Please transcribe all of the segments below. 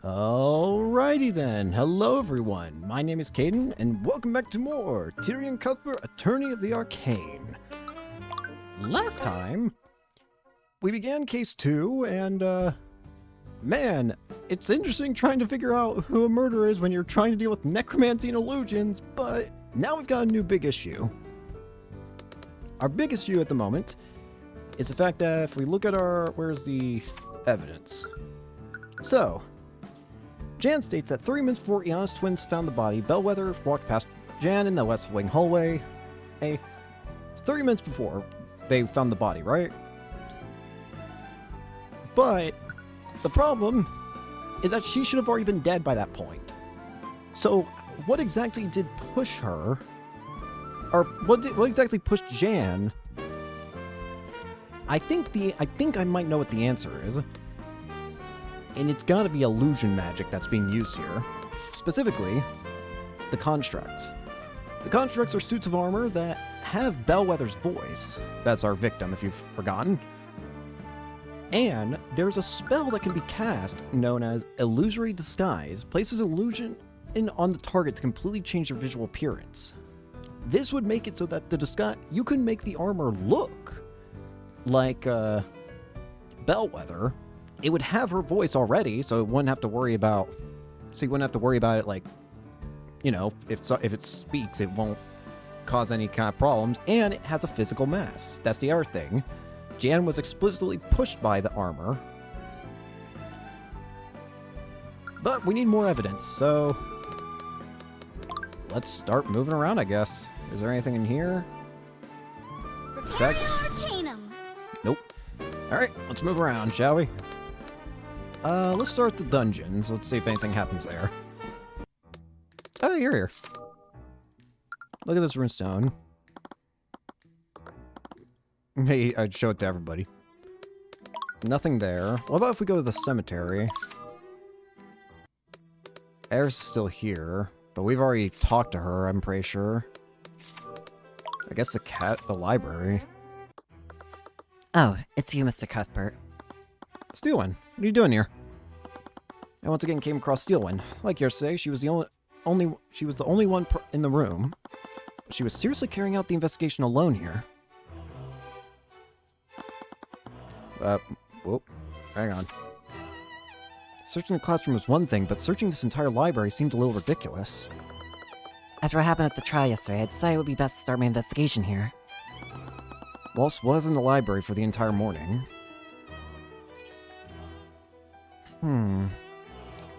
Alrighty then, hello everyone, my name is Caden, and welcome back to more Tyrion Cuthbert, Attorney of the Arcane. Last time, we began case 2, and man, it's interesting trying to figure out who a murderer is when you're trying to deal with necromancy and illusions, but now we've got a new big issue. Our big issue at the moment is the fact that if we look at where's the evidence? So, Jan states that 3 minutes before Iana's twins found the body, Bellwether walked past Jan in the West Wing hallway. 30 minutes before they found the body, right? But the problem is that she should have already been dead by that point. So, what exactly did push her? Or what exactly pushed Jan? I think I might know what the answer is. And it's gotta be illusion magic that's being used here. Specifically, the constructs. The constructs are suits of armor that have Bellwether's voice. That's our victim, if you've forgotten. And there's a spell that can be cast known as Illusory Disguise. Places illusion on the target to completely change their visual appearance. This would make it so that the disguise, you can make the armor look like Bellwether. It would have her voice already, so it wouldn't have to worry about. So you wouldn't have to worry about it, like, you know, if it speaks, it won't cause any kind of problems. And it has a physical mass. That's the other thing. Jan was explicitly pushed by the armor, but we need more evidence. So let's start moving around, I guess. Is there anything in here? Arcanum. Nope. All right, let's move around, shall we? Let's start the dungeons. Let's see if anything happens there. Oh, you're here. Look at this runestone. Hey, I'd show it to everybody. Nothing there. What about if we go to the cemetery? Eris is still here, but we've already talked to her, I'm pretty sure. I guess the library. Oh, it's you, Mr. Cuthbert. Steelwind, what are you doing here? I once again came across Steelwind. Like yesterday, she was the only one in the room. She was seriously carrying out the investigation alone here. Whoop. Hang on. Searching the classroom was one thing, but searching this entire library seemed a little ridiculous. As for what happened at the trial yesterday, I decided it would be best to start my investigation here. Wallace was in the library for the entire morning.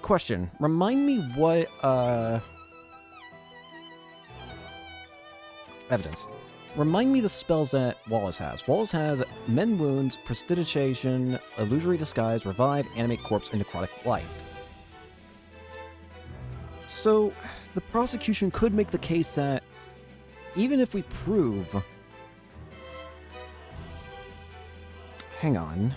Question. Remind me what, evidence. Remind me the spells that Wallace has. Wallace has Mend Wounds, Prestidigitation, Illusory Disguise, Revive, Animate Corpse, and Necrotic Light. So, the prosecution could make the case that even if we prove... Hang on.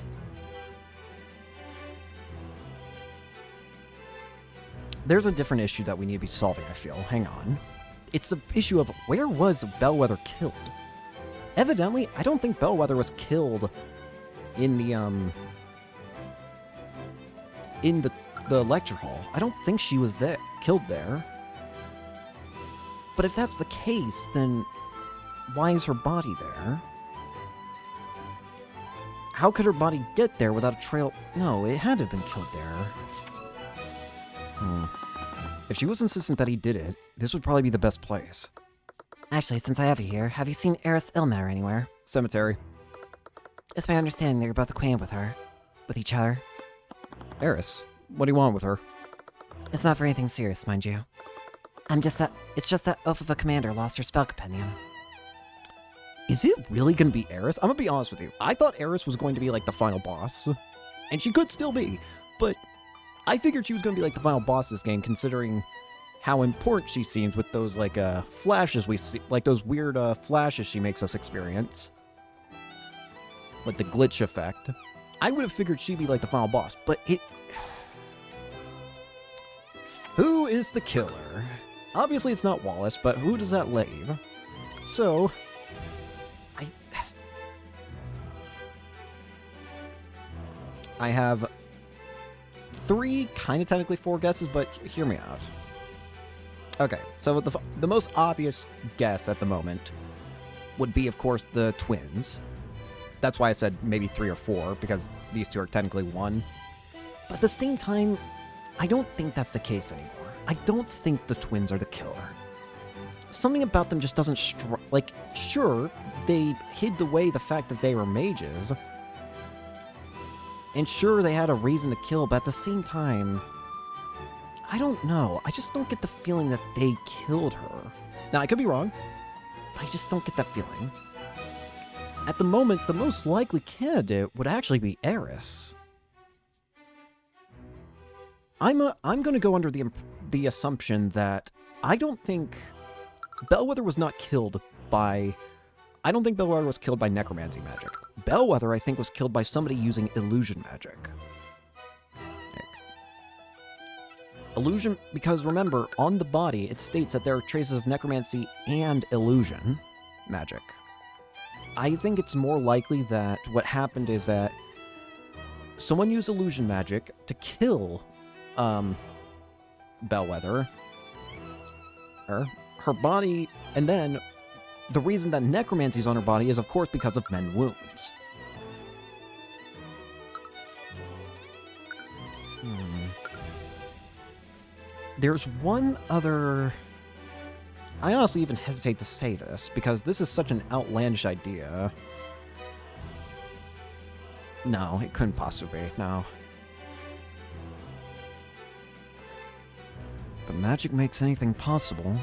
There's a different issue that we need to be solving, I feel. Hang on. It's the issue of where was Bellwether killed? Evidently, I don't think Bellwether was killed in the lecture hall. I don't think she was killed there. But if that's the case, then why is her body there? How could her body get there without a trail? No, it had to have been killed there. If she was insistent that he did it, this would probably be the best place. Actually, since I have you here, have you seen Eris Ilmer anywhere? Cemetery. It's my understanding that you're both acquainted with each other. Eris, what do you want with her? It's not for anything serious, mind you. It's just that Oath of a Commander lost her spell compendium. Is it really going to be Eris? I'm going to be honest with you. I thought Eris was going to be like the final boss. And she could still be, but I figured she was going to be like the final boss of this game, considering how important she seems with those like flashes we see, like those weird flashes she makes us experience. Like the glitch effect. I would have figured she'd be like the final boss, but it... Who is the killer? Obviously it's not Wallace, but who does that leave? So... I have 3, kind of technically 4 guesses, but hear me out. Okay, so the most obvious guess at the moment would be, of course, the twins. That's why I said maybe 3 or 4, because these two are technically 1. But at the same time, I don't think that's the case anymore. I don't think the twins are the killer. Something about them just doesn't like, sure, they hid away the fact that they were mages, and sure, they had a reason to kill, but at the same time, I don't know. I just don't get the feeling that they killed her. Now, I could be wrong, but I just don't get that feeling. At the moment, the most likely candidate would actually be Eris. I'm going to go under the assumption that I don't think Bellwether was not killed by... I don't think Bellwether was killed by necromancy magic. Bellwether, I think, was killed by somebody using illusion magic. Illusion, because remember, on the body, it states that there are traces of necromancy and illusion magic. I think it's more likely that what happened is that someone used illusion magic to kill Bellwether, her body, and then the reason that necromancy is on her body is, of course, because of men wounds. There's one other... I honestly even hesitate to say this, because this is such an outlandish idea. No, it couldn't possibly be, no. But magic makes anything possible.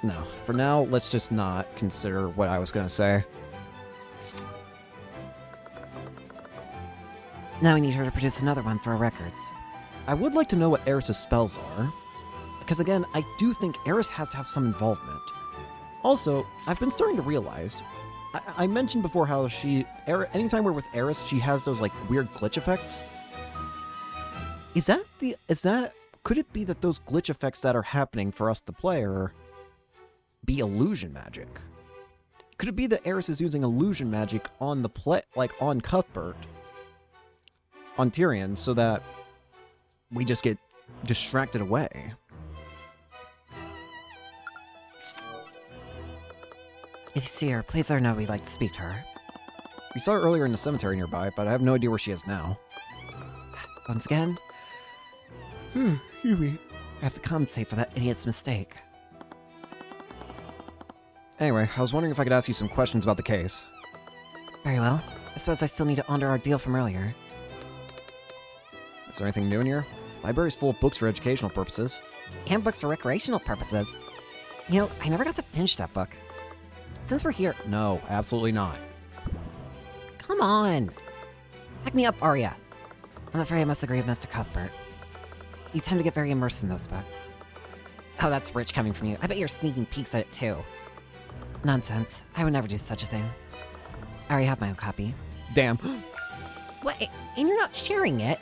No, for now, let's just not consider what I was gonna say. Now we need her to produce another one for our records. I would like to know what Eris's spells are, because again, I do think Eris has to have some involvement. Also, I've been starting to realize, I mentioned before how anytime we're with Eris, she has those like weird glitch effects. Could it be that those glitch effects that are happening for us, the player, be illusion magic? Could it be that Eris is using illusion magic on on Cuthbert, on Tyrion, so that we just get distracted away? If you see her, please let her know we'd like to speak to her. We saw her earlier in the cemetery nearby, but I have no idea where she is now. Once again, I have to compensate for that idiot's mistake. Anyway, I was wondering if I could ask you some questions about the case. Very well. I suppose I still need to honor our deal from earlier. Is there anything new in here? Library's full of books for educational purposes. And books for recreational purposes. You know, I never got to finish that book. Since we're here... No, absolutely not. Come on! Back me up, Arya. I'm afraid I must agree with Mr. Cuthbert. You tend to get very immersed in those books. Oh, that's rich coming from you. I bet you're sneaking peeks at it, too. Nonsense. I would never do such a thing. I already have my own copy. Damn. What? And you're not sharing it?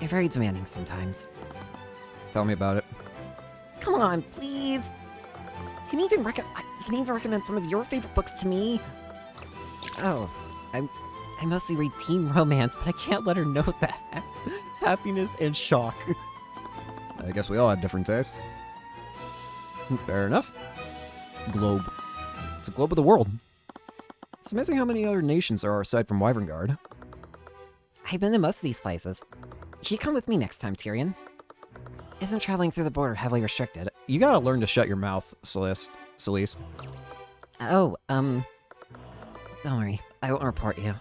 You're very demanding sometimes. Tell me about it. Come on, please! You can even recommend some of your favorite books to me? Oh, I mostly read teen romance, but I can't let her know that. Happiness and shock. I guess we all have different tastes. Fair enough. Globe. It's a globe of the world. It's amazing how many other nations there are aside from Wyverngard. I've been to most of these places. You should come with me next time, Tyrion. Isn't traveling through the border heavily restricted? You gotta learn to shut your mouth, Celeste. Oh, don't worry. I won't report you.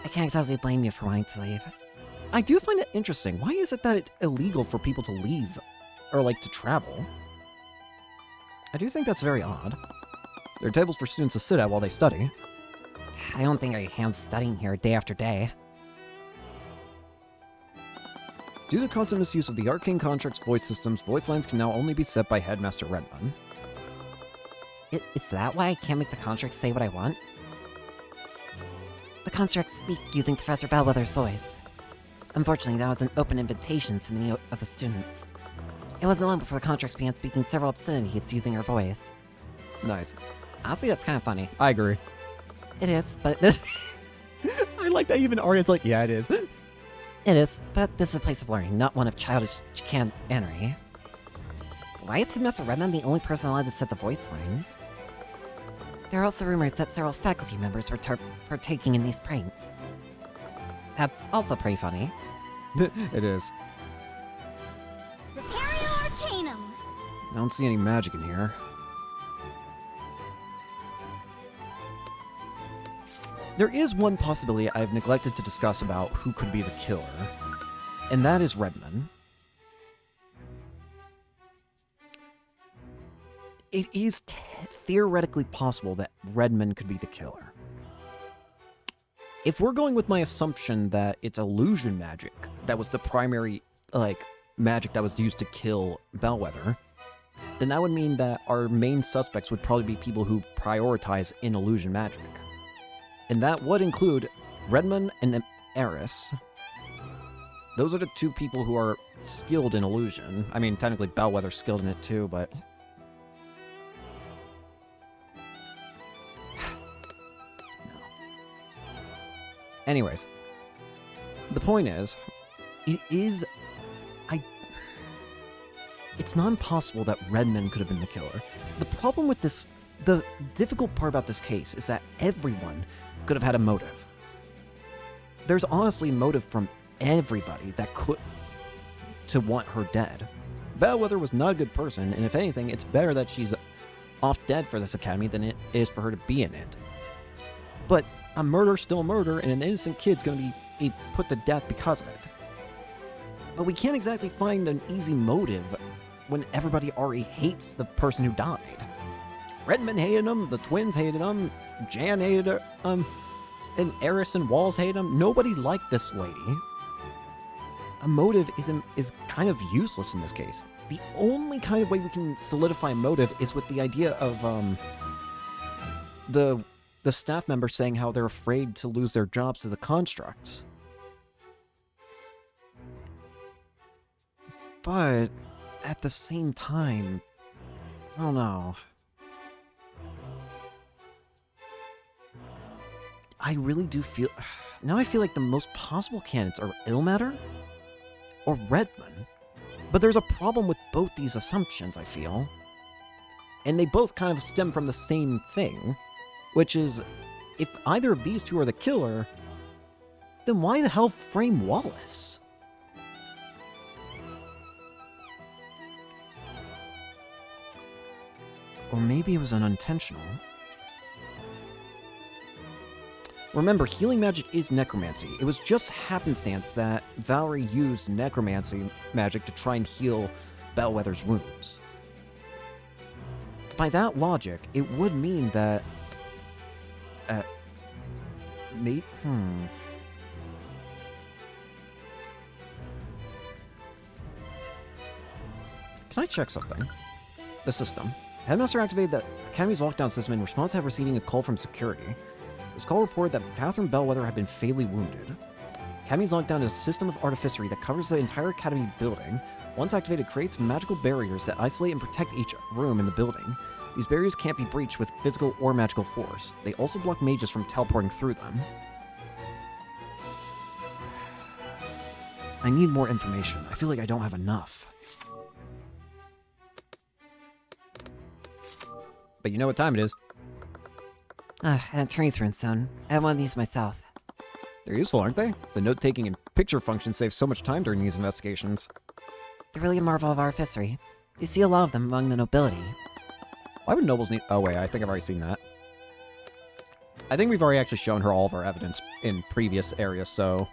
I can't exactly blame you for wanting to leave. I do find it interesting. Why is it that it's illegal for people to leave? Or, like, to travel? I do think that's very odd. There are tables for students to sit at while they study. I don't think I hand studying here day after day. Due to the constant misuse of the Arcane Contract's voice systems, voice lines can now only be set by Headmaster Redmond. Is that why I can't make the constructs say what I want? The constructs speak using Professor Bellwether's voice. Unfortunately, that was an open invitation to many of the students. It wasn't long before the constructs began speaking several obscenities using her voice. Nice. Honestly, that's kind of funny. I agree. It is, but... I like that even Arya's like, yeah, it is. It is, but this is a place of learning, not one of childish chicanery. Why is Headmaster Redmond the only person allowed to set the voice lines? There are also rumors that several faculty members were partaking in these pranks. That's also pretty funny. It is. Prepario Arcanum! I don't see any magic in here. There is one possibility I've neglected to discuss about who could be the killer, and that is Redmond. It is theoretically possible that Redmond could be the killer. If we're going with my assumption that it's illusion magic that was the primary, magic that was used to kill Bellwether, then that would mean that our main suspects would probably be people who prioritize in illusion magic. And that would include Redmond and Eris. Those are the two people who are skilled in illusion. I mean, technically Bellwether's skilled in it too, but... no. Anyways. The point is, it's not impossible that Redmond could have been the killer. The problem with this, the difficult part about this case is that everyone could have had a motive. There's honestly motive from everybody that could to want her dead. Bellwether was not a good person, and if anything, it's better that she's off dead for this academy than it is for her to be in it. But a murder's still a murder, and an innocent kid's gonna be put to death because of it. But we can't exactly find an easy motive when everybody already hates the person who died. Redmond hated him, the twins hated him, Jan hated her, and Eris and Walls hated him. Nobody liked this lady. A motive is kind of useless in this case. The only kind of way we can solidify a motive is with the idea of the staff members saying how they're afraid to lose their jobs to the constructs. But at the same time, I don't know. I really do feel... now I feel like the most possible candidates are Ilmater or Redmond. But there's a problem with both these assumptions, I feel. And they both kind of stem from the same thing, which is, if either of these two are the killer, then why the hell frame Wallace? Or maybe it was unintentional. Remember, healing magic is necromancy. It was just happenstance that Valerie used necromancy magic to try and heal Bellwether's wounds. By that logic, it would mean that... Can I check something? The system. Headmaster activated the Academy's lockdown system in response to receiving a call from security. This call reported that Catherine Bellwether had been fatally wounded. Academy's lockdown is a system of artificery that covers the entire Academy building. Once activated, creates magical barriers that isolate and protect each room in the building. These barriers can't be breached with physical or magical force. They also block mages from teleporting through them. I need more information. I feel like I don't have enough. But you know what time it is. An attorney's room soon. I have one of these myself. They're useful, aren't they? The note-taking and picture function saves so much time during these investigations. They're really a marvel of artificery. You see a lot of them among the nobility. Why would nobles need... oh wait, I think I've already seen that. I think we've already actually shown her all of our evidence in previous areas, so...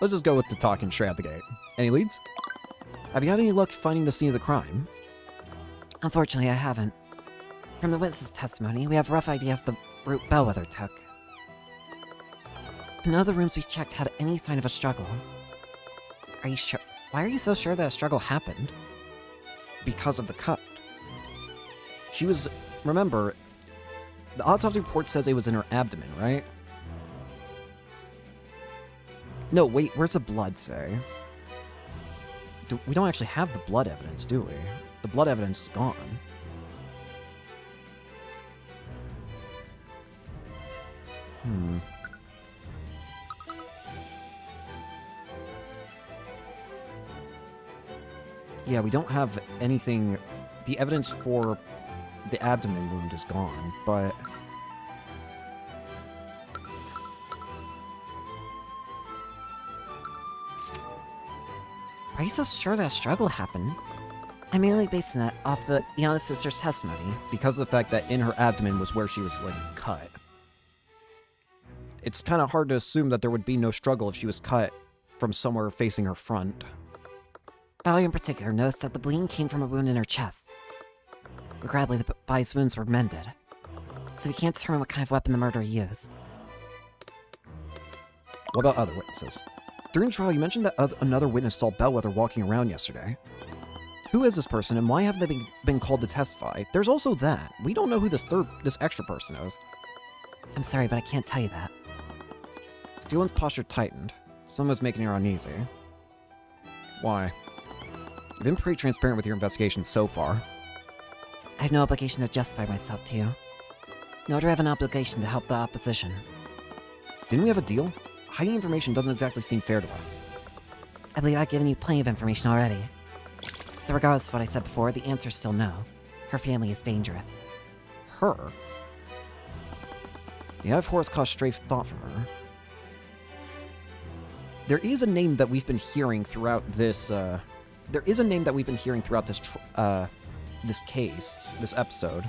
let's just go with the talking straight out the gate. Any leads? Have you had any luck finding the scene of the crime? Unfortunately, I haven't. From the witness testimony, we have a rough idea of the route Bellwether took. None of the rooms we checked had any sign of a struggle. Are you sure? Why are you so sure that a struggle happened? Because of the cut. She was... remember, the autopsy report says it was in her abdomen, right? No, wait, where's the blood say? We don't actually have the blood evidence, do we? The blood evidence is gone. Yeah, we don't have anything... The evidence for the abdomen wound is gone, but... Are you so sure that a struggle happened? I'm mainly basing that off the Iana sister's testimony. Because of the fact that in her abdomen was where she was, like, cut. It's kind of hard to assume that there would be no struggle if she was cut from somewhere facing her front. Valerie in particular noticed that the bleeding came from a wound in her chest. Regrettably, the body's wounds were mended, so we can't determine what kind of weapon the murderer used. What about other witnesses? During the trial, you mentioned that another witness saw Bellwether walking around yesterday. Who is this person, and why have they been called to testify? There's also that. We don't know who this extra person is. I'm sorry, but I can't tell you that. Steelwind's posture tightened. Someone's making her uneasy. Why? You've been pretty transparent with your investigation so far. I have no obligation to justify myself to you. Nor do I have an obligation to help the opposition. Didn't we have a deal? Hiding information doesn't exactly seem fair to us. I believe I've given you plenty of information already. So regardless of what I said before, the answer's still no. Her family is dangerous. Her? The Eye of Horus caused strafe thought from her. There is a name that we've been hearing throughout this, this case, this episode,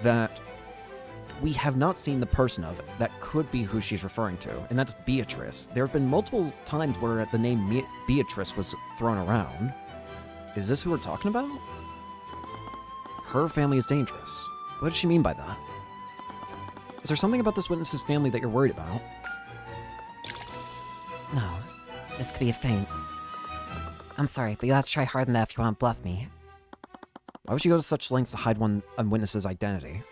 that we have not seen the person of, that could be who she's referring to, and that's Beatrice. There have been multiple times where the name Beatrice was thrown around. Is this who we're talking about? Her family is dangerous. What does she mean by that? Is there something about this witness's family that you're worried about? No, this could be a feint. I'm sorry, but you'll have to try harder than that if you want to bluff me. Why would she go to such lengths to hide one witness's identity?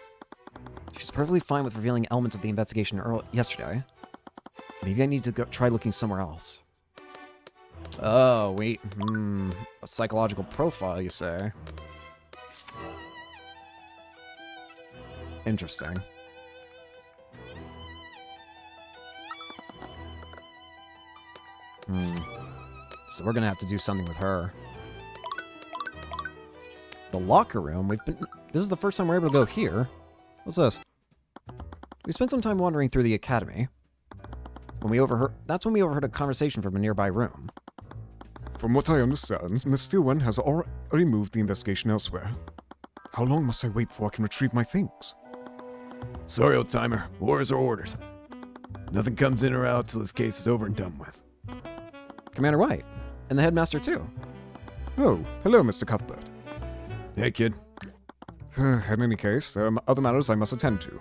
She's perfectly fine with revealing elements of the investigation yesterday. Maybe I need to try looking somewhere else. Oh, wait. A psychological profile, you say? Interesting. So we're gonna have to do something with her. The locker room? This is the first time we're able to go here. What's this? We spent some time wandering through the academy. That's when we overheard a conversation from a nearby room. From what I understand, Miss Steelwind has already moved the investigation elsewhere. How long must I wait before I can retrieve my things? Sorry, old timer. Orders are orders. Nothing comes in or out till this case is over and done with. Commander White. And the headmaster, too. Oh, hello, Mr. Cuthbert. Hey, kid. In any case, there are other matters I must attend to.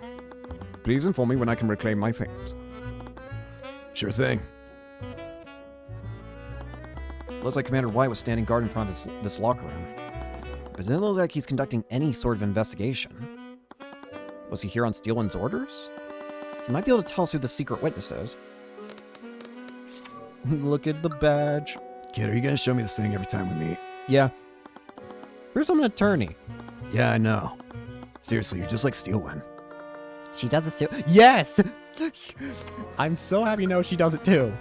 Please inform me when I can reclaim my things. Sure thing. Looks like Commander White was standing guard in front of this locker room. But it doesn't look like he's conducting any sort of investigation. Was he here on Steelwind's orders? He might be able to tell us who the secret witness is. Look at the badge. Kid, are you gonna show me this thing every time we meet? Yeah. First, I'm an attorney. Yeah, I know. Seriously, you're just like Steelwind. She does this too. Yes! I'm so happy to know she does it too.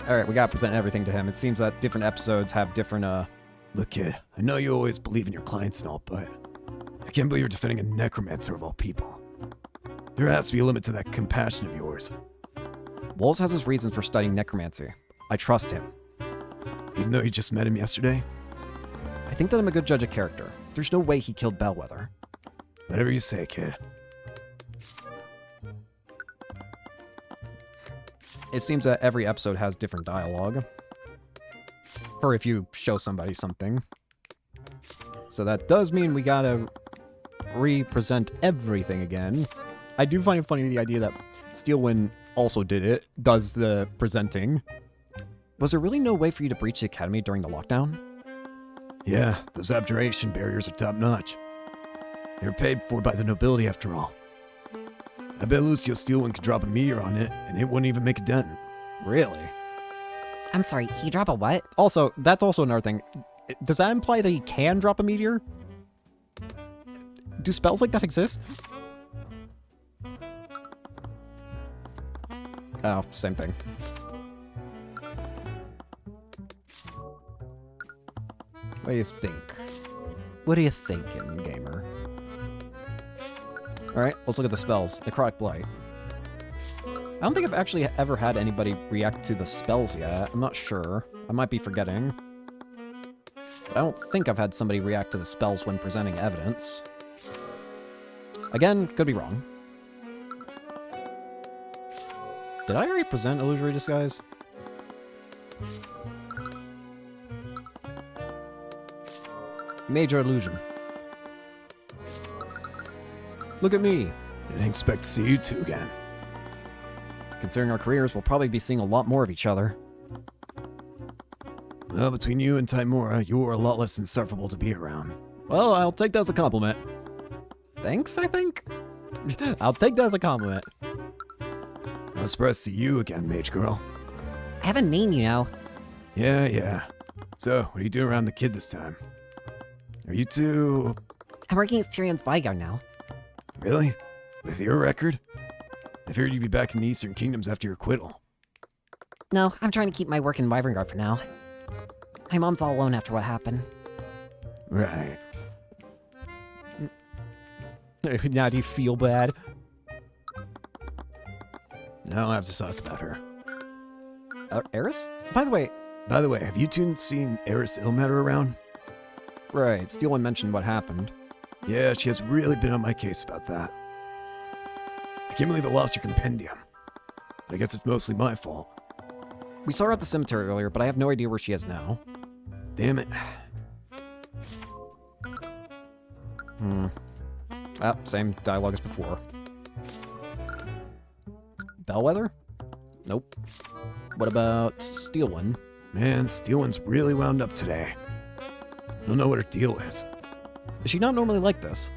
Alright, we gotta present everything to him. It seems that different episodes have different, Look, kid, I know you always believe in your clients and all, but I can't believe you're defending a necromancer of all people. There has to be a limit to that compassion of yours. Walls has his reasons for studying necromancy. I trust him. Even though you just met him yesterday? I think that I'm a good judge of character. There's no way he killed Bellwether. Whatever you say, kid. It seems that every episode has different dialogue. For if you show somebody something. So that does mean we gotta re-present everything again. I do find it funny the idea that Steelwind also does the presenting. Was there really no way for you to breach the academy during the lockdown? Yeah, those abjuration barriers are top-notch. They were paid for by the nobility, after all. I bet Lucio Steelwind could drop a meteor on it, and it wouldn't even make a dent. Really? I'm sorry, he drop a what? Also, that's also another thing. Does that imply that he can drop a meteor? Do spells like that exist? Oh, same thing. What do you think? What are you thinking, gamer? Alright, let's look at the spells. Necrotic Blight. I don't think I've actually ever had anybody react to the spells yet. I'm not sure. I might be forgetting. But I don't think I've had somebody react to the spells when presenting evidence. Again, could be wrong. Did I already present Illusory Disguise? Major Illusion. Look at me. Didn't expect to see you two again. Considering our careers, we'll probably be seeing a lot more of each other. Well, between you and Timora, you were a lot less insufferable to be around. Well, I'll take that as a compliment. Thanks, I think? I'll take that as a compliment. I'm surprised to see you again, Mage Girl. I have a name, you know. Yeah. So, what are you doing around the kid this time? Are you two... I'm working as Tyrion's bodyguard now. Really? With your record? I figured you'd be back in the Eastern Kingdoms after your acquittal. No, I'm trying to keep my work in Wyvern Guard for now. My mom's all alone after what happened. Right. Now do you feel bad? Now I have to talk about her. Eris? By the way, Have you two seen Eris Ilmater around? right, Steel One mentioned what happened. Yeah, she has really been on my case about that. I can't believe I lost your compendium. But I guess it's mostly my fault. We saw her at the cemetery earlier, but I have no idea where she is now. Damn it. Same dialogue as before. Bellwether? Nope. What about Steel One? Man, Steel One's really wound up today. I don't know what her deal is. Is she not normally like this?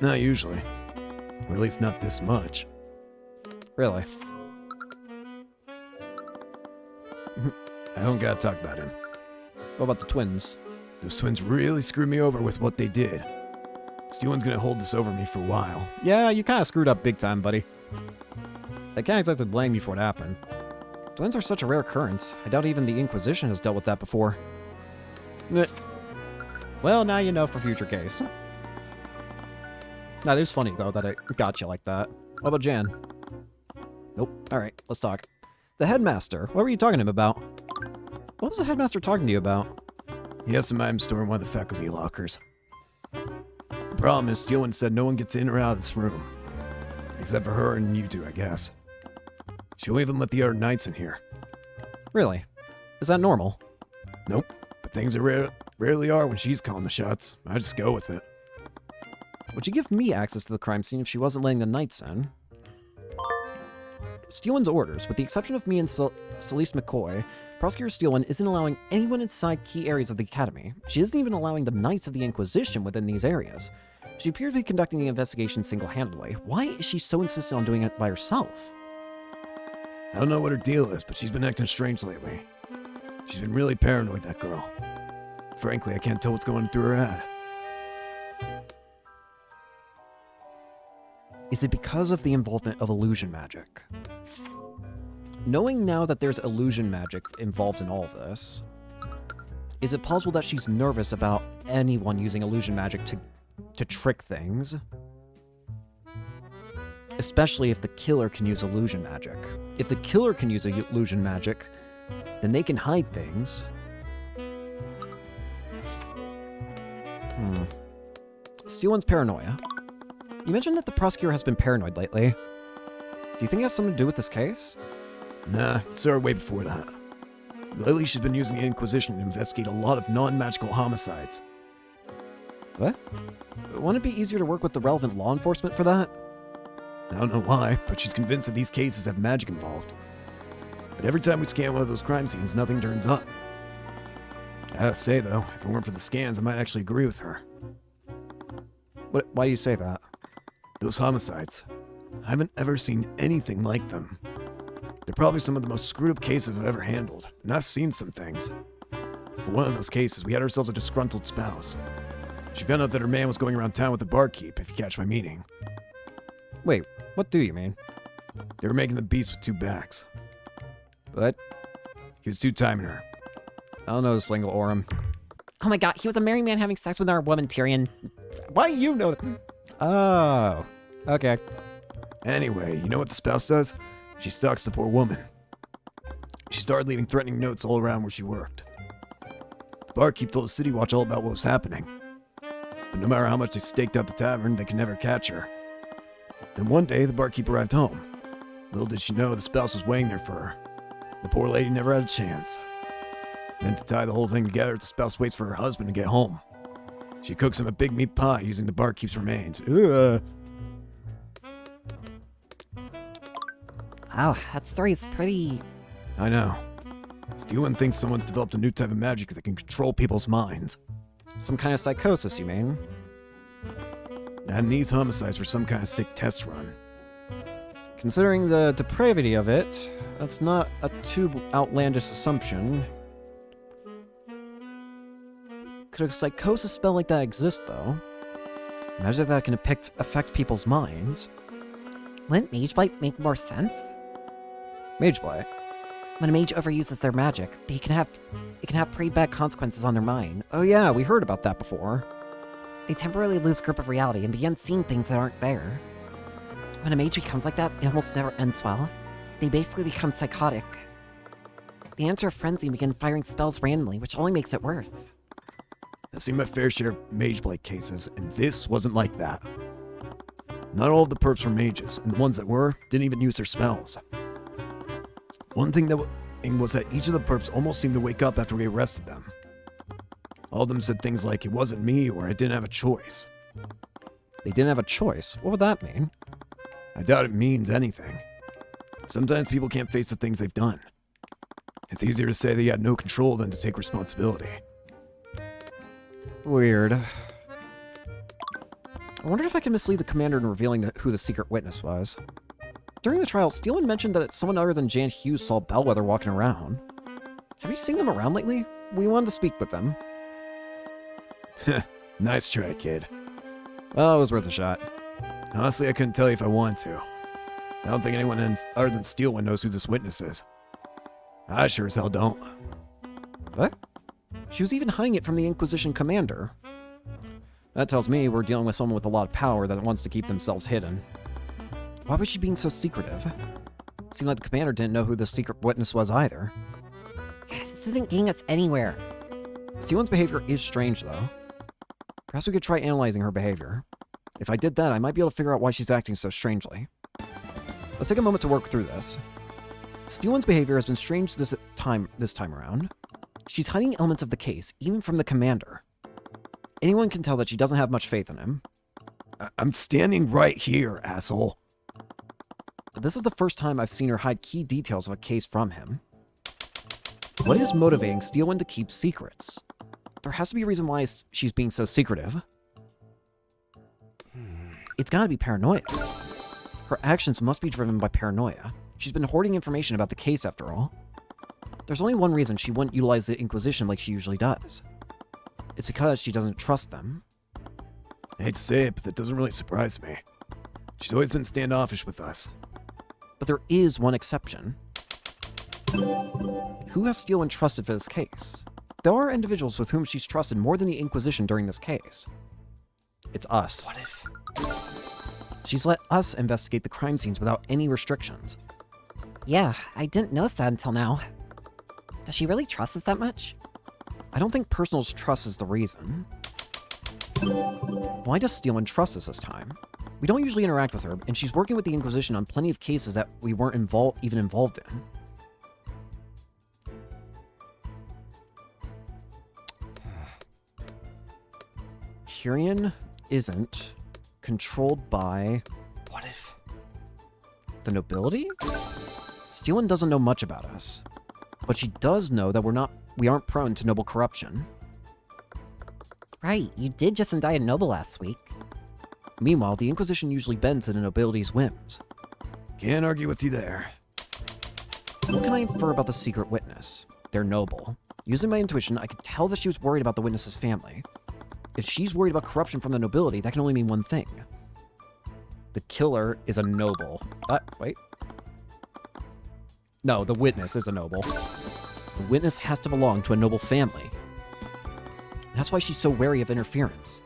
Not usually. Or at least not this much. Really? I don't gotta talk about him. What about the twins? Those twins really screwed me over with what they did. Steel One's gonna hold this over me for a while. Yeah, you kind of screwed up big time, buddy. I can't exactly blame you for what happened. Twins are such a rare occurrence. I doubt even the Inquisition has dealt with that before. Well, now you know for future case. That is funny, though, that it got you like that. What about Jan? Nope. Alright, let's talk. The headmaster. What were you talking to him about? What was the headmaster talking to you about? He has some items stored in one of the faculty lockers. The problem is, Steel One said no one gets in or out of this room. Except for her and you two, I guess. She won't even let the other knights in here. Really? Is that normal? Nope. But things are rarely are when she's calling the shots. I just go with it. Would she give me access to the crime scene if she wasn't letting the knights in? Steel One's orders, with the exception of me and Celeste McCoy, Prosecutor Steel One isn't allowing anyone inside key areas of the Academy. She isn't even allowing the Knights of the Inquisition within these areas. She appears to be conducting the investigation single-handedly. Why is she so insistent on doing it by herself? I don't know what her deal is, but she's been acting strange lately. She's been really paranoid, that girl. Frankly, I can't tell what's going through her head. Is it because of the involvement of illusion magic? Knowing now that there's illusion magic involved in all this, is it possible that she's nervous about anyone using illusion magic to trick things? Especially if the killer can use illusion magic. If the killer can use illusion magic, then they can hide things. Steel One's paranoia. You mentioned that the prosecutor has been paranoid lately. Do you think it has something to do with this case? Nah, it started way before that. Lately, she's been using the Inquisition to investigate a lot of non-magical homicides. What? Wouldn't it be easier to work with the relevant law enforcement for that? I don't know why, but she's convinced that these cases have magic involved. But every time we scan one of those crime scenes, nothing turns up. I have to say, though, if it weren't for the scans, I might actually agree with her. Why do you say that? Those homicides. I haven't ever seen anything like them. They're probably some of the most screwed up cases I've ever handled, and I've seen some things. For one of those cases, we had ourselves a disgruntled spouse. She found out that her man was going around town with the barkeep, if you catch my meaning. Wait, what do you mean? They were making the beast with two backs. What? He was two-timing her. I don't know this lingo, Orem. Oh my god, he was a married man having sex with our woman, Tyrion. Why you know that? Oh, okay. Anyway, you know what the spouse does? She stalks the poor woman. She started leaving threatening notes all around where she worked. The barkeep told the city watch all about what was happening. But no matter how much they staked out the tavern, they could never catch her. Then one day, the barkeep arrived home. Little did she know the spouse was waiting there for her. The poor lady never had a chance. Then to tie the whole thing together, the spouse waits for her husband to get home. She cooks him a big meat pie using the barkeep's remains. Ugh. Wow, that story is pretty... I know. Steven thinks someone's developed a new type of magic that can control people's minds. Some kind of psychosis, you mean? And these homicides were some kind of sick test run. Considering the depravity of it, that's not a too outlandish assumption. Could a psychosis spell like that exist, though? Imagine that can affect people's minds. Wouldn't Mage Blight make more sense? Mage Blight. When a mage overuses their magic, it can have pretty bad consequences on their mind. Oh yeah, we heard about that before. They temporarily lose grip of reality and begin seeing things that aren't there. When a mage becomes like that, it almost never ends well. They basically become psychotic. They enter a frenzy and begin firing spells randomly, which only makes it worse. I've seen my fair share of Mage Blight cases, and this wasn't like that. Not all of the perps were mages, and the ones that were didn't even use their spells. One thing that was that each of the perps almost seemed to wake up after we arrested them. All of them said things like, it wasn't me, or I didn't have a choice. They didn't have a choice? What would that mean? I doubt it means anything. Sometimes people can't face the things they've done. It's easier to say they had no control than to take responsibility. Weird. I wonder if I can mislead the commander in revealing who the secret witness was. During the trial, Steelman mentioned that someone other than Jan Hughes saw Bellwether walking around. Have you seen them around lately? We wanted to speak with them. Nice try, kid. Well, it was worth a shot. Honestly, I couldn't tell you if I wanted to. I don't think anyone other than Steelman knows who this witness is. I sure as hell don't. What? She was even hiding it from the Inquisition commander. That tells me we're dealing with someone with a lot of power that wants to keep themselves hidden. Why was she being so secretive? It seemed like the commander didn't know who the secret witness was either. This isn't getting us anywhere. Steelman's behavior is strange, though. Perhaps we could try analyzing her behavior. If I did that, I might be able to figure out why she's acting so strangely. Let's take a moment to work through this. Steelman's behavior has been strange this time around. She's hiding elements of the case, even from the commander. Anyone can tell that she doesn't have much faith in him. I'm standing right here, asshole. But this is the first time I've seen her hide key details of a case from him. What is motivating Steelman to keep secrets? There has to be a reason why she's being so secretive. It's gotta be paranoia. Her actions must be driven by paranoia. She's been hoarding information about the case after all. There's only one reason she wouldn't utilize the Inquisition like she usually does. It's because she doesn't trust them. I hate to say it, but that doesn't really surprise me. She's always been standoffish with us. But there is one exception. Who has Steelman trusted for this case? There are individuals with whom she's trusted more than the Inquisition during this case. It's us. What if... She's let us investigate the crime scenes without any restrictions. Yeah, I didn't notice that until now. Does she really trust us that much? I don't think personal trust is the reason. Why does Steelman trust us this time? We don't usually interact with her, and she's working with the Inquisition on plenty of cases that we weren't even involved in. Tyrion isn't controlled by... What if... the nobility? Steelman doesn't know much about us, but she does know that we aren't prone to noble corruption. Right, you did just indict a noble last week. Meanwhile, the Inquisition usually bends to the nobility's whims. Can't argue with you there. What can I infer about the secret witness? They're noble. Using my intuition, I could tell that she was worried about the witness's family. If she's worried about corruption from the nobility, that can only mean one thing. The killer is a noble. Wait. No, the witness is a noble. The witness has to belong to a noble family. That's why she's so wary of interference.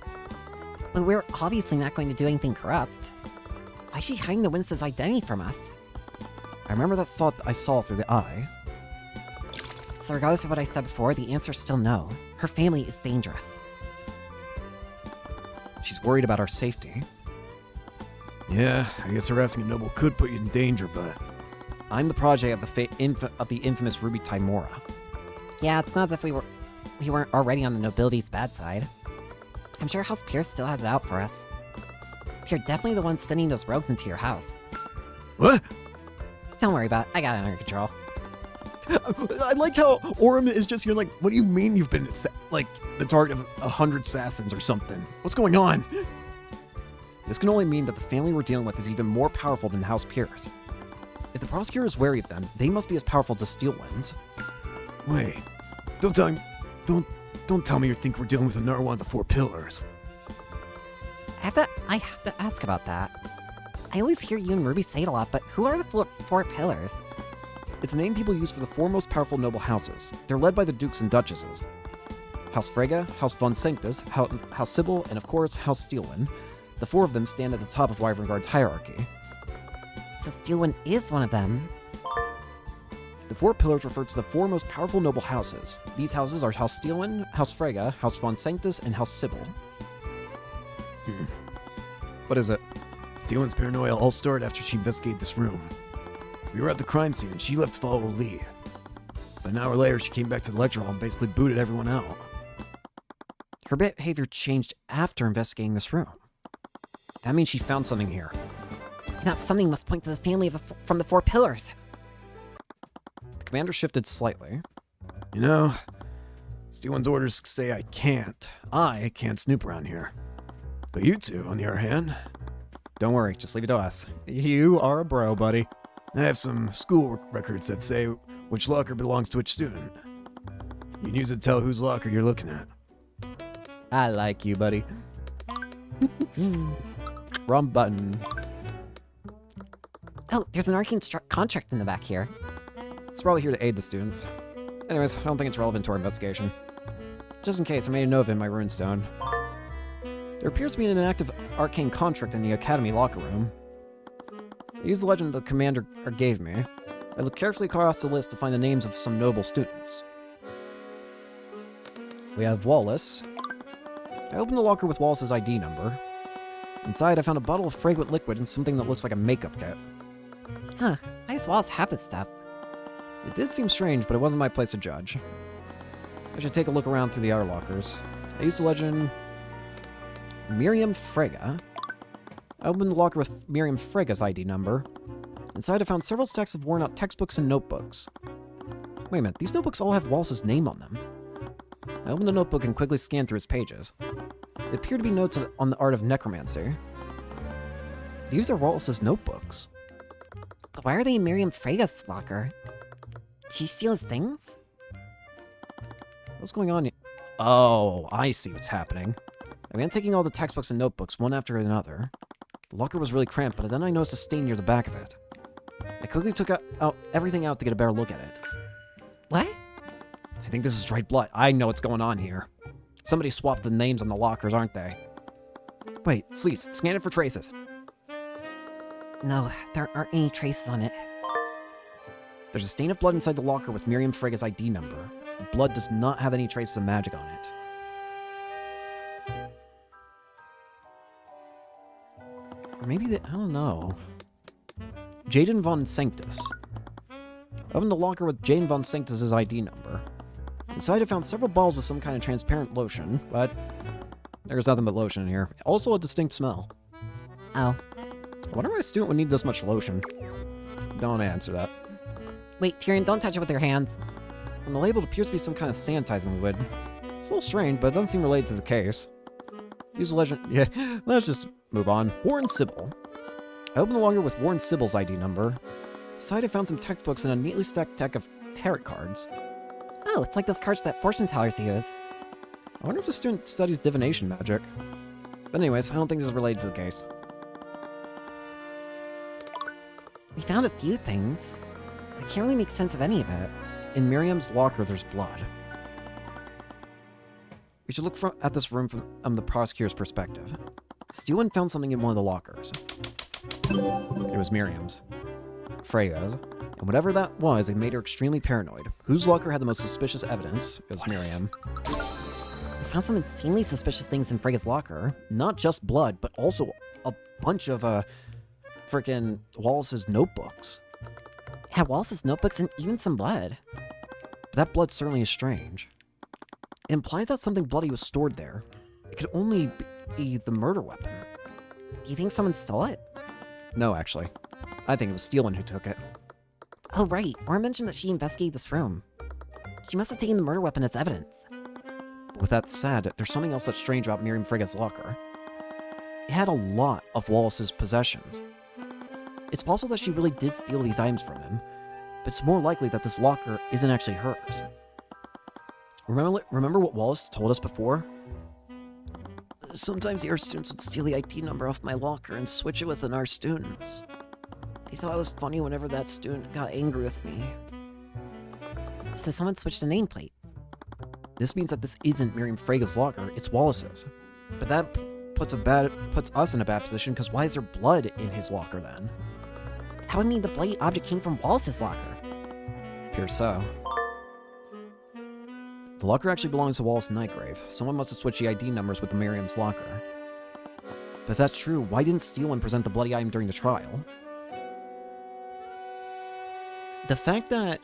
But we're obviously not going to do anything corrupt. Why's she hiding the witness's identity from us? I remember that thought I saw through the eye. So regardless of what I said before, the answer's still no. Her family is dangerous. She's worried about our safety. Yeah, I guess harassing a noble could put you in danger, but... I'm the protege of the infamous Ruby Timora. Yeah, it's not as if we weren't already on the nobility's bad side. I'm sure House Pierce still has it out for us. You're definitely the one sending those rogues into your house. What? Don't worry about it, I got it under control. I like how Orem is just here like, what do you mean you've been, like, the target of 100 assassins or something? What's going on? This can only mean that the family we're dealing with is even more powerful than House Pierce. If the prosecutor is wary of them, they must be as powerful as Steel Winds. Wait. Don't tell me you think we're dealing with another one of the Four Pillars. I have to ask about that. I always hear you and Ruby say it a lot, but who are the four pillars? It's a name people use for the four most powerful noble houses. They're led by the dukes and duchesses. House Frege, House von Sanctus, House Sybil, and of course, House Steelwind. The four of them stand at the top of Wyverngard's hierarchy. So Steelwind is one of them. The four pillars refer to the four most powerful noble houses. These houses are House Steelwind, House Frege, House von Sanctus, and House Sybil. What is it? Steelwind's paranoia all started after she investigated this room. We were at the crime scene and she left to follow her lead. But an hour later, she came back to the lecture hall and basically booted everyone out. Her behavior changed after investigating this room. That means she found something here. And that something must point to the family from the four pillars. The commander shifted slightly. You know, Steelwind's orders say I can't snoop around here. But you two, on the other hand, Don't worry, just leave it to us. You are a bro, buddy. I have some school records that say which locker belongs to which student. You can use it to tell whose locker you're looking at. I like you, buddy. Wrong button. Oh, there's an Arcane contract in the back here. It's probably here to aid the students. Anyways, I don't think it's relevant to our investigation. Just in case, I made a note of it in my runestone. There appears to be an active arcane contract in the academy locker room. I used the legend the commander gave me. I looked carefully across the list to find the names of some noble students. We have Wallace. I opened the locker with Wallace's ID number. Inside, I found a bottle of fragrant liquid and something that looks like a makeup kit. Huh, I guess walls have this stuff. It did seem strange, but it wasn't my place to judge. I should take a look around through the other lockers. I used the legend Miriam Frege. I opened the locker with Miriam Frege's ID number. Inside, I found several stacks of worn-out textbooks and notebooks. Wait a minute, these notebooks all have Wallace's name on them. I opened the notebook and quickly scanned through its pages. They appear to be notes on the art of necromancy. These are Wallace's notebooks. But why are they in Miriam Frege's locker? Did she steal his things? What's going on here? Oh, I see what's happening. I began taking all the textbooks and notebooks, one after another. The locker was really cramped, but then I noticed a stain near the back of it. I quickly took everything out to get a better look at it. What? I think this is dried blood. I know what's going on here. Somebody swapped the names on the lockers, aren't they? Wait, please, scan it for traces. No, there aren't any traces on it. There's a stain of blood inside the locker with Miriam Frege's ID number. The blood does not have any traces of magic on it. Or maybe I don't know. Jaden von Sanctus. I opened the locker with Jaden von Sanctus's ID number. Inside I found several bottles of some kind of transparent lotion, but there's nothing but lotion in here. Also a distinct smell. Oh. I wonder why a student would need this much lotion. Don't answer that. Wait, Tyrion, don't touch it with your hands. On the label, it appears to be some kind of sanitizing liquid. It's a little strange, but it doesn't seem related to the case. Use the legend. Yeah, let's just move on. Warren Sybil. I opened the locker with Warren Sybil's ID number. Inside, I found some textbooks and a neatly stacked deck of tarot cards. Oh, it's like those cards that fortune tellers use. I wonder if the student studies divination magic. But anyways, I don't think this is related to the case. We found a few things. I can't really make sense of any of it. In Miriam's locker, there's blood. We should look at this room from the prosecutor's perspective. Steelman found something in one of the lockers. It was Miriam's. Freya's. And whatever that was, it made her extremely paranoid. Whose locker had the most suspicious evidence? It was Miriam. We found some insanely suspicious things in Freya's locker. Not just blood, but also a bunch of, frickin' Wallace's notebooks. Yeah, Wallace's notebooks and even some blood. But that blood certainly is strange. It implies that something bloody was stored there. It could only be the murder weapon. Do you think someone stole it? No, actually. I think it was Steelman who took it. Oh, right. Or mentioned that she investigated this room. She must have taken the murder weapon as evidence. But with that said, there's something else that's strange about Miriam Frega's locker. It had a lot of Wallace's possessions. It's possible that she really did steal these items from him, but it's more likely that this locker isn't actually hers. Remember what Wallace told us before? Sometimes the art students would steal the ID number off my locker and switch it with an art student's. They thought it was funny whenever that student got angry with me. So someone switched the nameplate. This means that this isn't Miriam Frega's locker, it's Wallace's. But that puts us in a bad position, because why is there blood in his locker then? That would mean the bloody object came from Wallace's locker. Appears so. The locker actually belongs to Wallace Nightgrave. Someone must have switched the ID numbers with the Miriam's locker. But if that's true, why didn't Steelman present the bloody item during the trial? The fact that...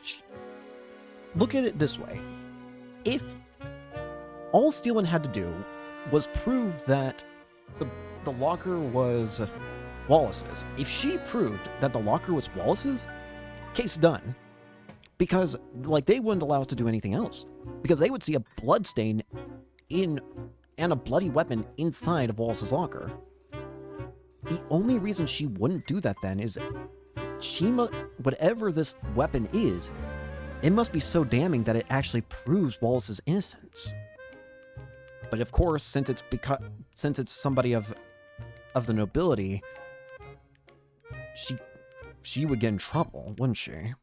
Look at it this way. If all Steelman had to do was prove that the locker was Wallace's, if she proved that the locker was Wallace's, case done. Because, like, they wouldn't allow us to do anything else. Because they would see a blood stain and a bloody weapon inside of Wallace's locker. The only reason she wouldn't do that then is whatever this weapon is, it must be so damning that it actually proves Wallace's innocence. But of course, since it's somebody of the nobility, she would get in trouble, wouldn't she?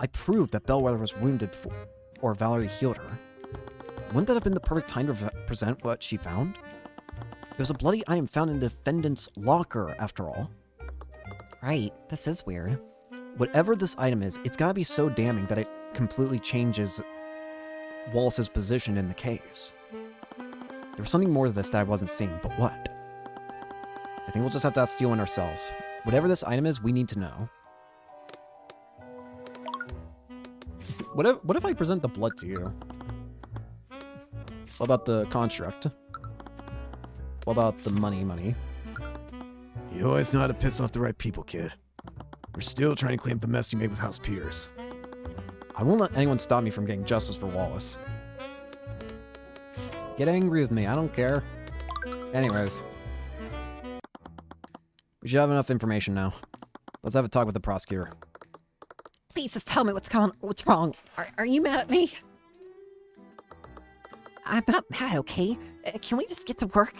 I proved that Bellwether was wounded before Valerie healed her. Wouldn't that have been the perfect time to present what she found? It was a bloody item found in the defendant's locker, after all. Right, this is weird. Whatever this item is, it's gotta be so damning that it completely changes Wallace's position in the case. There was something more to this that I wasn't seeing, but what? I think we'll just have to ask Steelman ourselves. Whatever this item is, we need to know. What if I present the blood to you? What about the construct? What about the money? You always know how to piss off the right people, kid. We're still trying to clean up the mess you made with House Pierce. I won't let anyone stop me from getting justice for Wallace. Get angry with me, I don't care. Anyways. We should have enough information now. Let's have a talk with the prosecutor. Please just tell me what's wrong. Are you mad at me? I'm not mad, okay? Can we just get to work?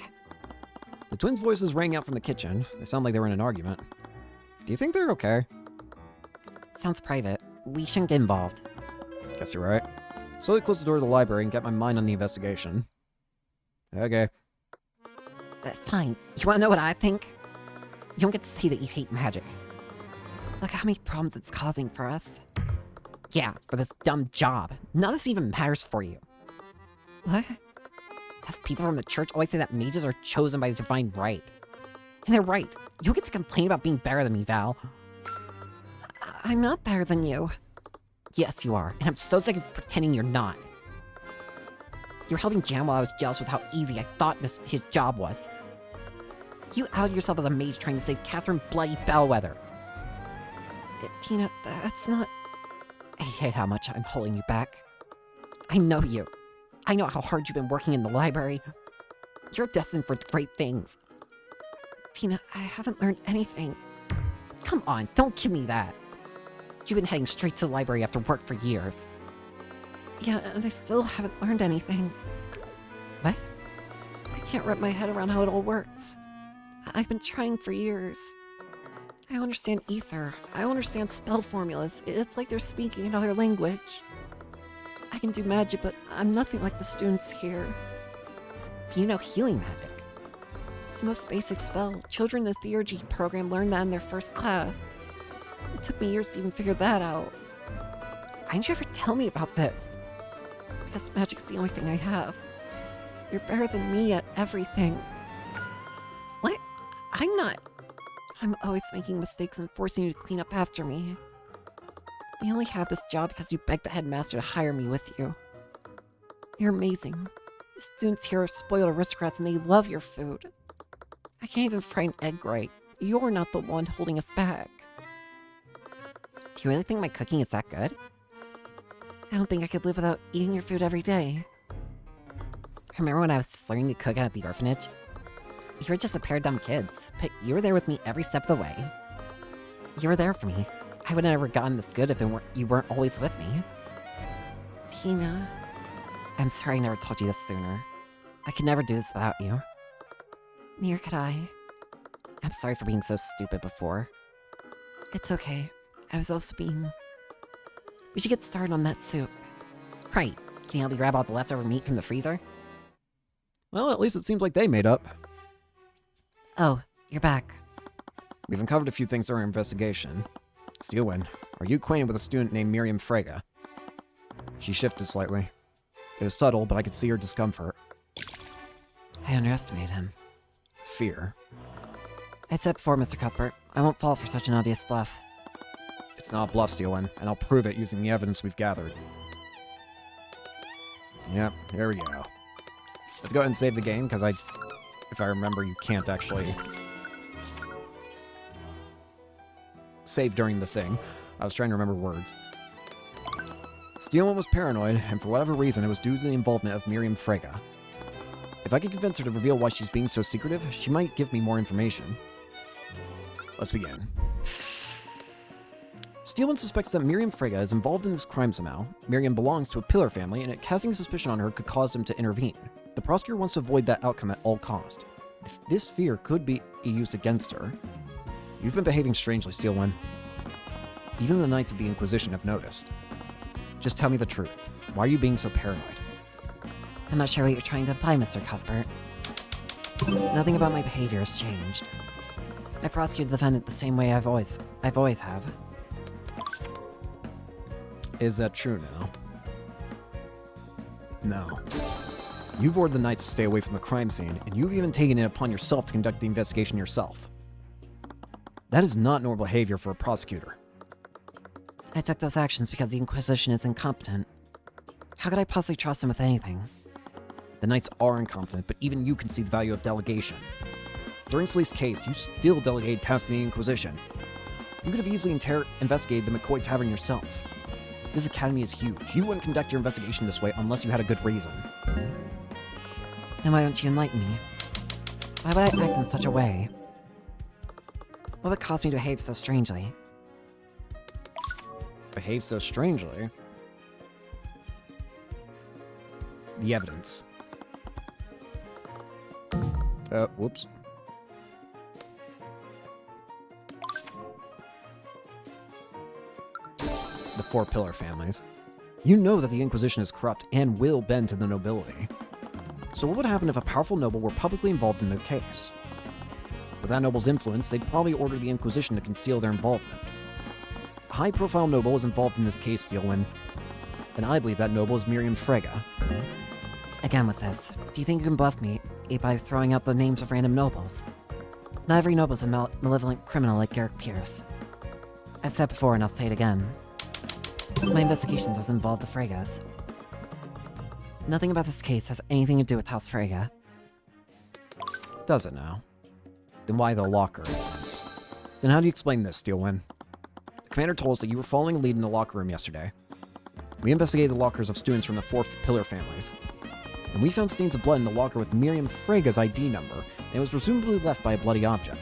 The twins' voices rang out from the kitchen. They sound like they were in an argument. Do you think they're okay? Sounds private. We shouldn't get involved. Guess you're right. Slowly close the door to the library and get my mind on the investigation. Okay. Fine. You wanna know what I think? You don't get to say that you hate magic. Look how many problems it's causing for us. Yeah, for this dumb job. None of this even matters for you. What? Those people from the church always say that mages are chosen by the divine right. And they're right. You don't get to complain about being better than me, Val. I'm not better than you. Yes, you are. And I'm so sick of pretending you're not. You were helping Jan while I was jealous with how easy I thought his job was. You outed yourself as a mage trying to save Catherine Bloody Bellwether. Tina, that's not... I hate how much I'm holding you back. I know you. I know how hard you've been working in the library. You're destined for great things. Tina, I haven't learned anything. Come on, don't give me that. You've been heading straight to the library after work for years. Yeah, and I still haven't learned anything. What? I can't wrap my head around how it all works. I've been trying for years. I understand ether. I understand spell formulas. It's like they're speaking another language. I can do magic, but I'm nothing like the students here. But you know healing magic. It's the most basic spell. Children in the theurgy program learn that in their first class. It took me years to even figure that out. Why didn't you ever tell me about this? Because magic's the only thing I have. You're better than me at everything. What? I'm not. I'm always making mistakes and forcing you to clean up after me. I only have this job because you begged the headmaster to hire me with you. You're amazing. The students here are spoiled aristocrats and they love your food. I can't even fry an egg right. You're not the one holding us back. Do you really think my cooking is that good? I don't think I could live without eating your food every day. Remember when I was learning to cook out at the orphanage? You were just a pair of dumb kids, but you were there with me every step of the way. You were there for me. I would have never gotten this good if you weren't always with me. Tina, I'm sorry I never told you this sooner. I could never do this without you. Neither could I. I'm sorry for being so stupid before. It's okay. I was also being... We should get started on that soup. Right. Can you help me grab all the leftover meat from the freezer? Well, at least it seems like they made up. Oh, you're back. We've uncovered a few things during our investigation. Steelwind, are you acquainted with a student named Miriam Frege? She shifted slightly. It was subtle, but I could see her discomfort. I underestimated him. Fear. I said before, Mr. Cuthbert, I won't fall for such an obvious bluff. It's not a bluff, Steelwind, and I'll prove it using the evidence we've gathered. Yep, here we go. Let's go ahead and save the game, because if I remember, you can't actually save during the thing. I was trying to remember words. Steelwind was paranoid, and for whatever reason, it was due to the involvement of Miriam Frege. If I could convince her to reveal why she's being so secretive, she might give me more information. Let's begin. Steelwind suspects that Miriam Frege is involved in this crime somehow. Miriam belongs to a pillar family, and casting suspicion on her could cause them to intervene. The prosecutor wants to avoid that outcome at all cost. This fear could be used against her. You've been behaving strangely, Steelwind. Even the Knights of the Inquisition have noticed. Just tell me the truth. Why are you being so paranoid? I'm not sure what you're trying to imply, Mr. Cuthbert. Nothing about my behavior has changed. I prosecuted the defendant the same way I've always have. Is that true now? No. You've ordered the Knights to stay away from the crime scene, and you've even taken it upon yourself to conduct the investigation yourself. That is not normal behavior for a prosecutor. I took those actions because the Inquisition is incompetent. How could I possibly trust them with anything? The Knights are incompetent, but even you can see the value of delegation. During Sleeth's case, you still delegated tasks to the Inquisition. You could have easily investigated the McCoy Tavern yourself. This academy is huge. You wouldn't conduct your investigation this way unless you had a good reason. Then why don't you enlighten me? Why would I act in such a way? What would cause me to behave so strangely? Behave so strangely? The evidence. Whoops. The four pillar families. You know that the Inquisition is corrupt and will bend to the nobility. So what would happen if a powerful noble were publicly involved in the case? With that noble's influence, they'd probably order the Inquisition to conceal their involvement. A high-profile noble is involved in this case, Steelwind. And I believe that noble is Miriam Frege. Again with this, do you think you can bluff me by throwing out the names of random nobles? Not every noble is a malevolent criminal like Garrick Pierce. I've said before and I'll say it again. My investigation doesn't involve the Freges. Nothing about this case has anything to do with House Frege. Does it now? Then why the locker evidence? Then how do you explain this, Steelwind? The commander told us that you were following a lead in the locker room yesterday. We investigated the lockers of students from the four pillar families, and we found stains of blood in the locker with Miriam Frege's ID number, and it was presumably left by a bloody object.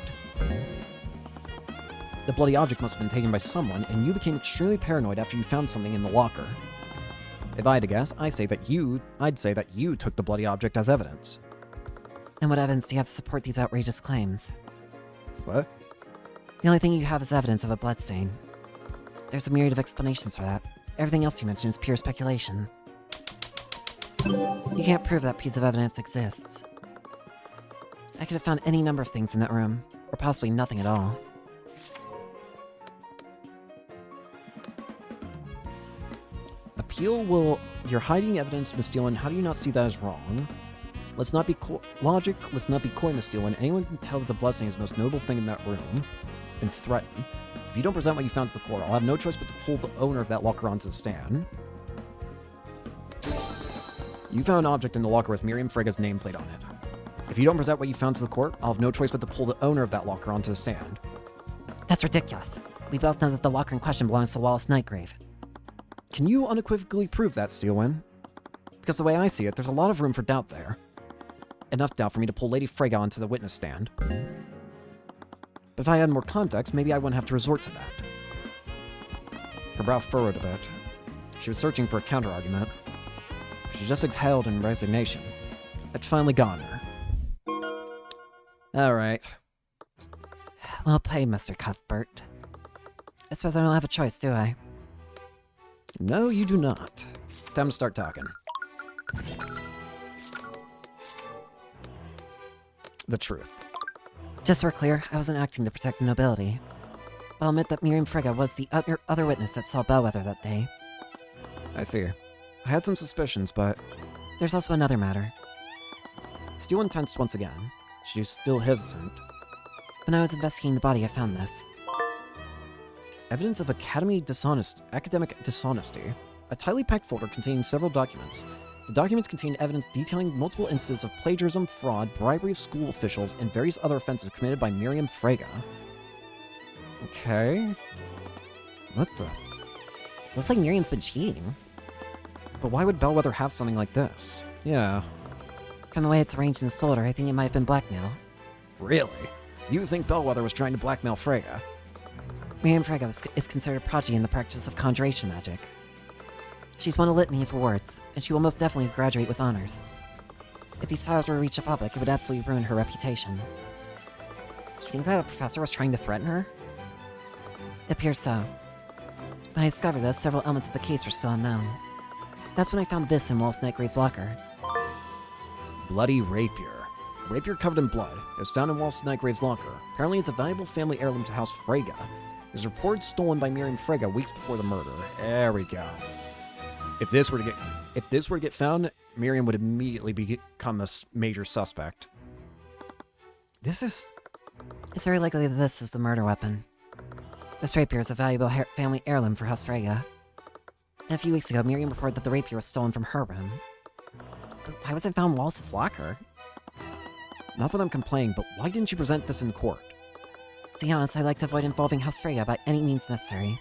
The bloody object must have been taken by someone, and you became extremely paranoid after you found something in the locker. If I had to guess, I'd say that you took the bloody object as evidence. And what evidence do you have to support these outrageous claims? What? The only thing you have is evidence of a bloodstain. There's a myriad of explanations for that. Everything else you mentioned is pure speculation. You can't prove that piece of evidence exists. I could have found any number of things in that room, or possibly nothing at all. Appeal will... You're hiding evidence, Miss Steelman. How do you not see that as wrong? Let's not be logic. Let's not be coy, Miss Steelman. Anyone can tell that the blessing is the most noble thing in that room. And threaten. If you don't present what you found to the court, I'll have no choice but to pull the owner of that locker onto the stand. You found an object in the locker with Miriam Frega's nameplate on it. If you don't present what you found to the court, I'll have no choice but to pull the owner of that locker onto the stand. That's ridiculous. We both know that the locker in question belongs to Wallace Nightgrave. Can you unequivocally prove that, Steelwyn? Because the way I see it, there's a lot of room for doubt there. Enough doubt for me to pull Lady Frega onto the witness stand. But if I had more context, maybe I wouldn't have to resort to that. Her brow furrowed a bit. She was searching for a counter-argument. She just exhaled in resignation. I'd finally gotten her. Alright. Well played, Mr. Cuthbert. I suppose I don't have a choice, do I? No, you do not. Time to start talking. The truth. Just so we're clear, I wasn't acting to protect the nobility. But I'll admit that Miriam Frega was the other witness that saw Bellwether that day. I see. I had some suspicions, but... There's also another matter. Steelwyn tensed once again. She was still hesitant. When I was investigating the body, I found this. Evidence of academic dishonesty. A tightly packed folder containing several documents. The documents contain evidence detailing multiple instances of plagiarism, fraud, bribery of school officials, and various other offenses committed by Miriam Frega. Okay. What the? Looks like Miriam's been cheating. But why would Bellwether have something like this? Yeah. From the way it's arranged in this folder, I think it might have been blackmail. Really? You think Bellwether was trying to blackmail Frega? Miriam Frega is considered a prodigy in the practice of conjuration magic. She's won a litany of awards, and she will most definitely graduate with honors. If these files were to reach the public, it would absolutely ruin her reputation. Do you think that the professor was trying to threaten her? It appears so. When I discovered this, several elements of the case were still unknown. That's when I found this in Wallace Nightgrave's locker. Bloody rapier. Rapier covered in blood. It was found in Wallace Nightgrave's locker. Apparently it's a valuable family heirloom to House Frega. It was reported stolen by Miriam Frega weeks before the murder. There we go. If this were to get found, Miriam would immediately become a major suspect. It's very likely that this is the murder weapon. This rapier is a valuable family heirloom for House Frega. And a few weeks ago, Miriam reported that the rapier was stolen from her room. But why was it found in Wallace's locker? Not that I'm complaining, but why didn't you present this in court? To be honest, I like to avoid involving House Frega by any means necessary.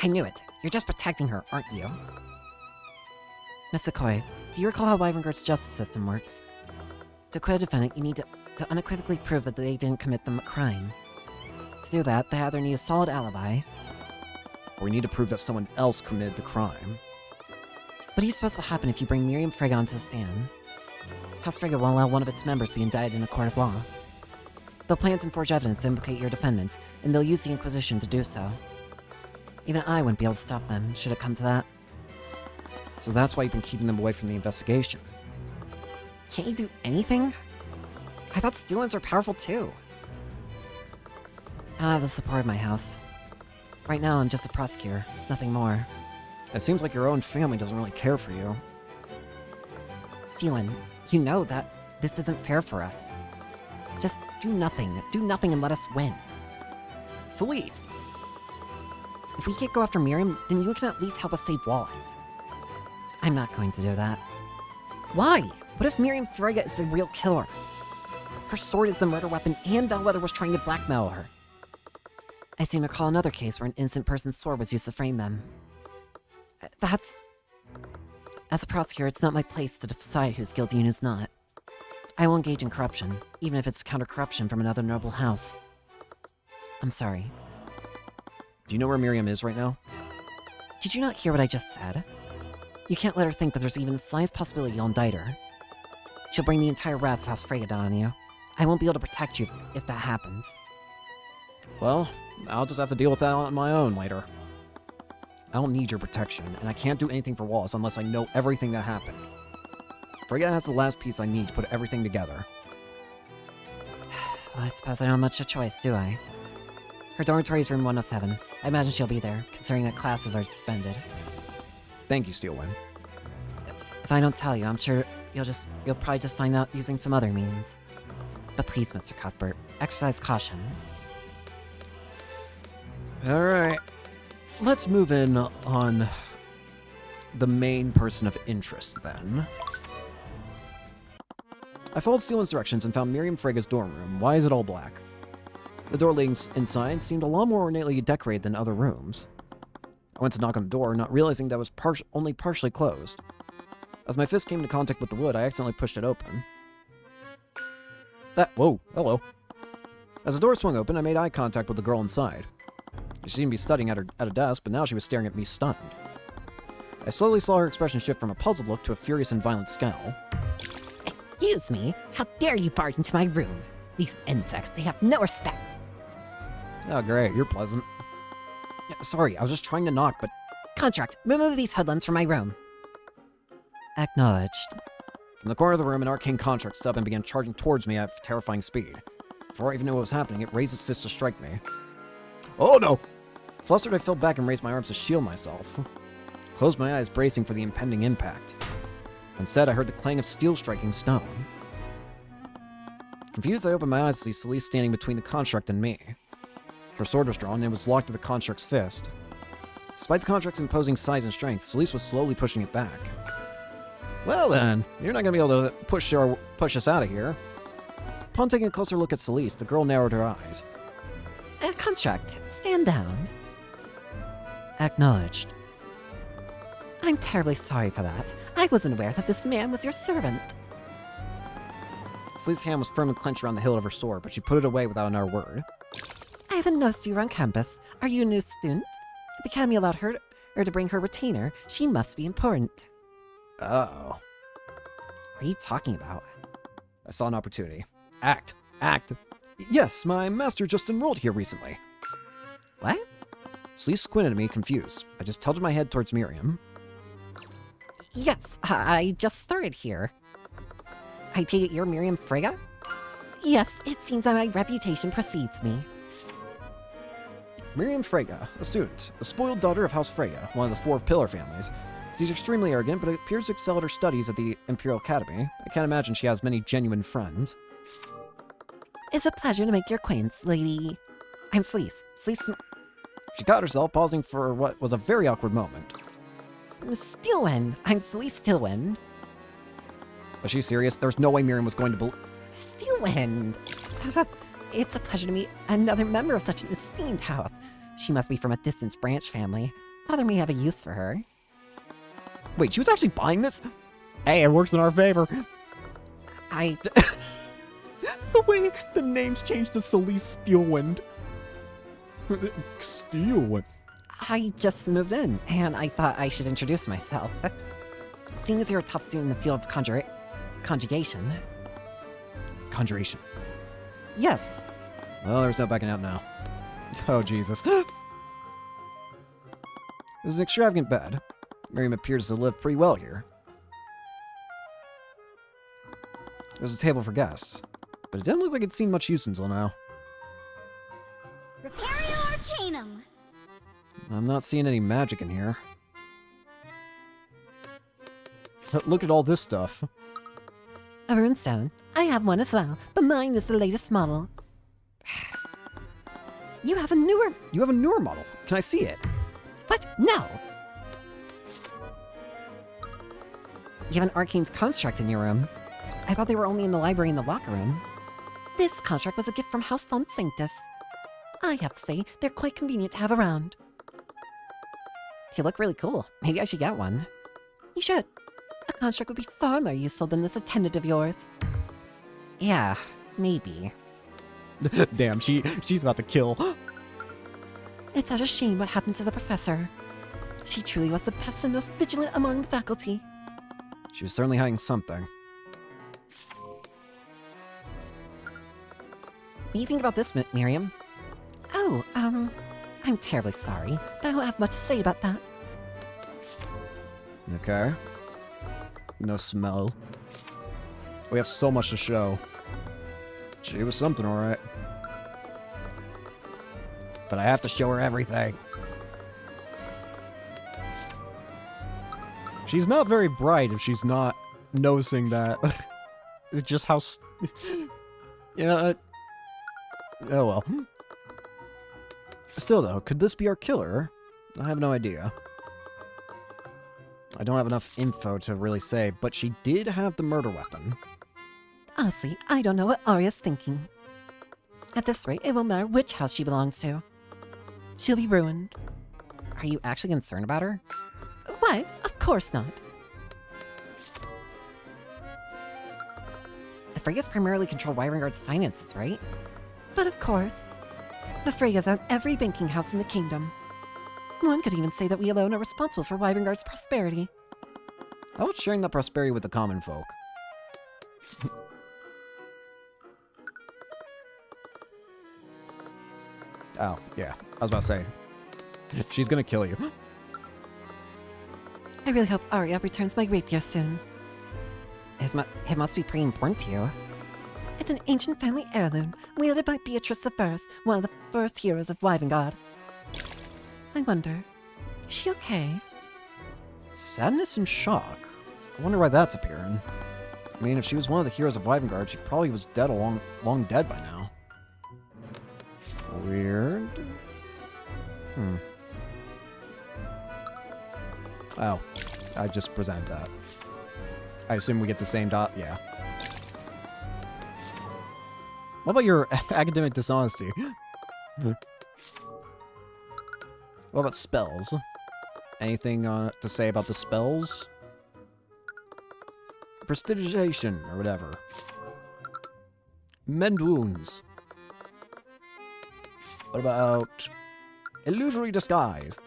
I knew it. You're just protecting her, aren't you? Miss Sequoia, do you recall how Wyverngard's justice system works? To acquit a defendant, you need to unequivocally prove that they didn't commit the crime. To do that, they either need a solid alibi, or we need to prove that someone else committed the crime. What do you suppose will happen if you bring Miriam Frega onto the stand? House Frega won't allow one of its members to be indicted in a court of law. They'll plant and forge evidence to implicate your defendant, and they'll use the Inquisition to do so. Even I wouldn't be able to stop them, should it come to that. So that's why you've been keeping them away from the investigation. Can't you do anything? I thought Steelwyn's are powerful too. I don't have the support of my house. Right now, I'm just a prosecutor, nothing more. It seems like your own family doesn't really care for you. Steelwyn, you know that this isn't fair for us. Just do nothing and let us win. Celeste! If we can't go after Miriam, then you can at least help us save Wallace. I'm not going to do that. Why? What if Miriam Frega is the real killer? Her sword is the murder weapon, and Bellwether was trying to blackmail her. I seem to recall another case where an innocent person's sword was used to frame them. As a prosecutor, it's not my place to decide who's guilty and who's not. I will engage in corruption, even if it's counter-corruption from another noble house. I'm sorry. Do you know where Miriam is right now? Did you not hear what I just said? You can't let her think that there's even the slightest possibility you'll indict her. She'll bring the entire wrath of House Frega down on you. I won't be able to protect you if that happens. Well, I'll just have to deal with that on my own later. I don't need your protection, and I can't do anything for Wallace unless I know everything that happened. Frigga has the last piece I need to put everything together. Well, I suppose I don't have much of a choice, do I? Her dormitory is room 107. I imagine she'll be there, considering that classes are suspended. Thank you, Steelwind. If I don't tell you, I'm sure you'll probably just find out using some other means. But please, Mr. Cuthbert, exercise caution. Alright. Let's move in on the main person of interest, then. I followed Steelwind's directions and found Miriam Frigga's dorm room. Why is it all black? The door leading inside seemed a lot more ornately decorated than other rooms. I went to knock on the door, not realizing that it was only partially closed. As my fist came into contact with the wood, I accidentally pushed it open. Whoa, hello. As the door swung open, I made eye contact with the girl inside. She seemed to be studying at a desk, but now she was staring at me stunned. I slowly saw her expression shift from a puzzled look to a furious and violent scowl. Excuse me, how dare you barge into my room? These insects, they have no respect. Oh, great, you're pleasant. Yeah, sorry, I was just trying to knock, but... Contract, remove these hoodlums from my room. Acknowledged. From the corner of the room, an arcane construct stood up and began charging towards me at terrifying speed. Before I even knew what was happening, it raised its fist to strike me. Oh no! Flustered, I fell back and raised my arms to shield myself. Closed my eyes, bracing for the impending impact. Instead, I heard the clang of steel striking stone. Confused, I opened my eyes to see Celeste standing between the construct and me. Her sword was drawn, and it was locked to the construct's fist. Despite the construct's imposing size and strength, Celeste was slowly pushing it back. Well then, you're not going to be able to push us out of here. Upon taking a closer look at Celeste, the girl narrowed her eyes. Construct, stand down. Acknowledged. I'm terribly sorry for that. I wasn't aware that this man was your servant. Celeste's hand was firmly clenched around the hilt of her sword, but she put it away without another word. I haven't noticed you were on campus. Are you a new student? If the academy allowed her to bring her retainer, she must be important. Oh. What are you talking about? I saw an opportunity. Act. Yes, my master just enrolled here recently. What? Celeste squinted at me, confused. I just tilted my head towards Miriam. Yes, I just started here. I take it you're Miriam Frigga? Yes, it seems that my reputation precedes me. Miriam Frigga, a student, a spoiled daughter of House Freyja, one of the 4 pillar families. She's extremely arrogant, but appears to excel at her studies at the Imperial Academy. I can't imagine she has many genuine friends. It's a pleasure to make your acquaintance, lady. I'm Celeste. She caught herself, pausing for what was a very awkward moment. Steelwind. I'm Celeste Steelwind. Was she serious? There's no way Miriam was going to believe... Steelwind. It's a pleasure to meet another member of such an esteemed house. She must be from a distant branch family. Father may have a use for her. Wait, she was actually buying this? Hey, it works in our favor. The way the name's changed to Celeste Steelwind. Steelwind. I just moved in, and I thought I should introduce myself. Seeing as you're a top student in the field of conjugation. Conjuration. Yes. Well, there's no backing out now. Oh, Jesus. It was an extravagant bed. Miriam appears to live pretty well here. There was a table for guests, but it didn't look like it'd seen much use until now. Repario Arcanum! I'm not seeing any magic in here. Look at all this stuff. A runestone. I have one as well, but mine is the latest model. You have a newer model. Can I see it? What? No! You have an Arcane's construct in your room. I thought they were only in the library in the locker room. This construct was a gift from House Font Sanctus. I have to say, they're quite convenient to have around. They look really cool. Maybe I should get one. You should. A construct would be far more useful than this attendant of yours. Yeah, maybe. Damn, she's about to kill. It's such a shame what happened to the professor. She truly was the best and most vigilant among the faculty. She was certainly hiding something. What do you think about this, Miriam? Oh, I'm terribly sorry, but I don't have much to say about that. Okay. No smell. We have so much to show. She was something, alright. But I have to show her everything. She's not very bright if she's not noticing that. It's just how... you know... oh well. Still though, could this be our killer? I have no idea. I don't have enough info to really say, but she did have the murder weapon. Honestly, I don't know what Arya's thinking. At this rate, it won't matter which house she belongs to. She'll be ruined. Are you actually concerned about her? What? Of course not. The Freyas primarily control Wyvernguard's finances, right? But of course. The Freyas own every banking house in the kingdom. One could even say that we alone are responsible for Wyvernguard's prosperity. How about sharing that prosperity with the common folk? Oh, yeah. I was about to say. She's gonna kill you. I really hope Arya returns my rapier soon. It must be pretty important to you. It's an ancient family heirloom, wielded by Beatrice I, one of the first heroes of Wyvernguard. I wonder, is she okay? Sadness and shock. I wonder why that's appearing. I mean, if she was one of the heroes of Wyvernguard, she probably was dead long dead by now. Weird. Oh, I just presented that. I assume we get the same dot. Yeah. What about your academic dishonesty? What about spells? Anything to say about the spells? Prestidigitation, or whatever. Mend wounds. What about illusory disguise?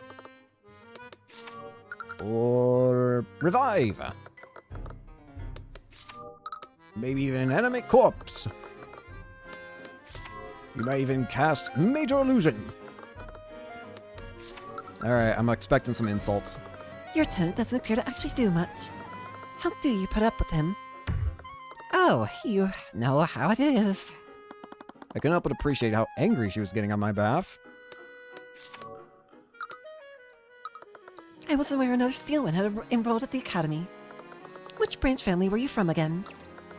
Or revive? Maybe even animate corpse. You might even cast major illusion. Alright, I'm expecting some insults. Your tenant doesn't appear to actually do much. How do you put up with him? Oh, you know how it is. I couldn't help but appreciate how angry she was getting on my behalf. I wasn't aware another Steelwind had enrolled at the academy. Which branch family were you from again?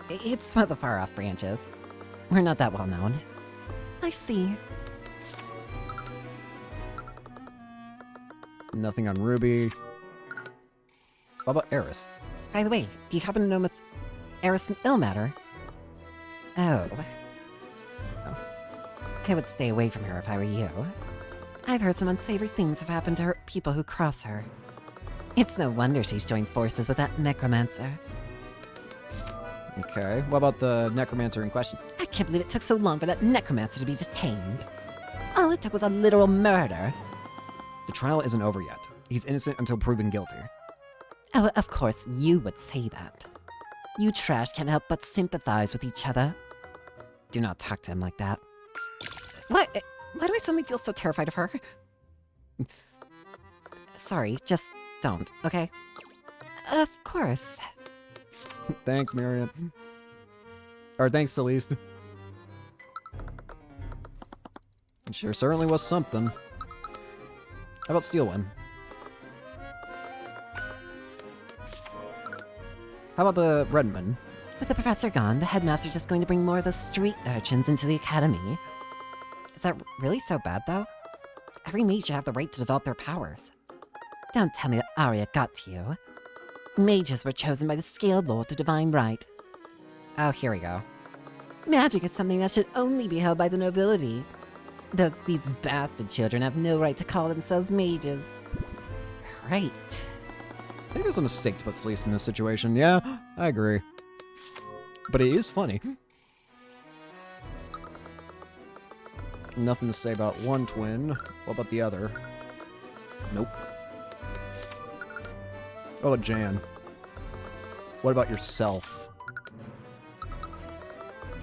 It's one of the far-off branches. We're not that well known. I see. Nothing on Ruby. What about Eris? By the way, do you happen to know Miss Eris Illmatter? Oh. I would stay away from her if I were you. I've heard some unsavory things have happened to her people who cross her. It's no wonder she's joined forces with that necromancer. Okay, what about the necromancer in question? I can't believe it took so long for that necromancer to be detained. All it took was a literal murder. The trial isn't over yet. He's innocent until proven guilty. Oh, of course, you would say that. You trash can't help but sympathize with each other. Do not talk to him like that. What? Why do I suddenly feel so terrified of her? Sorry, just don't, okay? Of course. Thanks, Miriam. Or thanks, Celeste. It sure certainly was something. How about Steelwind? How about the Redman? With the professor gone, the headmaster's just going to bring more of those street urchins into the academy. Is that really so bad, though? Every mage should have the right to develop their powers. Don't tell me that Arya got to you. Mages were chosen by the Scaled Lord to divine right. Oh, here we go. Magic is something that should only be held by the nobility. These bastard children have no right to call themselves mages. Right. I think it was a mistake to put Celeste in this situation. Yeah, I agree. But it is funny. Nothing to say about one twin. What about the other? Nope. Oh, Jan. What about yourself?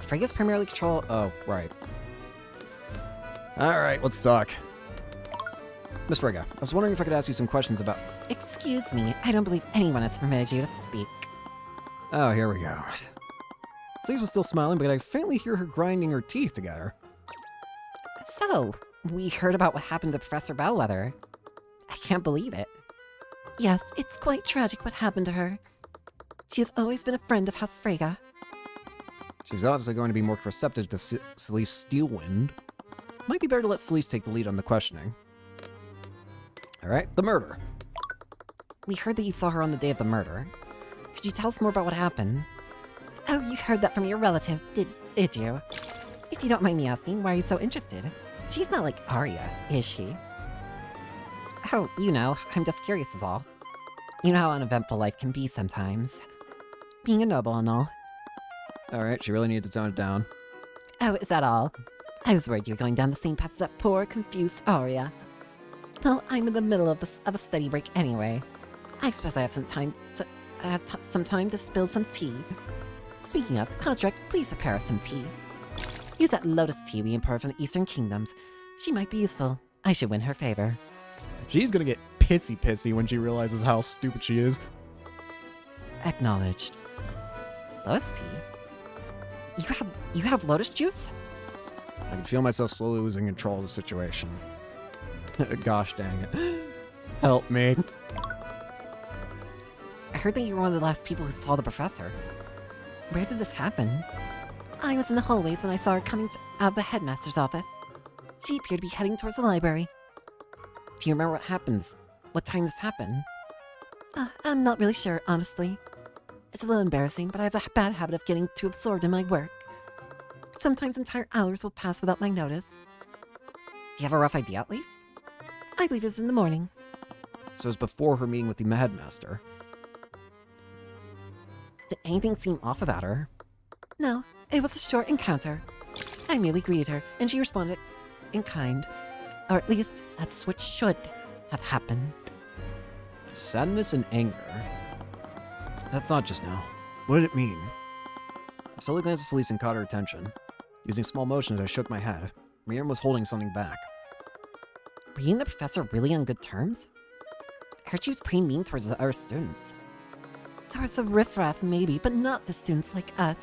Freyas primarily control... Oh, right. Alright, let's talk. Miss Freyga, I was wondering if I could ask you some questions about... Excuse me, I don't believe anyone has permitted you to speak. Oh, here we go. Sleeves was still smiling, but I faintly hear her grinding her teeth together. So, we heard about what happened to Professor Bellwether. I can't believe it. Yes, it's quite tragic what happened to her. She has always been a friend of House Frega. She's obviously going to be more receptive to Celeste Steelwind. Might be better to let Celeste take the lead on the questioning. Alright, the murder. We heard that you saw her on the day of the murder. Could you tell us more about what happened? Oh, you heard that from your relative, did you? If you don't mind me asking, why are you so interested? She's not like Arya, is she? Oh, you know, I'm just curious is all. You know how uneventful life can be sometimes. Being a noble and all. Alright, she really needs to tone it down. Oh, is that all? I was worried you were going down the same path as that poor, confused Arya. Well, I'm in the middle of a study break anyway. I suppose I have some time, some time to spill some tea. Speaking of, Contract, please prepare us some tea. Use that lotus tea we import from the Eastern Kingdoms. She might be useful. I should win her favor. She's gonna get pissy when she realizes how stupid she is. Acknowledged. Lotus tea? You have lotus juice? I can feel myself slowly losing control of the situation. Gosh dang it. Help me. I heard that you were one of the last people who saw the professor. Where did this happen? I was in the hallways when I saw her coming out of the headmaster's office. She appeared to be heading towards the library. Do you remember what time this happened? I'm not really sure, honestly. It's a little embarrassing, but I have a bad habit of getting too absorbed in my work. Sometimes entire hours will pass without my notice. Do you have a rough idea, at least? I believe it was in the morning. So it was before her meeting with the headmaster. Did anything seem off about her? No, it was a short encounter. I merely greeted her, and she responded in kind. Or at least, that's what should have happened. Sadness and anger. That thought just now. What did it mean? I slowly glanced at Celeste and caught her attention. Using small motions, I shook my head. Miriam was holding something back. Were you and the professor really on good terms? I heard she was pretty mean towards our students. Towards the riffraff, maybe, but not the students like us.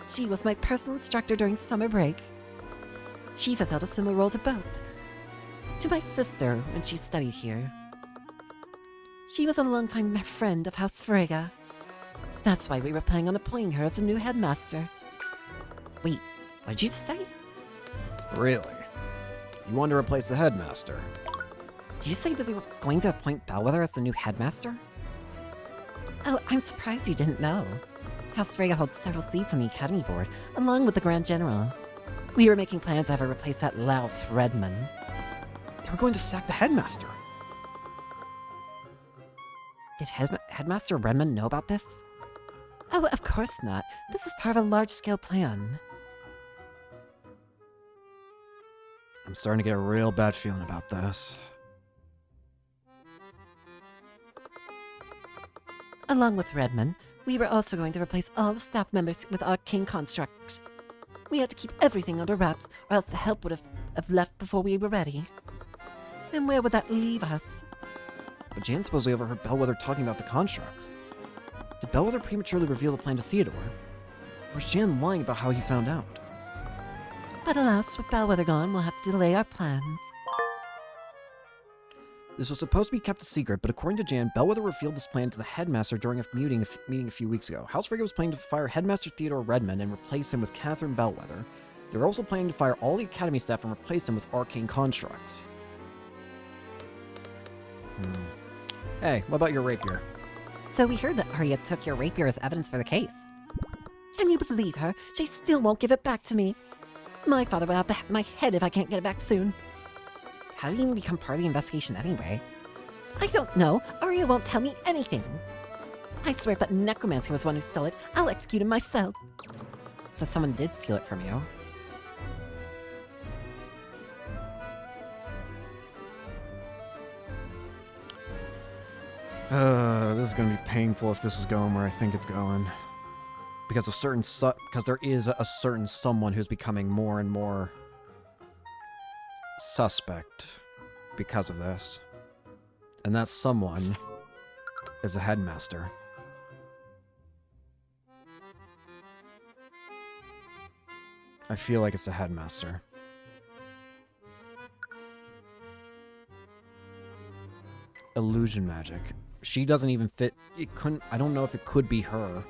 She was my personal instructor during summer break. She fulfilled a similar role to both. To my sister when she studied here. She was a longtime friend of House Frega. That's why we were planning on appointing her as the new headmaster. Wait, what did you say? Really? You want to replace the headmaster? Did you say that they were going to appoint Bellwether as the new headmaster? Oh, I'm surprised you didn't know. House Frega holds several seats on the Academy Board, along with the Grand General. We were making plans to have her replace that lout, Redmond. They were going to sack the headmaster. Did Headmaster Redmond know about this? Oh, of course not. This is part of a large-scale plan. I'm starting to get a real bad feeling about this. Along with Redmond, we were also going to replace all the staff members with Arcane constructs. We had to keep everything under wraps, or else the help would have left before we were ready. Then where would that leave us? But Jan supposedly overheard Bellwether talking about the constructs. Did Bellwether prematurely reveal the plan to Theodore? Or is Jan lying about how he found out? But alas, with Bellwether gone, we'll have to delay our plans. This was supposed to be kept a secret, but according to Jan, Bellwether revealed this plan to the headmaster during a meeting a few weeks ago. House Frega was planning to fire Headmaster Theodore Redmond and replace him with Catherine Bellwether. They were also planning to fire all the Academy staff and replace them with arcane constructs. Hey, what about your rapier? So we heard that Arya took your rapier as evidence for the case. Can you believe her? She still won't give it back to me. My father will have my head if I can't get it back soon. How did you even become part of the investigation anyway? I don't know. Arya won't tell me anything. I swear if that necromancer was the one who stole it, I'll execute him myself. So someone did steal it from you. This is gonna be painful if this is going where I think it's going. Because there is a certain someone who's becoming more and more suspect because of this. And that someone is a headmaster. I feel like it's the headmaster. Illusion magic. She doesn't even fit. It couldn't. I don't know if it could be her.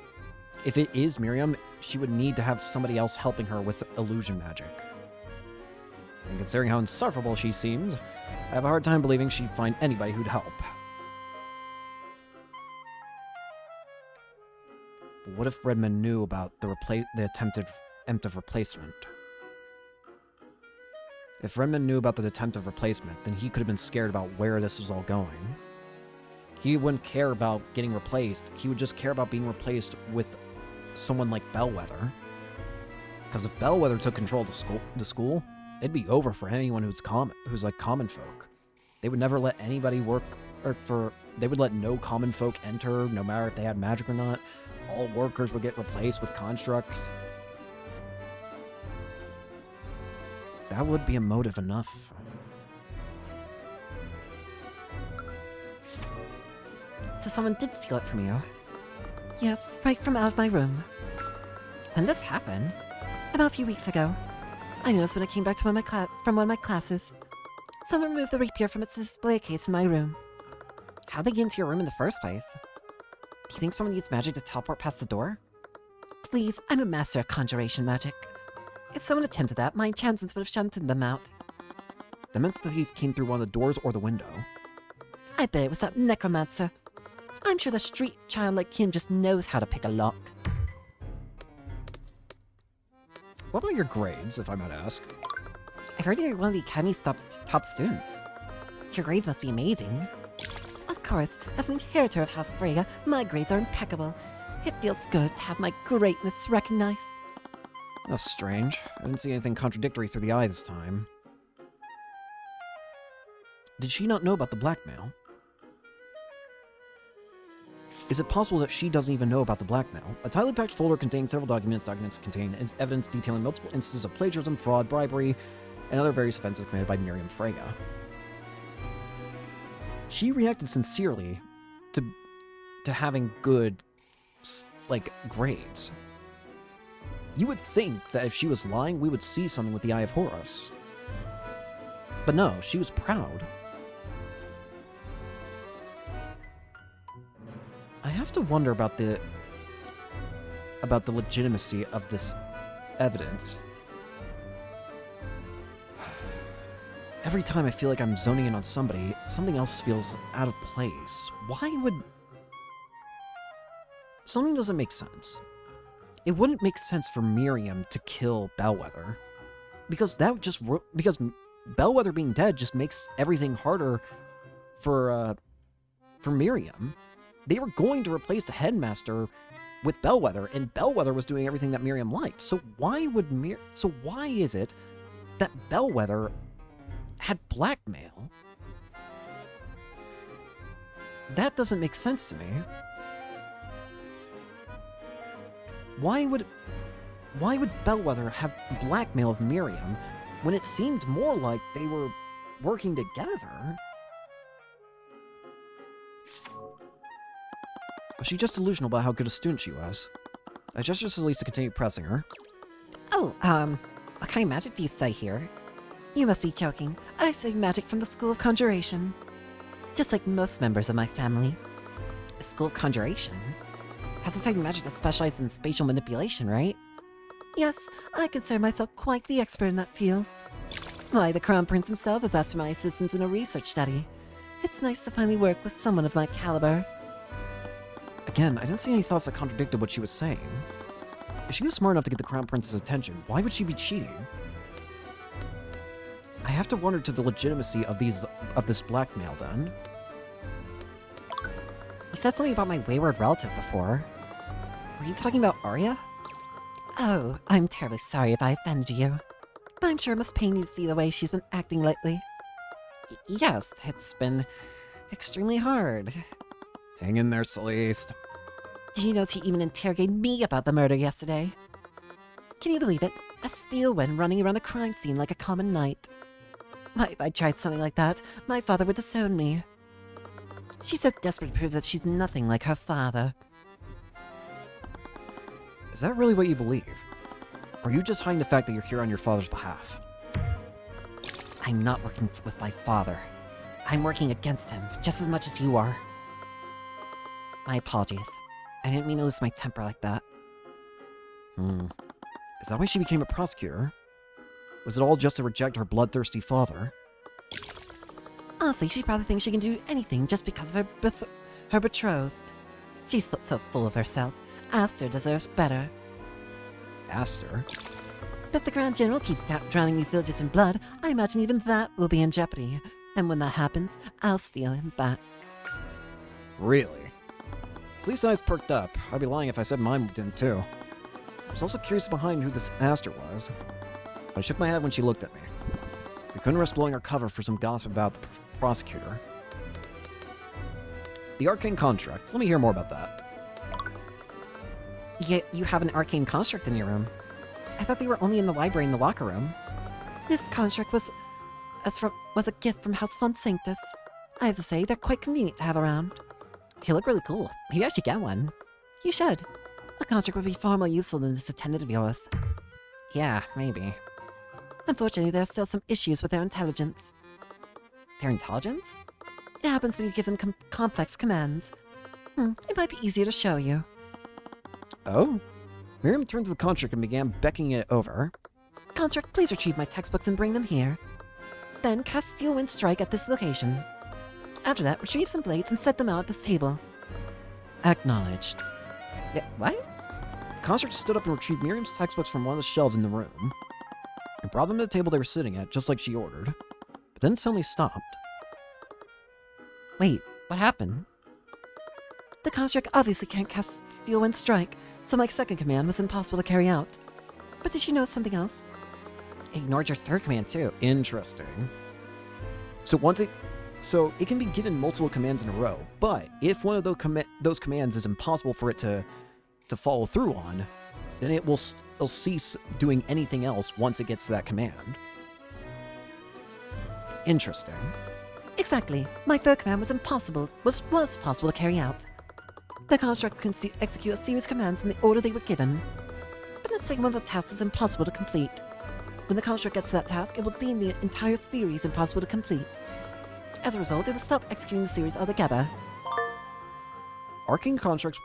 If it is Miriam, she would need to have somebody else helping her with illusion magic. And considering how insufferable she seems, I have a hard time believing she'd find anybody who'd help. But what if Redmond knew about the attempted replacement? If Redmond knew about the attempt of replacement, then he could have been scared about where this was all going. He wouldn't care about getting replaced. He would just care about being replaced with someone like Bellwether. Because if Bellwether took control of the school, it'd be over for anyone who's like common folk. They would never let anybody work, they would let no common folk enter, no matter if they had magic or not. All workers would get replaced with constructs. That would be a motive enough. So someone did steal it from you? Yes, right from out of my room. When this happened? About a few weeks ago. I noticed when I came back to from one of my classes. Someone removed the rapier from its display case in my room. How'd they get into your room in the first place? Do you think someone used magic to teleport past the door? Please, I'm a master of conjuration magic. If someone attempted that, my enchantments would have shunted them out. That meant the thief came through one of the doors or the window. I bet it was that necromancer. I'm sure the street child like him just knows how to pick a lock. What about your grades, if I might ask? I heard you're one of the Academy's top students. Your grades must be amazing. Of course, as an inheritor of House Freyja, my grades are impeccable. It feels good to have my greatness recognized. That's strange. I didn't see anything contradictory through the eye this time. Did she not know about the blackmail? Is it possible that she doesn't even know about the blackmail? A tightly packed folder containing several documents. Documents contain evidence detailing multiple instances of plagiarism, fraud, bribery, and other various offenses committed by Miriam Freyja. She reacted sincerely to having good, grades. You would think that if she was lying, we would see something with the Eye of Horus. But no, she was proud. I have to wonder about the legitimacy of this evidence. Every time I feel like I'm zoning in on somebody, something else feels out of place. Why would... Something doesn't make sense. It wouldn't make sense for Miriam to kill Bellwether. Because Bellwether being dead just makes everything harder for Miriam. They were going to replace the headmaster with Bellwether, and Bellwether was doing everything that Miriam liked. So why is it that Bellwether had blackmail? That doesn't make sense to me. Why would Bellwether have blackmail of Miriam when it seemed more like they were working together? Was she just delusional about how good a student she was? I gestured to Lisa to continue pressing her. Oh, what kind of magic do you say here? You must be joking. I study magic from the School of Conjuration. Just like most members of my family. The School of Conjuration? Has a type of magic that specializes in spatial manipulation, right? Yes, I consider myself quite the expert in that field. Why, the Crown Prince himself has asked for my assistance in a research study. It's nice to finally work with someone of my caliber. Again, I didn't see any thoughts that contradicted what she was saying. If she was smart enough to get the Crown Prince's attention, why would she be cheating? I have to wonder to the legitimacy of this blackmail, then. You said something about my wayward relative before. Were you talking about Arya? Oh, I'm terribly sorry if I offended you. But I'm sure it must pain you to see the way she's been acting lately. Yes, it's been extremely hard. Hang in there, Celeste. Did you know she even interrogated me about the murder yesterday? Can you believe it? A steel one running around the crime scene like a common knight. Why, if I tried something like that, my father would disown me. She's so desperate to prove that she's nothing like her father. Is that really what you believe? Or are you just hiding the fact that you're here on your father's behalf? I'm not working with my father. I'm working against him, just as much as you are. My apologies. I didn't mean to lose my temper like that. Is that why she became a prosecutor? Was it all just to reject her bloodthirsty father? Honestly, she probably thinks she can do anything just because of her betrothed. She's so full of herself. Aster deserves better. Aster? If the Grand General keeps drowning these villages in blood, I imagine even that will be in jeopardy. And when that happens, I'll steal him back. Really? Slee's eyes perked up. I'd be lying if I said mine didn't too. I was also curious behind who this Aster was. But I shook my head when she looked at me. We couldn't risk blowing our cover for some gossip about the prosecutor. The Arcane Construct. Let me hear more about that. You have an arcane construct in your room. I thought they were only in the library in the locker room. This construct was a gift from House Font Sanctus. I have to say, they're quite convenient to have around. They look really cool. Maybe I should get one. You should. A construct would be far more useful than this attendant of yours. Yeah, maybe. Unfortunately, there are still some issues with their intelligence. Their intelligence? It happens when you give them complex commands. It might be easier to show you. Oh? Miriam turned to the construct and began beckoning it over. Construct, please retrieve my textbooks and bring them here. Then cast Steel Wind Strike at this location. After that, retrieve some blades and set them out at this table. Acknowledged. Yeah, what? The construct stood up and retrieved Miriam's textbooks from one of the shelves in the room and brought them to the table they were sitting at, just like she ordered. But then suddenly stopped. Wait, what happened? The construct obviously can't cast Steel Wind Strike, so my second command was impossible to carry out. But did you know something else? It ignored your third command too. Interesting. So it can be given multiple commands in a row, but if one of those commands is impossible for it to follow through on, then it'll cease doing anything else once it gets to that command. Interesting. Exactly. My third command was possible to carry out. The construct can execute a series of commands in the order they were given. But let's say one of the tasks is impossible to complete. When the construct gets to that task, it will deem the entire series impossible to complete. As a result, it will stop executing the series altogether. Arcane constructs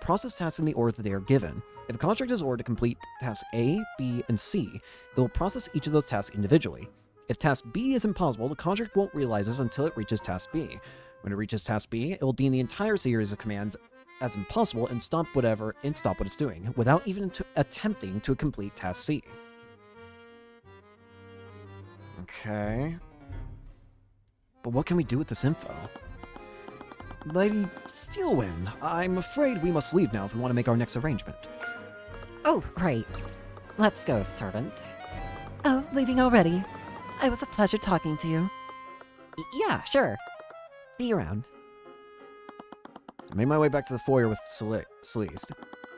process tasks in the order that they are given. If a construct is ordered to complete tasks A, B, and C, it will process each of those tasks individually. If task B is impossible, the construct won't realize this until it reaches task B. When it reaches task B, it will deem the entire series of commands as impossible and stop what it's doing, without even attempting to complete task C. Okay. But what can we do with this info? Lady Steelwind, I'm afraid we must leave now if we want to make our next arrangement. Oh, right. Let's go, servant. Oh, leaving already? It was a pleasure talking to you. Yeah, sure. See you around. I made my way back to the foyer with Celeste.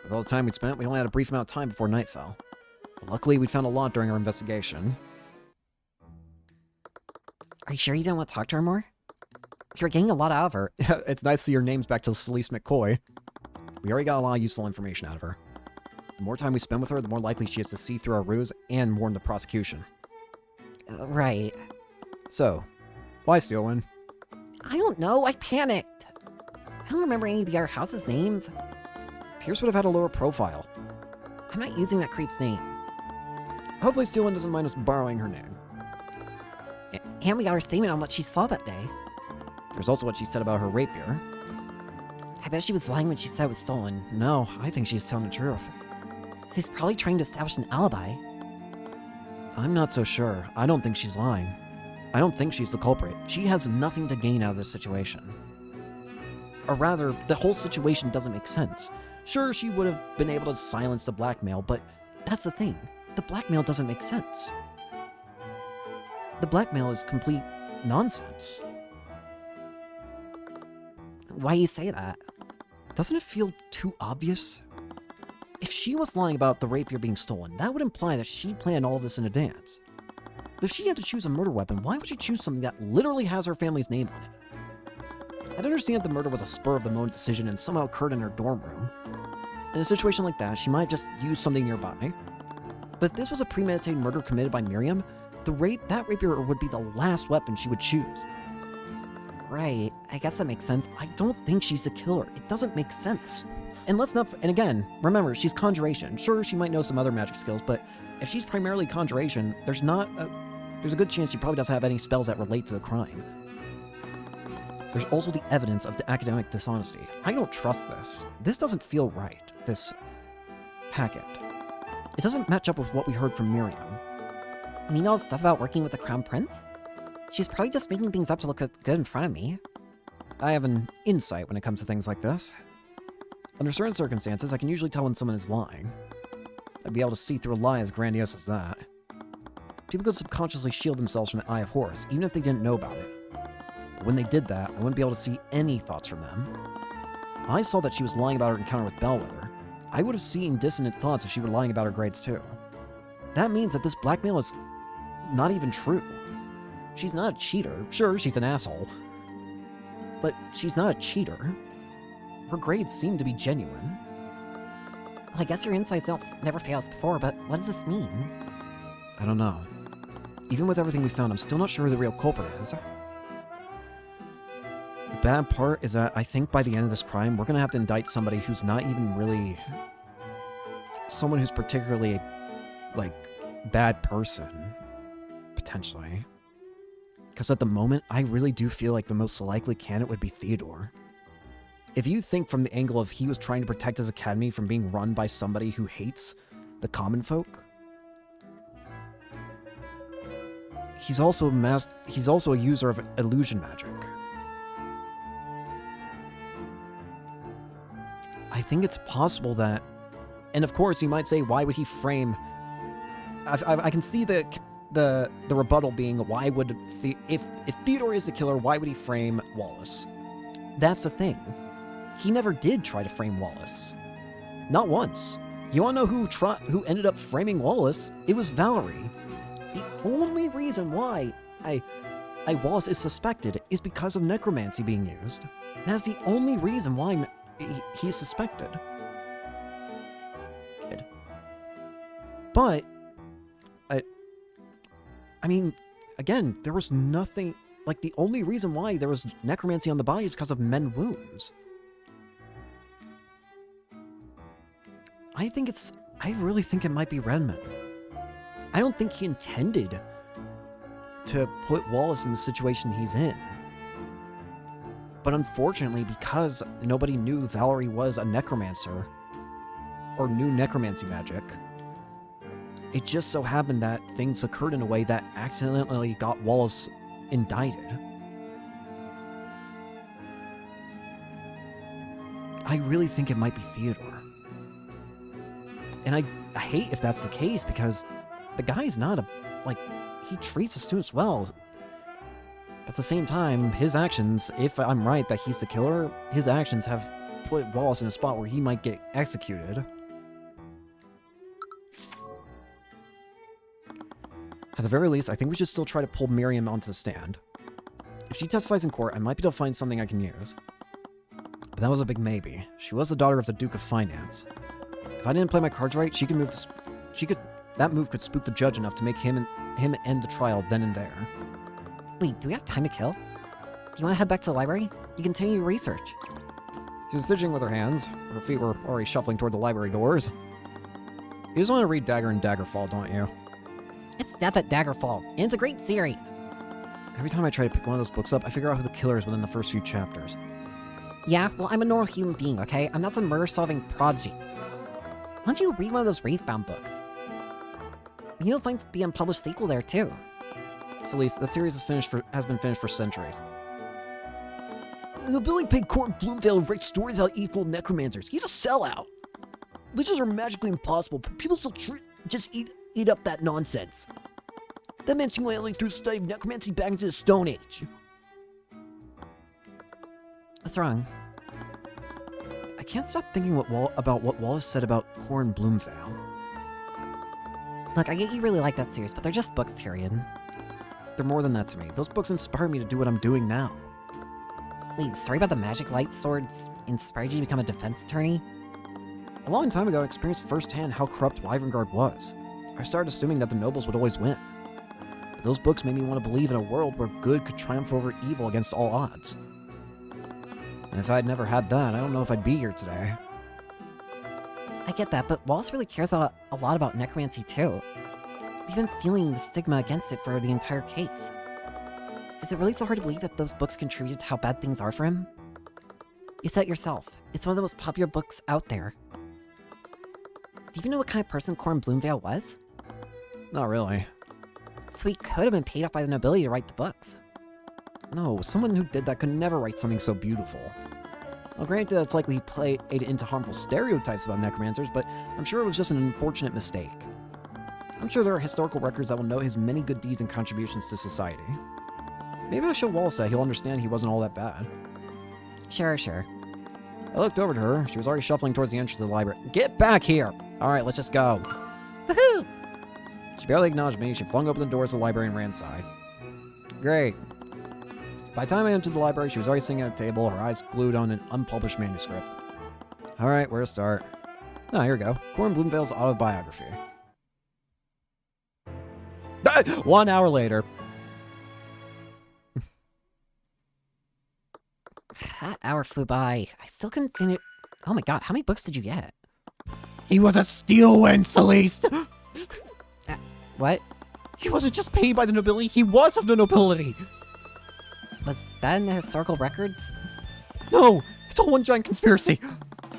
With all the time we'd spent, we only had a brief amount of time before night fell. But luckily, we'd found a lot during our investigation. Are you sure you didn't want to talk to her more? You're getting a lot out of her. It's nice to see your name's back to Celeste McCoy. We already got a lot of useful information out of her. The more time we spend with her, the more likely she is to see through our ruse and warn the prosecution. Right. So, why Steelwind? I don't know, I panicked. I don't remember any of the other house's names. Pierce would have had a lower profile. I'm not using that creep's name. Hopefully Steelwind doesn't mind us borrowing her name. And we got her statement on what she saw that day. There's also what she said about her rapier. I bet she was lying when she said it was stolen. No, I think she's telling the truth. She's probably trying to establish an alibi. I'm not so sure. I don't think she's lying. I don't think she's the culprit. She has nothing to gain out of this situation. Or rather, the whole situation doesn't make sense. Sure, she would have been able to silence the blackmail, but that's the thing. The blackmail doesn't make sense. The blackmail is complete nonsense. Why you say that? Doesn't it feel too obvious? If she was lying about the rapier being stolen, that would imply that she planned all of this in advance. But if she had to choose a murder weapon, why would she choose something that literally has her family's name on it? I'd understand if the murder was a spur-of-the-moment decision and somehow occurred in her dorm room. In a situation like that, she might just use something nearby, But if this was a premeditated murder committed by Miriam, that rapier would be the last weapon she would choose. Right, I guess that makes sense. I don't think she's a killer. It doesn't make sense. And and again, remember, she's conjuration. Sure, she might know some other magic skills, but if she's primarily conjuration, there's a good chance she probably doesn't have any spells that relate to the crime. There's also the evidence of the academic dishonesty. I don't trust this. This doesn't feel right, this packet. It doesn't match up with what we heard from Miriam. You mean all the stuff about working with the Crown Prince? She's probably just making things up to look good in front of me. I have an insight when it comes to things like this. Under certain circumstances, I can usually tell when someone is lying. I'd be able to see through a lie as grandiose as that. People could subconsciously shield themselves from the Eye of Horus, even if they didn't know about it. But when they did that, I wouldn't be able to see any thoughts from them. I saw that she was lying about her encounter with Bellwether. I would have seen dissonant thoughts if she were lying about her grades too. That means that this blackmail is not even true. She's not a cheater. Sure, she's an asshole. But she's not a cheater. Her grades seem to be genuine. Well, I guess your insight never fails before, but what does this mean? I don't know. Even with everything we found, I'm still not sure who the real culprit is. The bad part is that I think by the end of this crime, we're gonna have to indict somebody who's not even really... someone who's particularly, like, bad person. Potentially. Because at the moment, I really do feel like the most likely candidate would be Theodore. If you think from the angle of he was trying to protect his academy from being run by somebody who hates the common folk, he's also a user of illusion magic. I think it's possible that, and of course you might say, why would he frame? I can see the rebuttal being, why would if Theodore is the killer, why would he frame Wallace? That's the thing. He never did try to frame Wallace. Not once. You want to know who ended up framing Wallace? It was Valerie. The only reason why Wallace is suspected is because of necromancy being used. That's the only reason why he's suspected. But I mean, again, there was nothing... Like, the only reason why there was necromancy on the body is because of men wounds. I really think it might be Redmond. I don't think he intended to put Wallace in the situation he's in. But unfortunately, because nobody knew Valerie was a necromancer, or knew necromancy magic, it just so happened that things occurred in a way that accidentally got Wallace indicted. I really think it might be Theodore. And I hate if that's the case, because the guy's not he treats the students well. But at the same time, his actions, if I'm right that he's the killer, his actions have put Wallace in a spot where he might get executed. At the very least, I think we should still try to pull Miriam onto the stand. If she testifies in court, I might be able to find something I can use. But that was a big maybe. She was the daughter of the Duke of Finance. If I didn't play my cards right, that move could spook the judge enough to make him end the trial then and there. Wait, do we have time to kill? Do you want to head back to the library? You continue your research. She's fidgeting with her hands. Her feet were already shuffling toward the library doors. You just want to read Dagger and Daggerfall, don't you? It's Death at Daggerfall, and it's a great series. Every time I try to pick one of those books up, I figure out who the killer is within the first few chapters. Yeah, well, I'm a normal human being, okay? I'm not some murder-solving prodigy. Why don't you read one of those Wraithbound books? You'll find the unpublished sequel there, too. Celeste, that series has been finished for centuries. Billy paid Court Bloomvale and write stories about evil necromancers. He's a sellout. Liches are magically impossible, but people still just eat up that nonsense. That man single-handedly threw the study of necromancy back into the Stone Age. What's wrong? I can't stop thinking about what Wallace said about Corin Bloomvale. Look, I get you really like that series, but they're just books, Tyrion. They're more than that to me. Those books inspired me to do what I'm doing now. Wait, the story about the magic light swords inspired you to become a defense attorney? A long time ago, I experienced firsthand how corrupt Wyverngard was. I started assuming that the nobles would always win. But those books made me want to believe in a world where good could triumph over evil against all odds. And if I'd never had that, I don't know if I'd be here today. I get that, but Wallace really cares a lot about necromancy too. We've been feeling the stigma against it for the entire case. Is it really so hard to believe that those books contributed to how bad things are for him? You said it yourself. It's one of the most popular books out there. Do you even know what kind of person Corin Bloomvale was? Not really. So he could have been paid off by the nobility to write the books. No, someone who did that could never write something so beautiful. Well, granted, it's likely he played into harmful stereotypes about necromancers, but I'm sure it was just an unfortunate mistake. I'm sure there are historical records that will note his many good deeds and contributions to society. Maybe I'll show Wallace that he'll understand he wasn't all that bad. Sure. I looked over to her. She was already shuffling towards the entrance of the library. Get back here! Alright, let's just go. Woohoo! She barely acknowledged me. She flung open the doors of the library and ran inside. Great. By the time I entered the library, she was already sitting at a table, her eyes glued on an unpublished manuscript. Alright, where to start? Oh, here we go. Corin Bloomvale's autobiography. 1 hour later. That hour flew by. I still couldn't finish. Oh my god, how many books did you get? He was a steelwind, Celeste! What? He wasn't just paid by the nobility, he was of the nobility! Was that in the historical records? No! It's all one giant conspiracy!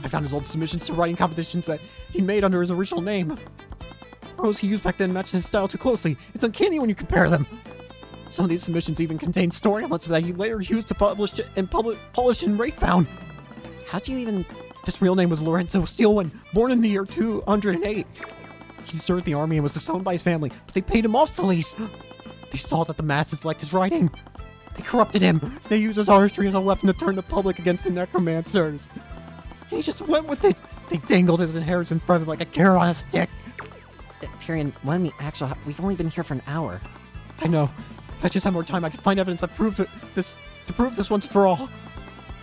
I found his old submissions to writing competitions that he made under his original name. Prose he used back then matches his style too closely. It's uncanny when you compare them. Some of these submissions even contain story elements that he later used to publish in Wraithbound. How'd you even... His real name was Lorenzo Steelwind, born in the year 208. He served the army and was disowned by his family, but they paid him off, Celeste. They saw that the masses liked his writing. They corrupted him. They used his artistry as a weapon to turn the public against the necromancers. And he just went with it. They dangled his inheritance in front of him like a carrot on a stick. Tyrion, when the actual... We've only been here for an hour. I know. If I just had more time, I could find evidence that prove this once for all.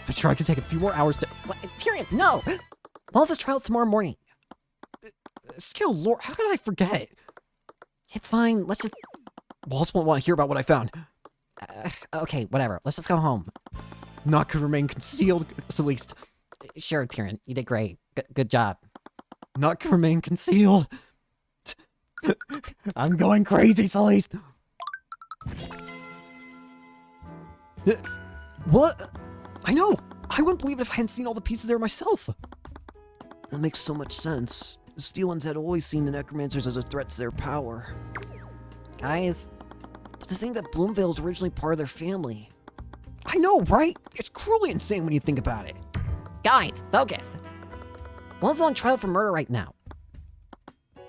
I'm sure I could take a few more hours to... What? Tyrion, no! Wallace's trial's tomorrow morning. Skill lore, how could I forget? It's fine, let's just... Wallace won't want to hear about what I found. Okay, whatever. Let's just go home. Naught could remain concealed, Celeste. Sure, Tyrion, you did great. Good job. Naught could remain concealed. I'm going crazy, Celeste. What? I know. I wouldn't believe it if I hadn't seen all the pieces there myself. That makes so much sense. The Steelwinds had always seen the necromancers as a threat to their power. Guys, But to think that Bloomvale was originally part of their family. I know, right? It's cruelly insane when you think about it. guys, focus. Wallace is on trial for murder right now.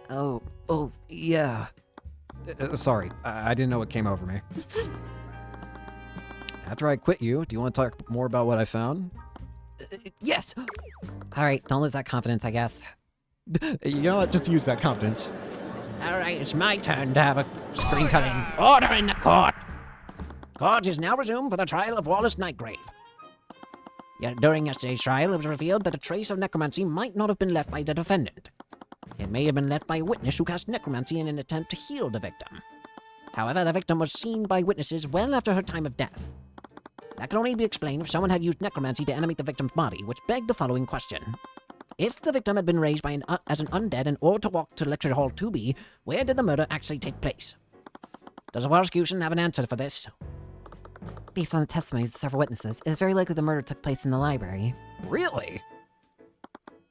Oh, yeah. Sorry, I didn't know what came over me. After I quit you, do you want to talk more about what I found? Yes! Alright, don't lose that confidence, I guess. You know what? Just use that confidence. Alright, it's my turn to have a screen cutting. Order in the court! Court is now resumed for the trial of Wallace Nightgrave. Yet during yesterday's trial, it was revealed that a trace of necromancy might not have been left by the defendant. It may have been left by a witness who cast necromancy in an attempt to heal the victim. However, the victim was seen by witnesses well after her time of death. That can only be explained if someone had used necromancy to animate the victim's body, which begged the following question. If the victim had been raised by as an undead and ordered to walk to Lecture Hall 2B, where did the murder actually take place? Does the prosecution have an answer for this? Based on the testimonies of several witnesses, it is very likely the murder took place in the library. Really?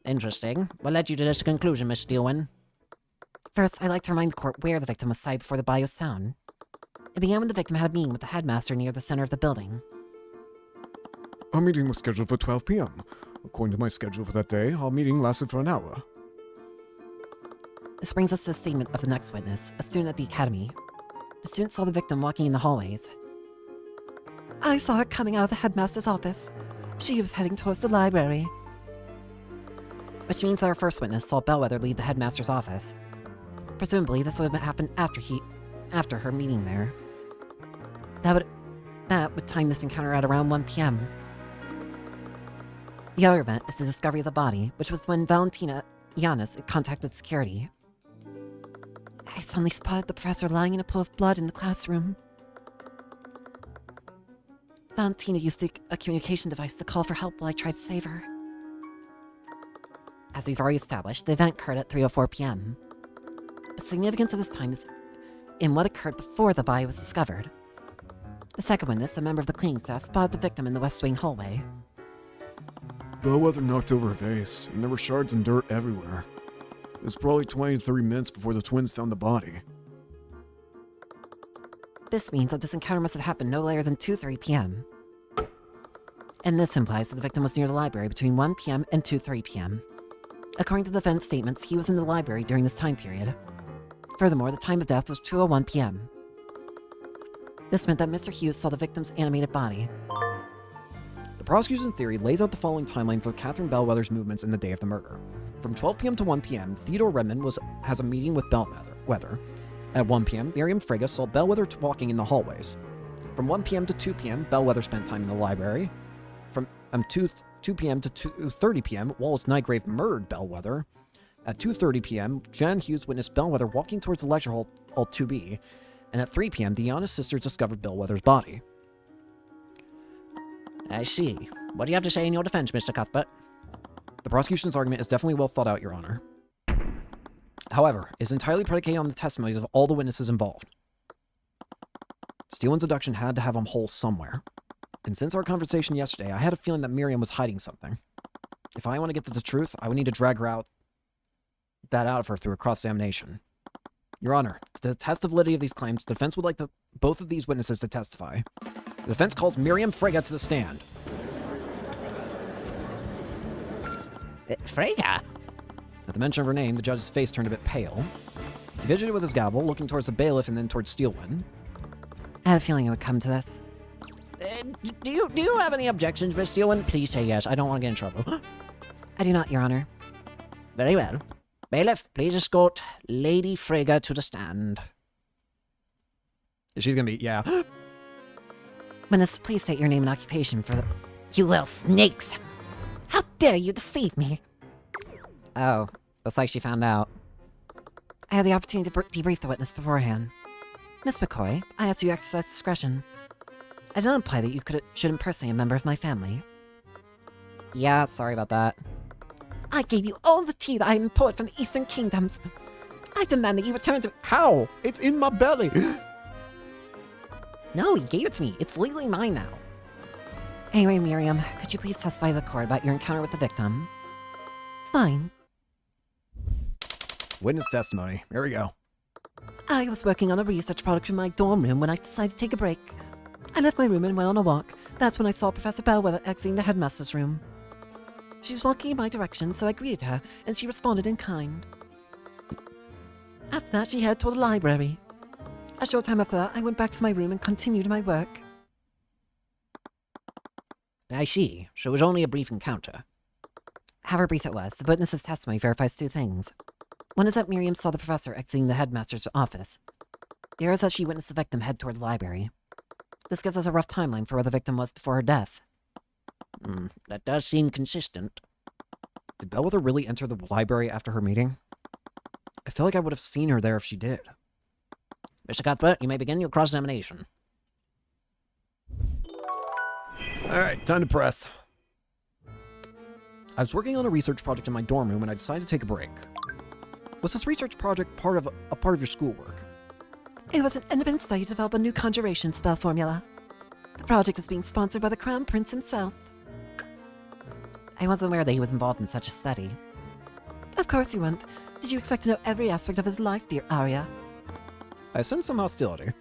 Interesting. What led you to this conclusion, Miss Steelwyn? First, I'd like to remind the court where the victim was sighted before the body was found. It began when the victim had a meeting with the headmaster near the center of the building. Our meeting was scheduled for 12 p.m. According to my schedule for that day, our meeting lasted for an hour. This brings us to the statement of the next witness, a student at the academy. The student saw the victim walking in the hallways. I saw her coming out of the headmaster's office. She was heading towards the library. Which means that our first witness saw Bellwether leave the headmaster's office. Presumably, this would have happened after her meeting there. That would time this encounter at around 1 p.m. The other event is the discovery of the body, which was when Valentina Yanis contacted security. I suddenly spotted the professor lying in a pool of blood in the classroom. Valentina used a communication device to call for help while I tried to save her. As we've already established, the event occurred at 3:04 p.m. The significance of this time is in what occurred before the body was discovered. The second witness, a member of the cleaning staff, spotted the victim in the West Wing hallway. Bellwether knocked over a vase, and there were shards and dirt everywhere. It was probably 20 to 30 minutes before the twins found the body. This means that this encounter must have happened no later than 2:30 p.m. And this implies that the victim was near the library between 1 p.m. and 2:30 p.m. According to the defendant's statements, he was in the library during this time period. Furthermore, the time of death was 2:01 p.m. This meant that Mr. Hughes saw the victim's animated body. The prosecution's theory lays out the following timeline for Catherine Bellwether's movements in the day of the murder. From 12 p.m. to 1 p.m., Theodore Redmond has a meeting with Bellwether. At 1 p.m., Miriam Frege saw Bellwether walking in the hallways. From 1 p.m. to 2 p.m., Bellwether spent time in the library. From 2 p.m. to 2:30 p.m., Wallace Nightgrave murdered Bellwether. At 2:30 p.m., Jan Hughes witnessed Bellwether walking towards the lecture hall 2B. And at 3 p.m., the Giannis sisters discovered Bellwether's body. I see. What do you have to say in your defense, Mr. Cuthbert? The prosecution's argument is definitely well thought out, Your Honor. However, it is entirely predicated on the testimonies of all the witnesses involved. Steele and deduction had to have him whole somewhere. And since our conversation yesterday, I had a feeling that Miriam was hiding something. If I want to get to the truth, I would need to drag her out of her through a cross-examination. Your Honor, to test the validity of these claims, the defense would like both of these witnesses to testify. The defense calls Miriam Frege to the stand. Frege? At the mention of her name, the judge's face turned a bit pale. He fidgeted with his gavel, looking towards the bailiff and then towards Steelwin. I had a feeling it would come to this. Do you have any objections, Miss Steelwin? Please say yes. I don't want to get in trouble. I do not, Your Honor. Very well. Bailiff, please escort Lady Frege to the stand. She's gonna be, yeah. Witness, please state your name and occupation for the... You little snakes! How dare you deceive me! Oh, looks like she found out. I had the opportunity to debrief the witness beforehand. Miss McCoy, I asked you to exercise discretion. I did not imply that you should impersonate a member of my family. Yeah, sorry about that. I gave you all the tea that I imported from the Eastern Kingdoms. I demand that you return to... How? It's in my belly! No, you gave it to me. It's legally mine now. Anyway, Miriam, could you please testify to the court about your encounter with the victim? Fine. Witness testimony. Here we go. I was working on a research project in my dorm room when I decided to take a break. I left my room and went on a walk. That's when I saw Professor Bellwether exiting the headmaster's room. She was walking in my direction, so I greeted her, and she responded in kind. After that, she headed toward the library. A short time after that, I went back to my room and continued my work. I see. So it was only a brief encounter. However brief it was, the witness's testimony verifies two things. One is that Miriam saw the professor exiting the headmaster's office. The other is that she witnessed the victim head toward the library. This gives us a rough timeline for where the victim was before her death. That does seem consistent. Did Bellwether really enter the library after her meeting? I feel like I would have seen her there if she did. Mr. Cuthbert, you may begin your cross-examination. Alright, time to press. I was working on a research project in my dorm room when I decided to take a break. Was this research project part of your schoolwork? It was an independent study to develop a new conjuration spell formula. The project is being sponsored by the Crown Prince himself. I wasn't aware that he was involved in such a study. Of course you weren't. Did you expect to know every aspect of his life, dear Arya? I sense some hostility.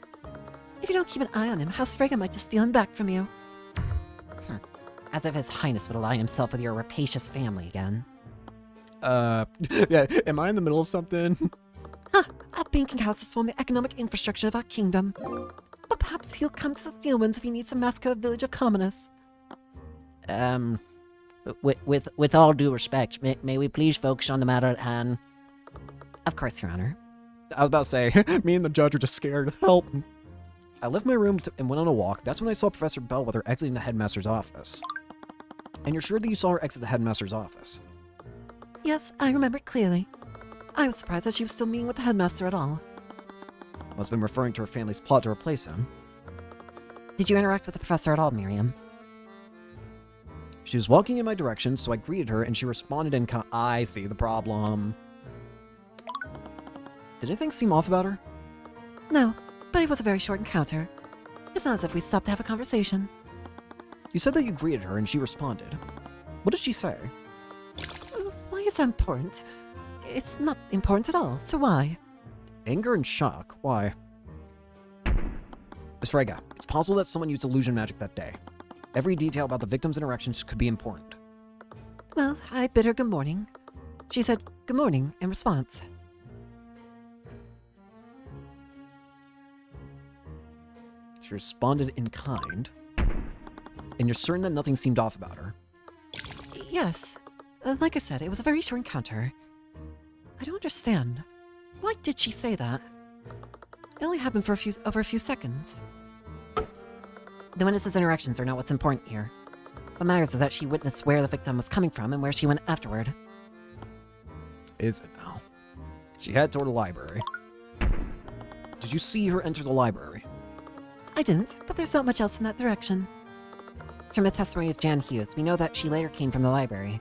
If you don't keep an eye on him, House Frege might just steal him back from you. As if His Highness would align himself with your rapacious family again. Yeah, am I in the middle of something? Our banking houses form the economic infrastructure of our kingdom. But perhaps he'll come to the Steelwinds if he needs to massacre a village of commoners. With all due respect, may we please focus on the matter at hand? Of course, Your Honor. I was about to say, me and the judge are just scared. Help. I left my room and went on a walk. That's when I saw Professor Bellwether exiting the headmaster's office. And you're sure that you saw her exit the headmaster's office? Yes, I remember it clearly. I was surprised that she was still meeting with the headmaster at all. Must have been referring to her family's plot to replace him. Did you interact with the professor at all, Miriam? She was walking in my direction, so I greeted her, and she responded in I see the problem. Did anything seem off about her? No, but it was a very short encounter. It's not as if we stopped to have a conversation. You said that you greeted her, and she responded. What did she say? Why is that important? It's not important at all, so why? Anger and shock. Why? Miss Frege, it's possible that someone used illusion magic that day. Every detail about the victim's interactions could be important. Well, I bid her good morning. She said good morning in response. She responded in kind. And you're certain that nothing seemed off about her? Yes. Like I said, it was a very short encounter. I don't understand. Why did she say that? It only happened for over a few seconds. The witness's interactions are not what's important here. What matters is that she witnessed where the victim was coming from and where she went afterward. Is it now? She headed toward the library. Did you see her enter the library? I didn't, but there's not much else in that direction. From the testimony of Jan Hughes, we know that she later came from the library.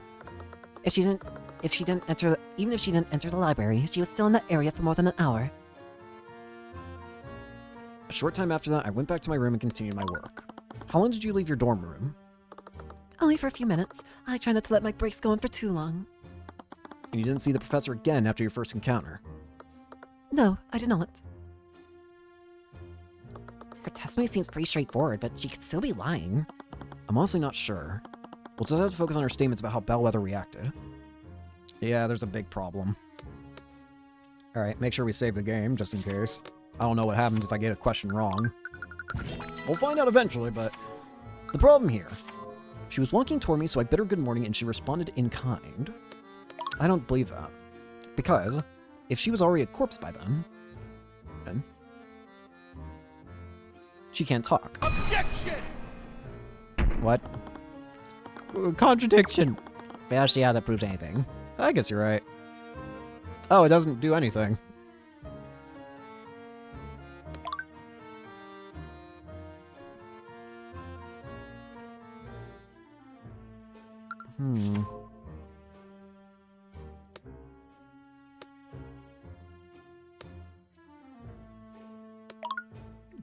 Even if she didn't enter the library, she was still in that area for more than an hour. A short time after that, I went back to my room and continued my work. How long did you leave your dorm room? Only for a few minutes. I try not to let my breaks go on for too long. And you didn't see the professor again after your first encounter? No, I did not. Her testimony seems pretty straightforward, but she could still be lying. I'm honestly not sure. We'll just have to focus on her statements about how Bellwether reacted. Yeah, there's a big problem. Alright, make sure we save the game, just in case. I don't know what happens if I get a question wrong. We'll find out eventually, but... The problem here. She was walking toward me, so I bid her good morning, and she responded in kind. I don't believe that. Because, if she was already a corpse by then... She can't talk. Objection! What? Contradiction. Yeah, see how that proves anything. I guess you're right. Oh, it doesn't do anything.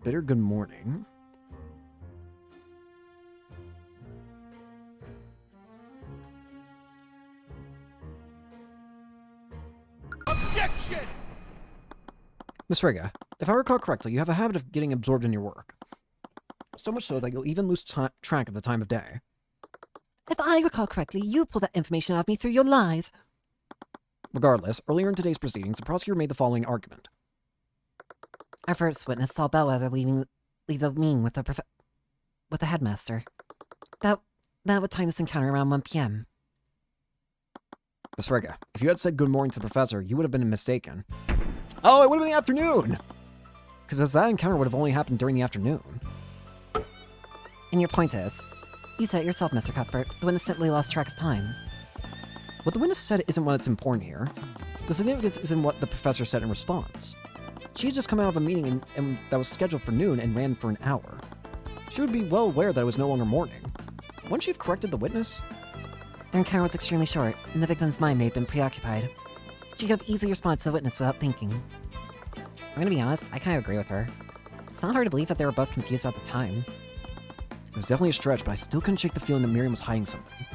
Bid her good morning. Objection! Miss Frege, if I recall correctly, you have a habit of getting absorbed in your work. So much so that you'll even lose track of the time of day. If I recall correctly, you pulled that information out of me through your lies. Regardless, earlier in today's proceedings, the prosecutor made the following argument. Our first witness saw Bellwether leave the meeting with the headmaster. That would time this encounter around 1 p.m. Miss Frege, if you had said good morning to the professor, you would have been mistaken. Oh, it would have been the afternoon! Because that encounter would have only happened during the afternoon. And your point is, you said it yourself, Mr. Cuthbert, the witness simply lost track of time. What the witness said isn't what's important here. The significance is in what the professor said in response. She had just come out of a meeting and that was scheduled for noon and ran for an hour. She would be well aware that it was no longer morning. Wouldn't she have corrected the witness? Their encounter was extremely short, and the victim's mind may have been preoccupied. She could have easily responded to the witness without thinking. I'm gonna be honest, I kind of agree with her. It's not hard to believe that they were both confused about the time. It was definitely a stretch, but I still couldn't shake the feeling that Miriam was hiding something.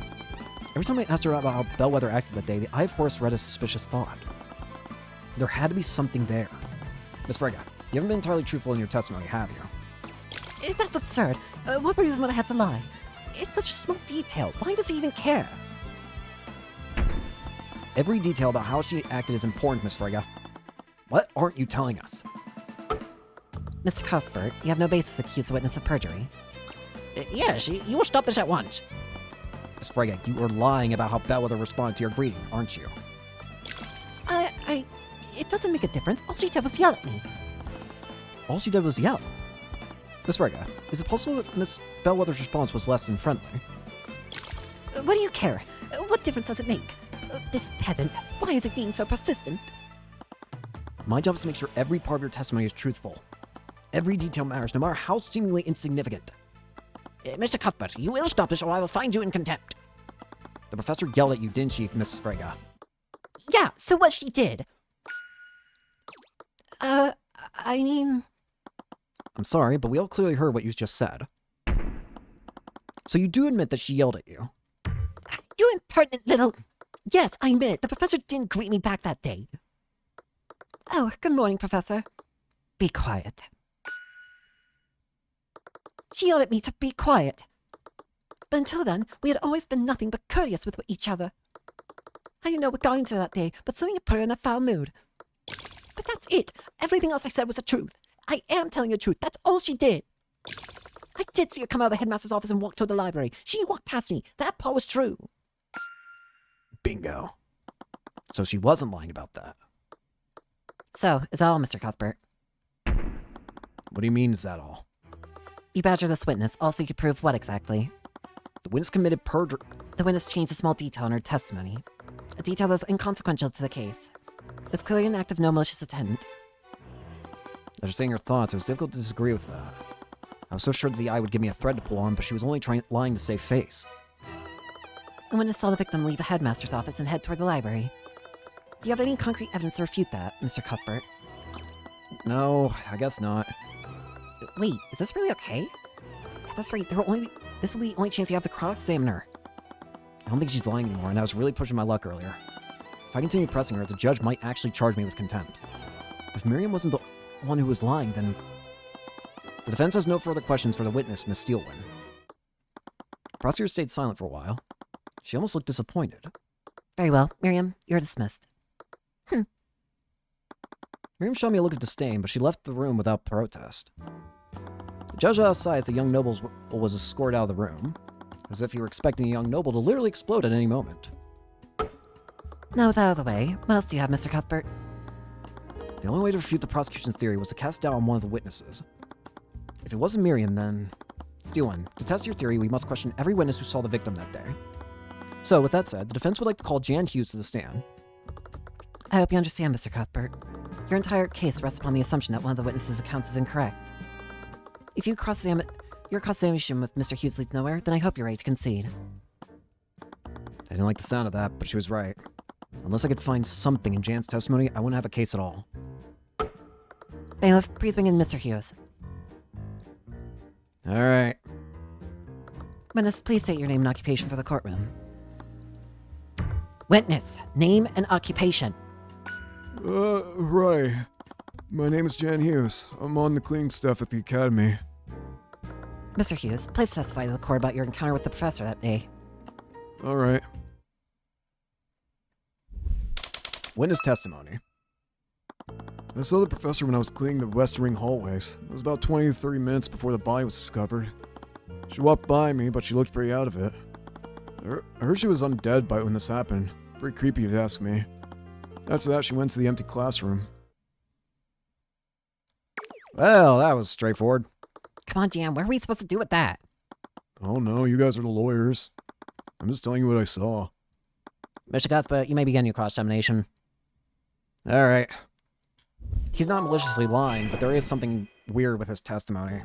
Every time I asked her about how Bellwether acted that day, the Eye of Horus read a suspicious thought. There had to be something there. Miss Frege, you haven't been entirely truthful in your testimony, have you? That's absurd. What reason would I have to lie? It's such a small detail. Why does he even care? Every detail about how she acted is important, Miss Frege. What aren't you telling us? Mr. Cuthbert, you have no basis to accuse the witness of perjury. Yes, you will stop this at once. Miss Frege, you are lying about how Bellwether responded to your greeting, aren't you? It doesn't make a difference. All she did was yell at me. All she did was yell. Miss Frege, is it possible that Miss Bellwether's response was less than friendly? What do you care? What difference does it make? This peasant, why is it being so persistent? My job is to make sure every part of your testimony is truthful. Every detail matters, no matter how seemingly insignificant. Mr. Cuthbert, you will stop this or I will find you in contempt. The professor yelled at you, didn't she, Mrs. Frega? Yeah, so what she did? I mean... I'm sorry, but we all clearly heard what you just said. So you do admit that she yelled at you? You impertinent little... Yes, I admit it. The professor didn't greet me back that day. Oh, good morning, Professor. Be quiet. She yelled at me to be quiet. But until then, we had always been nothing but courteous with each other. I didn't know what got into her that day, but something had put her in a foul mood. But that's it. Everything else I said was the truth. I am telling the truth. That's all she did. I did see her come out of the headmaster's office and walk toward the library. She walked past me. That part was true. Bingo. So she wasn't lying about that. So, is that all, Mr. Cuthbert? What do you mean, is that all? You badger this witness, also you could prove what exactly? The witness committed perjury. The witness changed a small detail in her testimony. A detail that was inconsequential to the case. It was clearly an act of no malicious intent. After saying her thoughts, it was difficult to disagree with that. I was so sure that the eye would give me a thread to pull on, but she was only lying to save face. The witness saw the victim leave the headmaster's office and head toward the library. Do you have any concrete evidence to refute that, Mr. Cuthbert? No, I guess not. Wait, is this really okay? That's right, this will be the only chance you have to cross-examine her. I don't think she's lying anymore, and I was really pushing my luck earlier. If I continue pressing her, the judge might actually charge me with contempt. If Miriam wasn't the one who was lying, then... The defense has no further questions for the witness, Miss Steelwyn. The prosecutor stayed silent for a while. She almost looked disappointed. Very well, Miriam, you're dismissed. Miriam shot me a look of disdain, but she left the room without protest. The judge outside as the young noble was escorted out of the room, as if he were expecting the young noble to literally explode at any moment. Now with that out of the way, what else do you have, Mr. Cuthbert? The only way to refute the prosecution's theory was to cast doubt on one of the witnesses. If it wasn't Miriam, then... Steelwyn, to test your theory, we must question every witness who saw the victim that day. So, with that said, the defense would like to call Jan Hughes to the stand. I hope you understand, Mr. Cuthbert. Your entire case rests upon the assumption that one of the witnesses' accounts is incorrect. If your cross-examination with Mr. Hughes leads nowhere, then I hope you're ready to concede. I didn't like the sound of that, but she was right. Unless I could find something in Jan's testimony, I wouldn't have a case at all. Bailiff, please bring in Mr. Hughes. Alright. Witness, please state your name and occupation for the courtroom. Witness, name and occupation. Right. My name is Jan Hughes. I'm on the cleaning staff at the academy. Mr. Hughes, please testify to the court about your encounter with the professor that day. Alright. Witness testimony. I saw the professor when I was cleaning the west ring hallways. It was about 20 to 30 minutes before the body was discovered. She walked by me, but she looked pretty out of it. I heard she was undead by when this happened. Pretty creepy if you ask me. After that, she went to the empty classroom. Well, that was straightforward. Come on, Jan, what are we supposed to do with that? Oh no, you guys are the lawyers. I'm just telling you what I saw. Mr. Cuthbert, you may begin your cross-examination. Alright. He's not maliciously lying, but there is something weird with his testimony.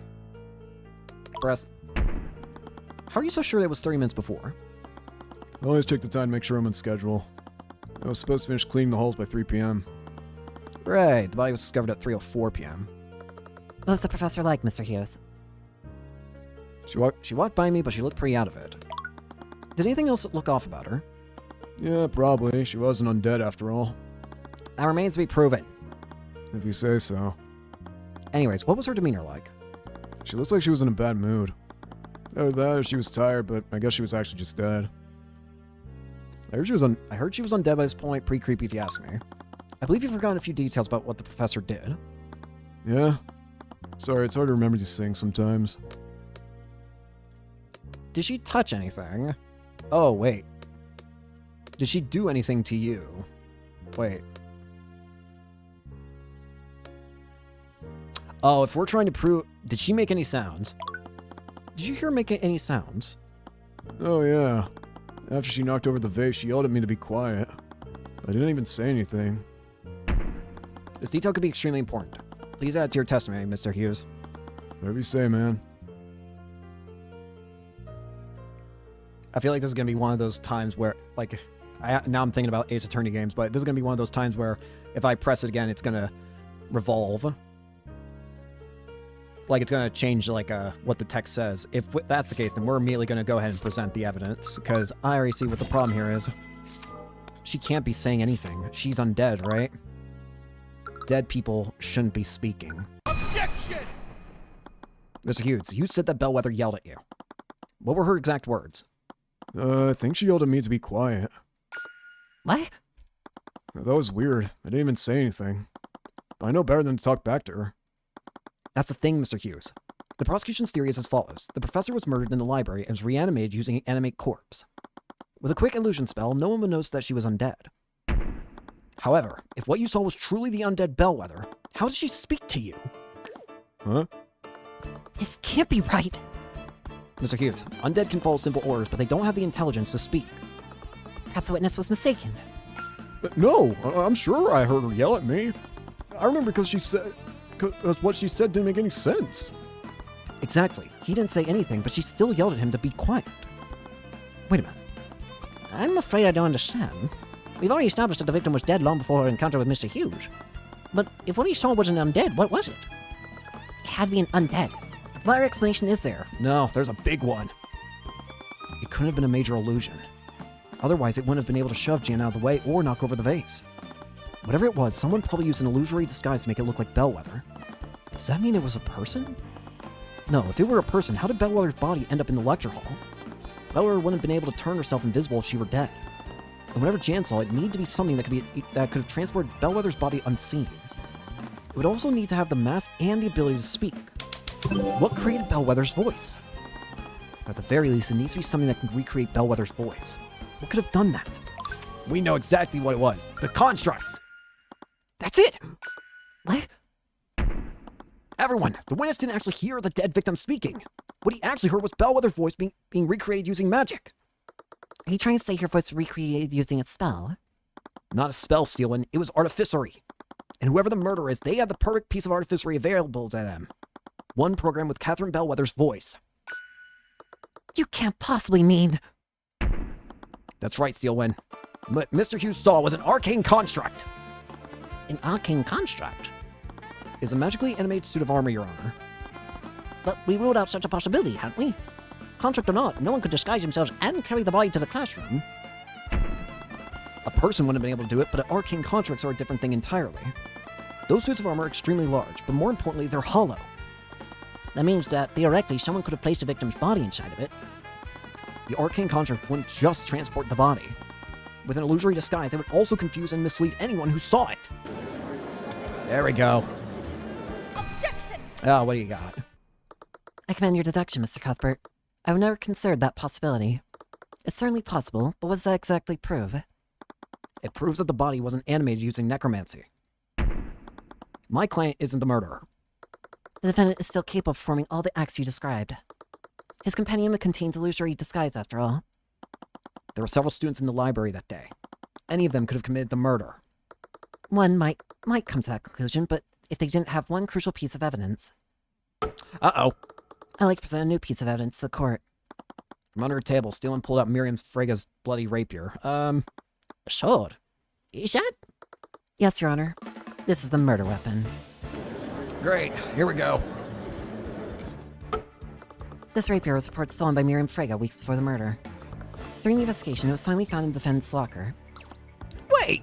Press. How are you so sure it was 30 minutes before? I always check the time to make sure I'm on schedule. I was supposed to finish cleaning the halls by 3 p.m. Right, the body was discovered at 3:04 p.m. What was the professor like, Mr. Hughes? She walked by me, but she looked pretty out of it. Did anything else look off about her? Yeah, probably. She wasn't undead after all. That remains to be proven. If you say so. Anyways, what was her demeanor like? She looks like she was in a bad mood. Either that or she was tired, but I guess she was actually just dead. I heard she was undead by this point. Pretty creepy if you ask me. I believe you've forgotten a few details about what the professor did. Yeah? Sorry, it's hard to remember these things sometimes. Did she touch anything? Oh, wait. Did she do anything to you? Wait. Oh, if we're trying to prove... Did she make any sounds? Did you hear her make any sounds? Oh yeah. After she knocked over the vase, she yelled at me to be quiet. I didn't even say anything. This detail could be extremely important. Please add it to your testimony, Mr. Hughes. Whatever you say, man. I feel like this is going to be one of those times where, like, now I'm thinking about Ace Attorney games, but this is going to be one of those times where if I press it again, it's going to revolve. Like, it's going to change, like, what the text says. If that's the case, then we're immediately going to go ahead and present the evidence, because I already see what the problem here is. She can't be saying anything. She's undead, right? Dead people shouldn't be speaking. Objection! Mr. Hughes, you said that Bellwether yelled at you. What were her exact words? I think she yelled at me to be quiet. What? That was weird. I didn't even say anything. I know better than to talk back to her. That's the thing, Mr. Hughes. The prosecution's theory is as follows. The professor was murdered in the library and was reanimated using an animate corpse. With a quick illusion spell, no one would notice that she was undead. However, if what you saw was truly the undead Bellwether, how did she speak to you? Huh? This can't be right. Mr. Hughes, undead can follow simple orders, but they don't have the intelligence to speak. Perhaps the witness was mistaken. No, I'm sure I heard her yell at me. I remember because she said... Because what she said didn't make any sense. Exactly. He didn't say anything, but she still yelled at him to be quiet. Wait a minute. I'm afraid I don't understand. We've already established that the victim was dead long before her encounter with Mr. Hughes. But if what he saw was an undead, what was it? It had to be an undead. What other explanation is there? No, there's a big one. It couldn't have been a major illusion. Otherwise, it wouldn't have been able to shove Jan out of the way or knock over the vase. Whatever it was, someone probably used an illusory disguise to make it look like Bellwether. Does that mean it was a person? No, if it were a person, how did Bellwether's body end up in the lecture hall? Bellwether wouldn't have been able to turn herself invisible if she were dead. And whenever Jan saw it, needed to be something that could have transported Bellwether's body unseen. It would also need to have the mask and the ability to speak. What created Bellwether's voice? At the very least, it needs to be something that can recreate Bellwether's voice. What could have done that? We know exactly what it was. The constructs! That's it! What? Everyone, the witness didn't actually hear the dead victim speaking. What he actually heard was Bellwether's voice being recreated using magic. Are you trying to say her voice recreated using a spell? Not a spell, Steelin. It was artificery. And whoever the murderer is, they had the perfect piece of artificery available to them. One program with Catherine Bellwether's voice. You can't possibly mean... That's right, Steelwin. What Mr. Hughes saw was an arcane construct. An arcane construct? Is a magically animated suit of armor, Your Honor. But we ruled out such a possibility, hadn't we? Construct or not, no one could disguise themselves and carry the body to the classroom. A person wouldn't have been able to do it, but arcane constructs are a different thing entirely. Those suits of armor are extremely large, but more importantly, they're hollow. That means that, theoretically, someone could have placed a victim's body inside of it. The arcane construct wouldn't just transport the body. With an illusory disguise, it would also confuse and mislead anyone who saw it. There we go. Objection! Oh, what do you got? I commend your deduction, Mr. Cuthbert. I would never considered that possibility. It's certainly possible, but what does that exactly prove? It proves that the body wasn't animated using necromancy. My client isn't the murderer. The defendant is still capable of performing all the acts you described. His compendium contains illusory disguise, after all. There were several students in the library that day. Any of them could have committed the murder. One might come to that conclusion, but if they didn't have one crucial piece of evidence... Uh-oh. I'd like to present a new piece of evidence to the court. From under a table, Steelin pulled out Miriam Frega's bloody rapier. A sword? Is that? Yes, Your Honor. This is the murder weapon. Great. Here we go. This rapier was reported stolen by Miriam Frega weeks before the murder. During the investigation, it was finally found in the defendant's locker. Wait!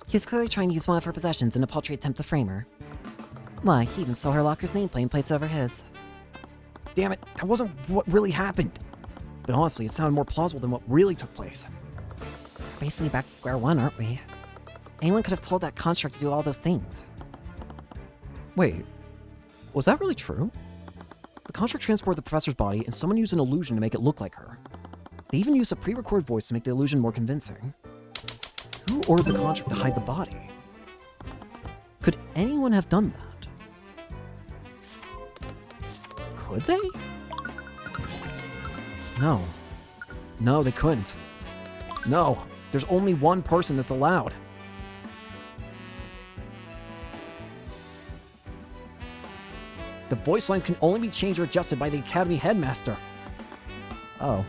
He was clearly trying to use one of her possessions in a paltry attempt to frame her. Why, he even stole her locker's nameplate and placed it over his. Damn it, that wasn't what really happened. But honestly, it sounded more plausible than what really took place. Basically back to square one, aren't we? Anyone could have told that construct to do all those things. Wait, was that really true? The construct transported the professor's body, and someone used an illusion to make it look like her. They even used a pre-recorded voice to make the illusion more convincing. Who ordered the construct to hide the body? Could anyone have done that? Could they? No. No, they couldn't. No, there's only one person that's allowed. The voice lines can only be changed or adjusted by the Academy headmaster. Oh.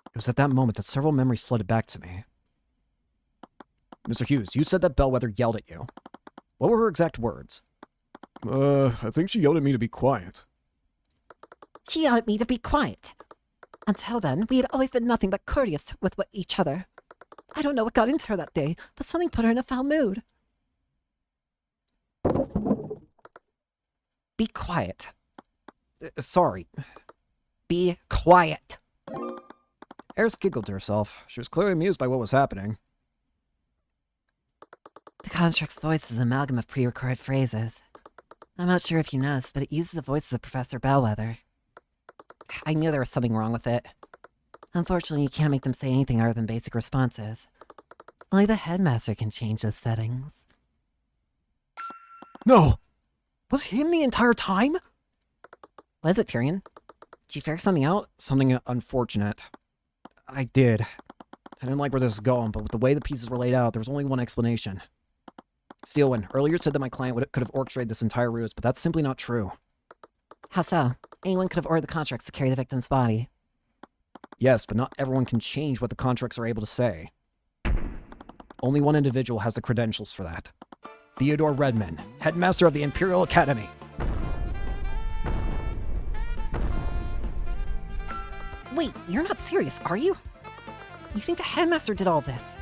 It was at that moment that several memories flooded back to me. Mr. Hughes, you said that Bellwether yelled at you. What were her exact words? I think she yelled at me to be quiet. She yelled at me to be quiet. Until then, we had always been nothing but courteous with each other. I don't know what got into her that day, but something put her in a foul mood. Be quiet. Sorry. Be quiet. Eris giggled to herself. She was clearly amused by what was happening. The construct's voice is an amalgam of pre-recorded phrases. I'm not sure if you noticed, but it uses the voices of Professor Bellwether. I knew there was something wrong with it. Unfortunately, you can't make them say anything other than basic responses. Only the headmaster can change those settings. No! Was him the entire time? What is it, Tyrion? Did you figure something out? Something unfortunate. I did. I didn't like where this was going, but with the way the pieces were laid out, there was only one explanation. Steelwind earlier said that my client could have orchestrated this entire ruse, but that's simply not true. How so? Anyone could have ordered the contracts to carry the victim's body. Yes, but not everyone can change what the contracts are able to say. Only one individual has the credentials for that. Theodore Redman, headmaster of the Imperial Academy. Wait, you're not serious, are you? You think the headmaster did all this?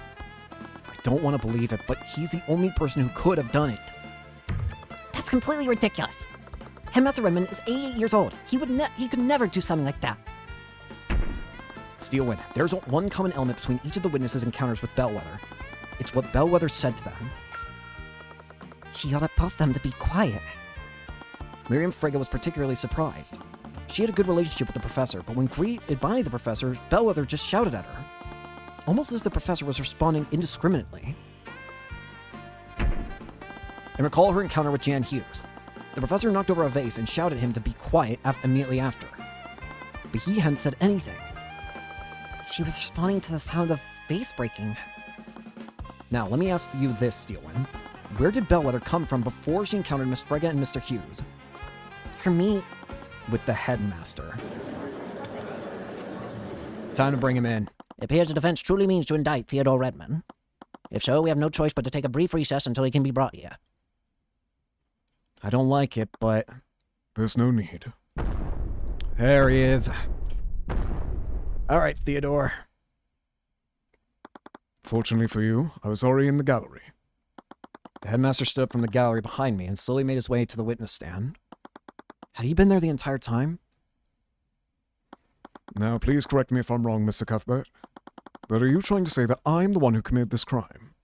I don't want to believe it, but he's the only person who could have done it. That's completely ridiculous. Headmaster Redmond is 88 years old. He could never do something like that. Steelwind, there's one common element between each of the witnesses' encounters with Bellwether. It's what Bellwether said to them. She yelled at both of them to be quiet. Miriam Frege was particularly surprised. She had a good relationship with the professor, but when greeted by the professor, Bellwether just shouted at her. Almost as if the professor was responding indiscriminately. And recall her encounter with Jan Hughes. The professor knocked over a vase and shouted at him to be quiet immediately after. But he hadn't said anything. She was responding to the sound of vase breaking. Now, let me ask you this, Steelwind. Where did Bellwether come from before she encountered Miss Frege and Mr. Hughes? For me, with the headmaster. Time to bring him in. It appears the defense truly means to indict Theodore Redman. If so, we have no choice but to take a brief recess until he can be brought here. I don't like it, but... There's no need. There he is. All right, Theodore. Fortunately for you, I was already in the gallery. The headmaster stood up from the gallery behind me and slowly made his way to the witness stand. Had he been there the entire time? Now, please correct me if I'm wrong, Mr. Cuthbert. But are you trying to say that I'm the one who committed this crime?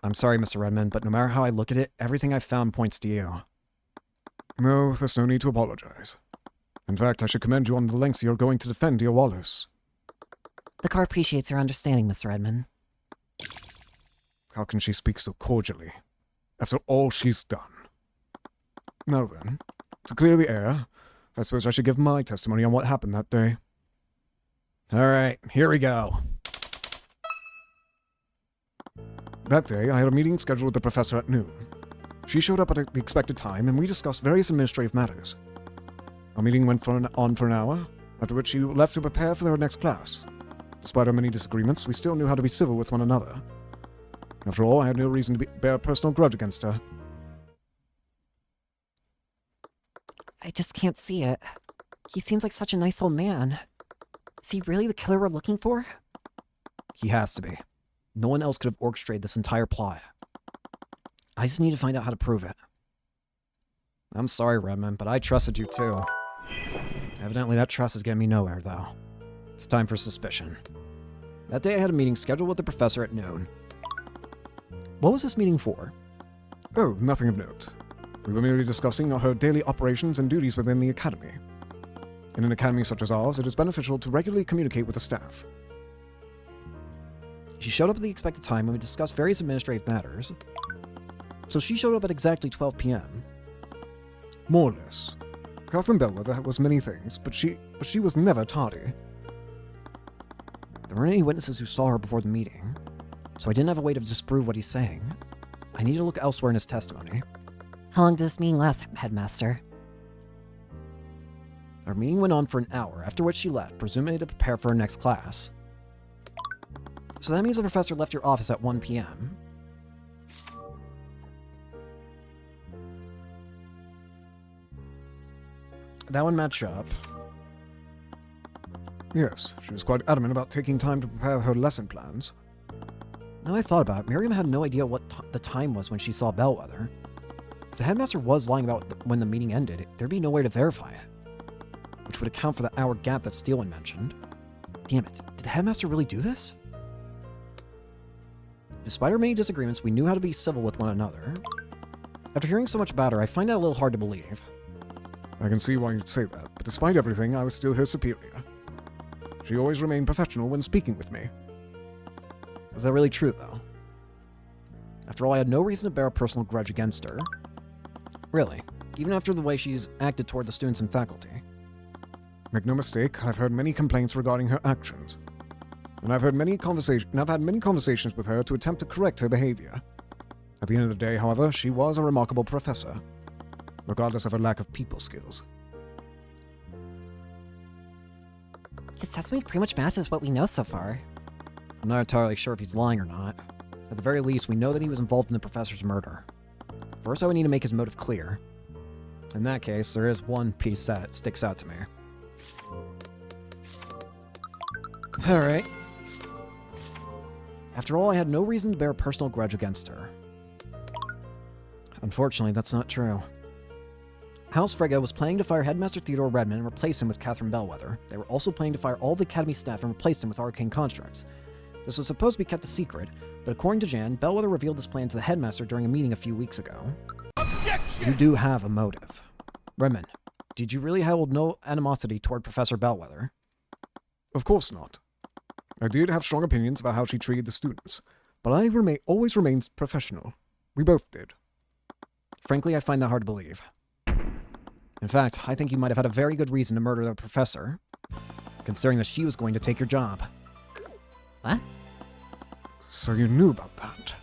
I'm sorry, Mr. Redmond, but no matter how I look at it, everything I've found points to you. No, there's no need to apologize. In fact, I should commend you on the lengths you're going to defend dear Wallace. the car appreciates your understanding, Mr. Redmond. How can she speak so cordially, after all she's done? Now then, to clear the air, I suppose I should give my testimony on what happened that day. All right, here we go. That day, I had a meeting scheduled with the professor at noon. She showed up at the expected time, and we discussed various administrative matters. Our meeting went on for an hour, after which she left to prepare for her next class. Despite our many disagreements, we still knew how to be civil with one another. After all, I had no reason to bear a personal grudge against her. I just can't see it. He seems like such a nice old man. Is he really the killer we're looking for? He has to be. No one else could have orchestrated this entire plot. I just need to find out how to prove it. I'm sorry, Redmond, but I trusted you too. Evidently that trust is getting me nowhere, though. It's time for suspicion. That day I had a meeting scheduled with the professor at noon. What was this meeting for? Oh, nothing of note. We were merely discussing her daily operations and duties within the academy. In an academy such as ours, it is beneficial to regularly communicate with the staff. She showed up at the expected time and we discussed various administrative matters. So she showed up at exactly 12 p.m. More or less. Catherine Bellwether was many things, but she was never tardy. There weren't any witnesses who saw her before the meeting, so I didn't have a way to disprove what he's saying. I need to look elsewhere in his testimony. How long did this meeting last, Headmaster? Our meeting went on for an hour, after which she left, presumably to prepare for her next class. So that means the professor left your office at 1 p.m. That would match up. Yes, she was quite adamant about taking time to prepare her lesson plans. Now I thought about it, Miriam had no idea what the time was when she saw Bellwether. If the headmaster was lying about when the meeting ended, there'd be no way to verify it, which would account for the hour gap that Steelman mentioned. Damn it, did the headmaster really do this? Despite our many disagreements, we knew how to be civil with one another. After hearing so much about her, I find that a little hard to believe. I can see why you'd say that, but despite everything, I was still her superior. She always remained professional when speaking with me. Was that really true, though? After all, I had no reason to bear a personal grudge against her. Really, even after the way she's acted toward the students and faculty. Make no mistake, I've heard many complaints regarding her actions. And I've had many conversations with her to attempt to correct her behavior. At the end of the day, however, she was a remarkable professor, regardless of her lack of people skills. His testimony pretty much matches what we know so far. I'm not entirely sure if he's lying or not. At the very least, we know that he was involved in the professor's murder. First, I would need to make his motive clear. In that case, there is one piece that sticks out to me. Alright. After all, I had no reason to bear a personal grudge against her. Unfortunately, that's not true. House Frege was planning to fire Headmaster Theodore Redmond and replace him with Catherine Bellwether. They were also planning to fire all the Academy staff and replace him with Arcane constructs. This was supposed to be kept a secret, but according to Jan, Bellwether revealed this plan to the headmaster during a meeting a few weeks ago. Objection! You do have a motive. Redmond, did you really hold no animosity toward Professor Bellwether? Of course not. I did have strong opinions about how she treated the students, but I always remained professional. We both did. Frankly, I find that hard to believe. In fact, I think you might have had a very good reason to murder the professor, considering that she was going to take your job. What? So you knew about that?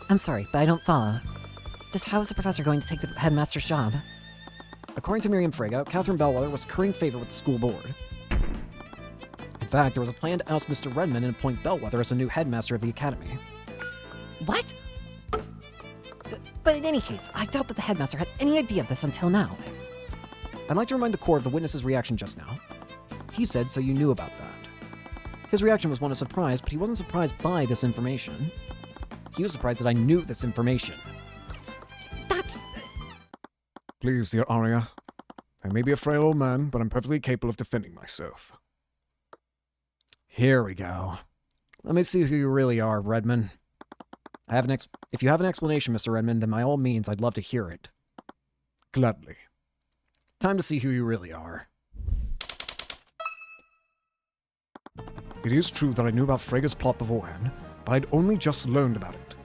I'm sorry, but I don't follow. Just how is the professor going to take the headmaster's job? According to Miriam Frege, Catherine Bellwether was currying favor with the school board. In fact, there was a plan to oust Mr. Redmond and appoint Bellwether as the new headmaster of the academy. What? But in any case, I doubt that the headmaster had any idea of this until now. I'd like to remind the court of the witness's reaction just now. He said, so you knew about that. His reaction was one of surprise, but he wasn't surprised by this information. He was surprised that I knew this information. That's... Please, dear Arya. I may be a frail old man, but I'm perfectly capable of defending myself. Here we go. Let me see who you really are, Redmond. If you have an explanation, Mr. Redmond, then by all means, I'd love to hear it. Gladly. Time to see who you really are. It is true that I knew about Frege's plot beforehand, but I'd only just learned about it.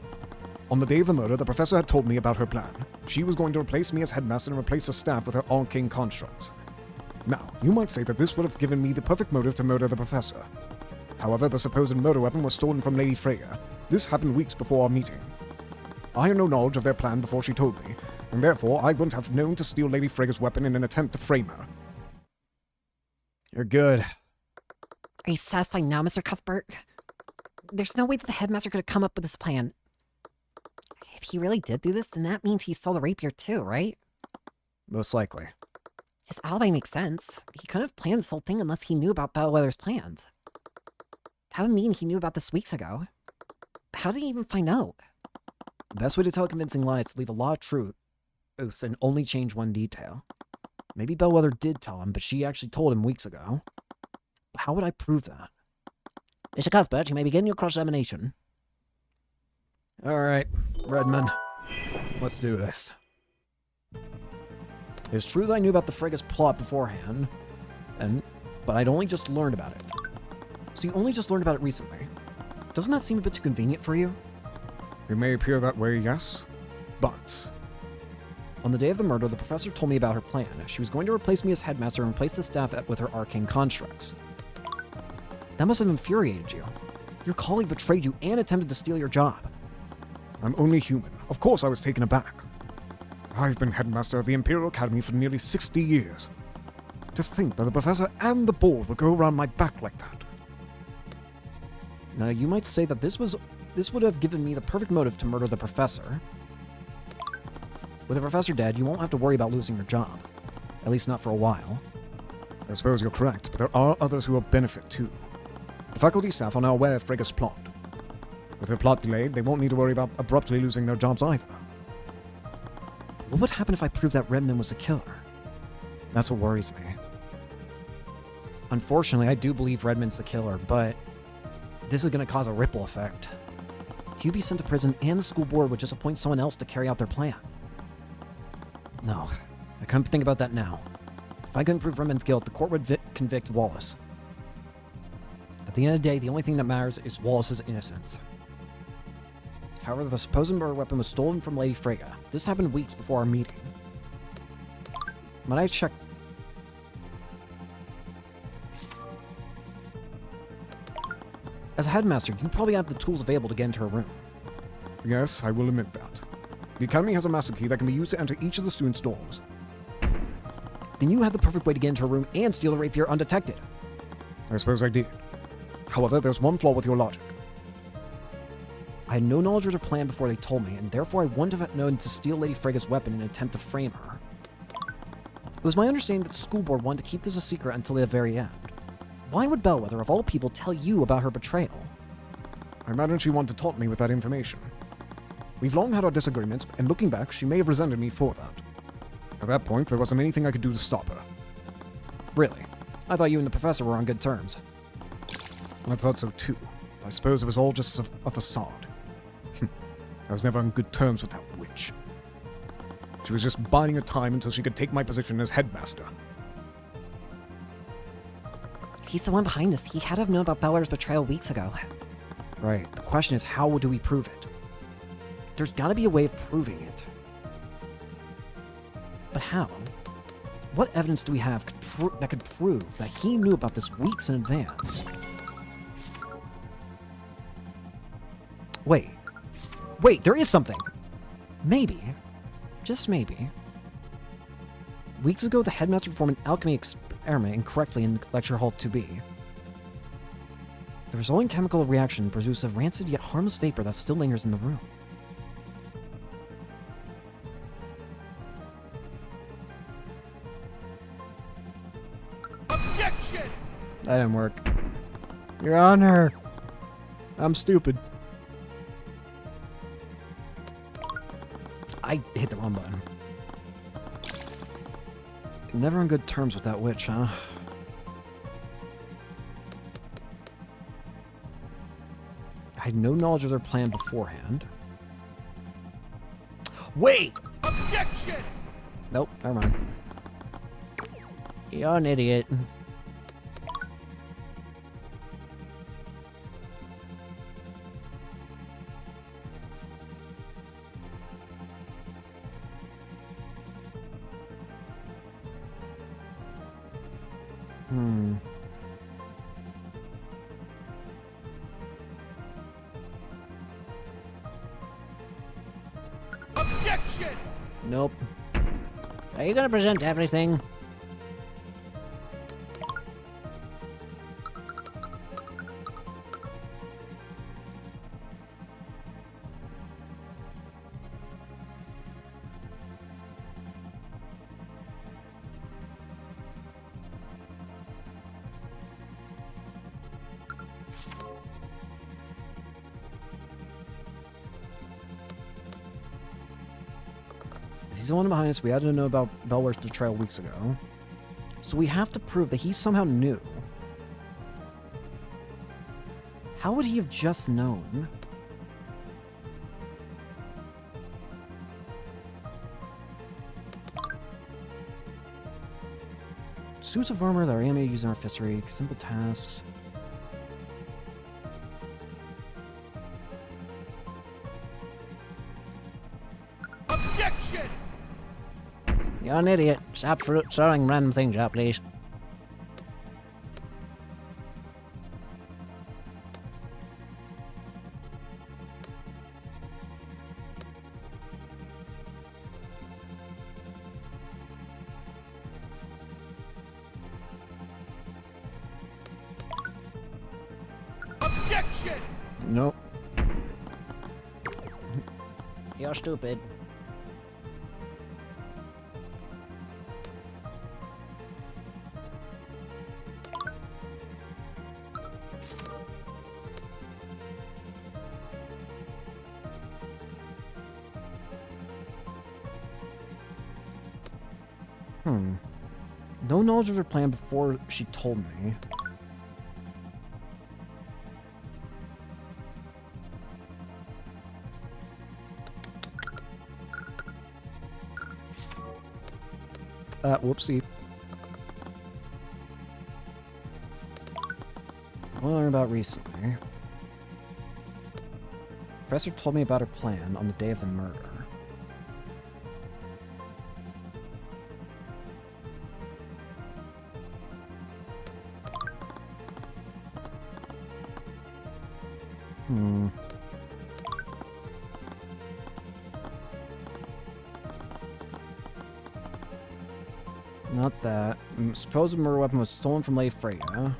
On the day of the murder, the professor had told me about her plan. She was going to replace me as headmaster and replace the staff with her arcane constructs. Now, you might say that this would have given me the perfect motive to murder the professor. However, the supposed murder weapon was stolen from Lady Freya. This happened weeks before our meeting. I had no knowledge of their plan before she told me, and therefore I wouldn't have known to steal Lady Frega's weapon in an attempt to frame her. You're good. Are you satisfied now, Mr. Cuthbert? There's no way that the headmaster could have come up with this plan. If he really did do this, then that means he stole the rapier too, right? Most likely. His alibi makes sense. He couldn't have planned this whole thing unless he knew about Bellwether's plans. That would mean he knew about this weeks ago. How did he even find out? The best way to tell convincing lies is to leave a lot of truth and only change one detail. Maybe Bellwether did tell him, but she actually told him weeks ago. How would I prove that? Mr. Cuthbert, you may begin your cross-examination. Alright, Redmond. Let's do this. It's true that I knew about the Frege's plot beforehand, but I'd only just learned about it. So you only just learned about it recently. Doesn't that seem a bit too convenient for you? It may appear that way, yes, but... On the day of the murder, the professor told me about her plan. She was going to replace me as headmaster and replace the staff with her arcane constructs. That must have infuriated you. Your colleague betrayed you and attempted to steal your job. I'm only human. Of course I was taken aback. I've been headmaster of the Imperial Academy for nearly 60 years. To think that the professor and the board would go around my back like that. Now, you might say that this would have given me the perfect motive to murder the professor. With the professor dead, you won't have to worry about losing your job. At least not for a while. I suppose you're correct, but there are others who will benefit too. The faculty staff are now aware of Frega's plot. With her plot delayed, they won't need to worry about abruptly losing their jobs either. What would happen if I proved that Redmond was the killer? That's what worries me. Unfortunately, I do believe Redmond's the killer, but this is going to cause a ripple effect. He'd be sent to prison, and the school board would just appoint someone else to carry out their plan. No, I couldn't think about that now. If I couldn't prove Redmond's guilt, the court would convict Wallace. At the end of the day, the only thing that matters is Wallace's innocence. However, the supposed murder weapon was stolen from Lady Frege. This happened weeks before our meeting. Might I check? As a headmaster, you probably have the tools available to get into her room. Yes, I will admit that. The Academy has a master key that can be used to enter each of the students' dorms. Then you had the perfect way to get into her room and steal the rapier undetected. I suppose I did. However, there's one flaw with your logic. I had no knowledge of her plan before they told me, and therefore I wouldn't have known to steal Lady Frege's weapon in an attempt to frame her. It was my understanding that the school board wanted to keep this a secret until the very end. Why would Bellwether, of all people, tell you about her betrayal? I imagine she wanted to taunt me with that information. We've long had our disagreements, and looking back, she may have resented me for that. At that point, there wasn't anything I could do to stop her. Really? I thought you and the professor were on good terms. I thought so too. I suppose it was all just a facade. I was never on good terms with that witch. She was just biding her time until she could take my position as headmaster. He's the one behind this. He had to have known about Bellwether's betrayal weeks ago. Right. The question is, how do we prove it? There's got to be a way of proving it. But how? What evidence do we have that could prove that he knew about this weeks in advance? Wait. Wait, there is something! Maybe. Just maybe. Weeks ago, the headmaster performed an alchemy experiment incorrectly in Lecture Hall 2B. The resulting chemical reaction produced a rancid yet harmless vapor that still lingers in the room. Objection! That didn't work. Your Honor! I'm stupid. I hit the wrong button. Never on good terms with that witch, huh? I had no knowledge of their plan beforehand. Wait! Objection! Nope, never mind. You're an idiot. Objection! Nope. Are you gonna present everything? If he's the one behind us, we had to know about Bellwether's betrayal weeks ago. So we have to prove that he somehow knew. How would he have just known? Suits of armor that are animated using artistry, simple tasks. Objection! You're an idiot. Stop throwing random things out, please. Objection! Nope. You're stupid. No knowledge of her plan before she told me. Whoopsie. What I learned about recently. Professor told me about her plan on the day of the murder. Not that. Supposed murder weapon was stolen from Lady Freya.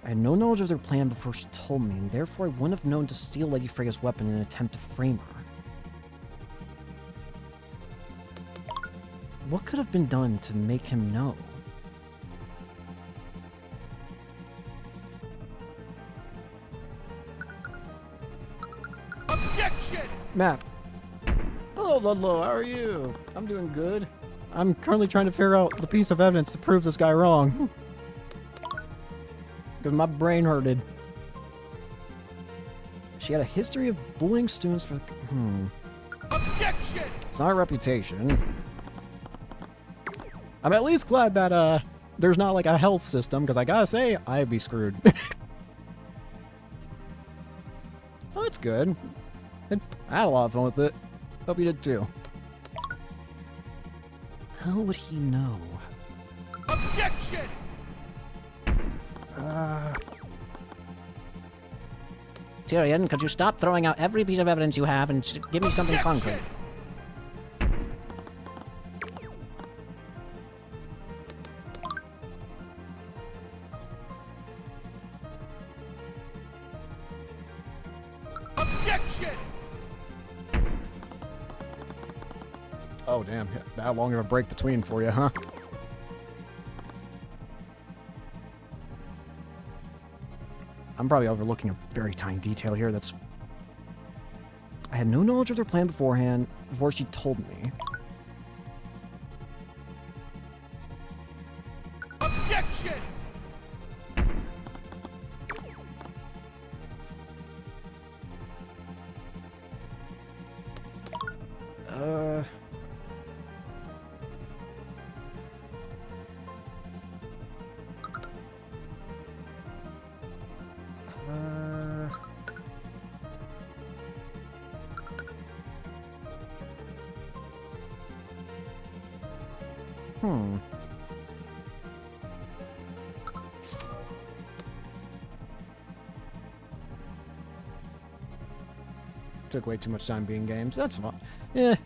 I had no knowledge of their plan before she told me, and therefore I wouldn't have known to steal Lady Freya's weapon in an attempt to frame her. What could have been done to make him know? Objection! Map. Hello, Ludlow. How are you? I'm doing good. I'm currently trying to figure out the piece of evidence to prove this guy wrong. Because my brain hurted. She had a history of bullying students for... Objection! It's not a reputation. I'm at least glad that, there's not, like, a health system, because I gotta say, I'd be screwed. Oh, that's good. I had a lot of fun with it. Hope you did too. How would he know? Objection! Tyrion, could you stop throwing out every piece of evidence you have and give me something concrete? Objection! Oh, damn. That long of a break between for you, huh? I'm probably overlooking a very tiny detail here that's... I had no knowledge of their plan beforehand, before she told me. Objection! Took way too much time being games. That's fine. Yeah.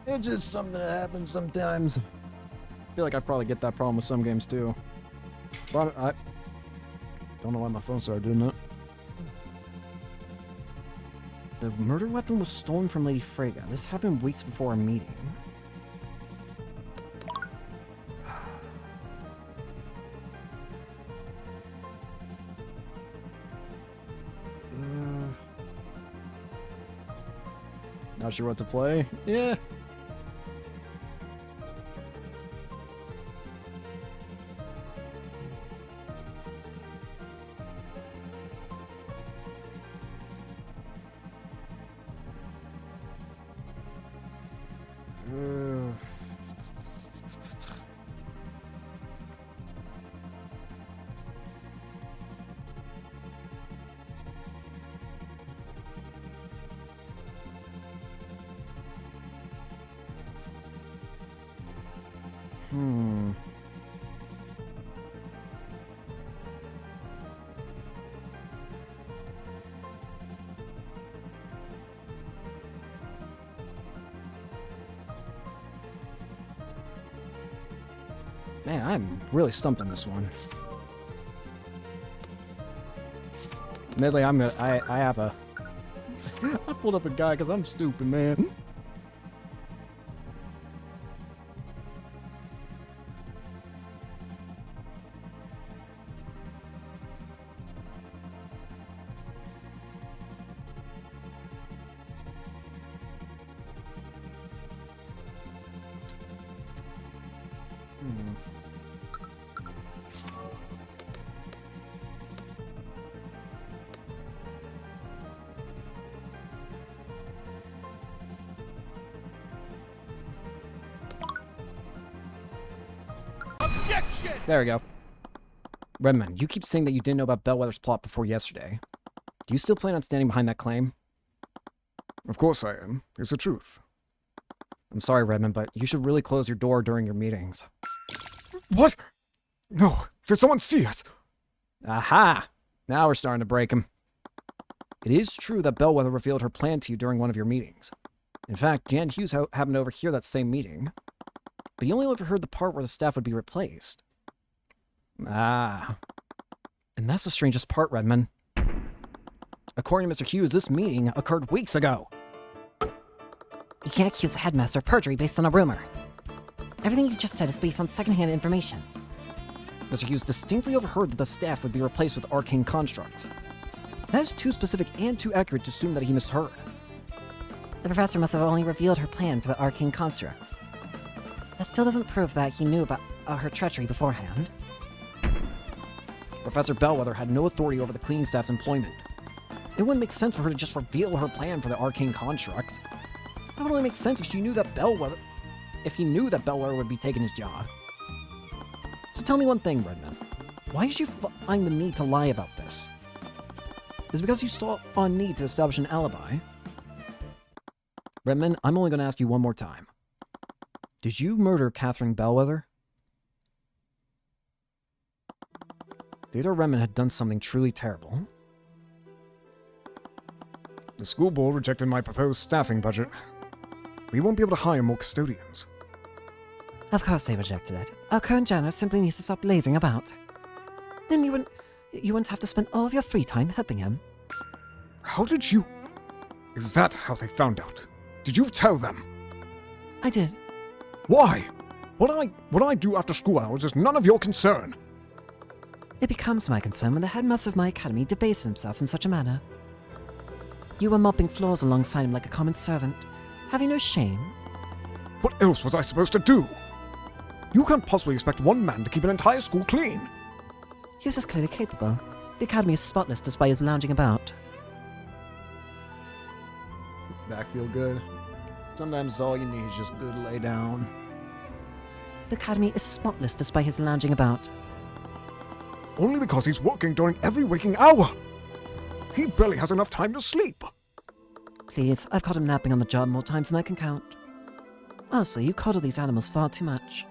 It's just something that happens sometimes. I feel like I probably get that problem with some games too. But I don't know why my phone started doing that. The murder weapon was stolen from Lady Freya. This happened weeks before our meeting. Not sure what to play? Yeah. Man, I'm really stumped on this one. Admittedly, I have a... I pulled up a guy because I'm stupid, man. Objection! There we go. Redmond, you keep saying that you didn't know about Bellwether's plot before yesterday. Do you still plan on standing behind that claim? Of course I am. It's the truth. I'm sorry, Redmond, but you should really close your door during your meetings. What? No. Did someone see us? Aha! Now we're starting to break him. It is true that Bellwether revealed her plan to you during one of your meetings. In fact, Jan Hughes happened to overhear that same meeting. But you only overheard the part where the staff would be replaced. Ah. And that's the strangest part, Redmond. According to Mr. Hughes, this meeting occurred weeks ago. You can't accuse the headmaster of perjury based on a rumor. Everything you just said is based on secondhand information. Mr. Hughes distinctly overheard that the staff would be replaced with arcane constructs. That is too specific and too accurate to assume that he misheard. The professor must have only revealed her plan for the arcane constructs. That still doesn't prove that he knew about her treachery beforehand. Professor Bellwether had no authority over the cleaning staff's employment. It wouldn't make sense for her to just reveal her plan for the arcane constructs. That would only make sense if she knew that Bellwether... if he knew that Bellwether would be taking his job. So tell me one thing, Redmond. Why did you find the need to lie about this? Is it because you saw a need to establish an alibi? Redmond, I'm only going to ask you one more time. Did you murder Catherine Bellwether? Theodore Redmond had done something truly terrible. The school board rejected my proposed staffing budget. We won't be able to hire more custodians. Of course they rejected it. Our current janitor simply needs to stop lazing about. Then you wouldn't have to spend all of your free time helping him. How did you... Is that how they found out? Did you tell them? I did. Why? What I do after school hours is none of your concern. It becomes my concern when the headmaster of my academy debases himself in such a manner. You were mopping floors alongside him like a common servant. Have you no shame? What else was I supposed to do? You can't possibly expect one man to keep an entire school clean. Hughes is clearly capable. The academy is spotless despite his lounging about. Back feel good. Sometimes all you need is just good lay down. The academy is spotless despite his lounging about. Only because he's working during every waking hour. He barely has enough time to sleep. Please, I've caught him napping on the job more times than I can count. Honestly, you coddle these animals far too much.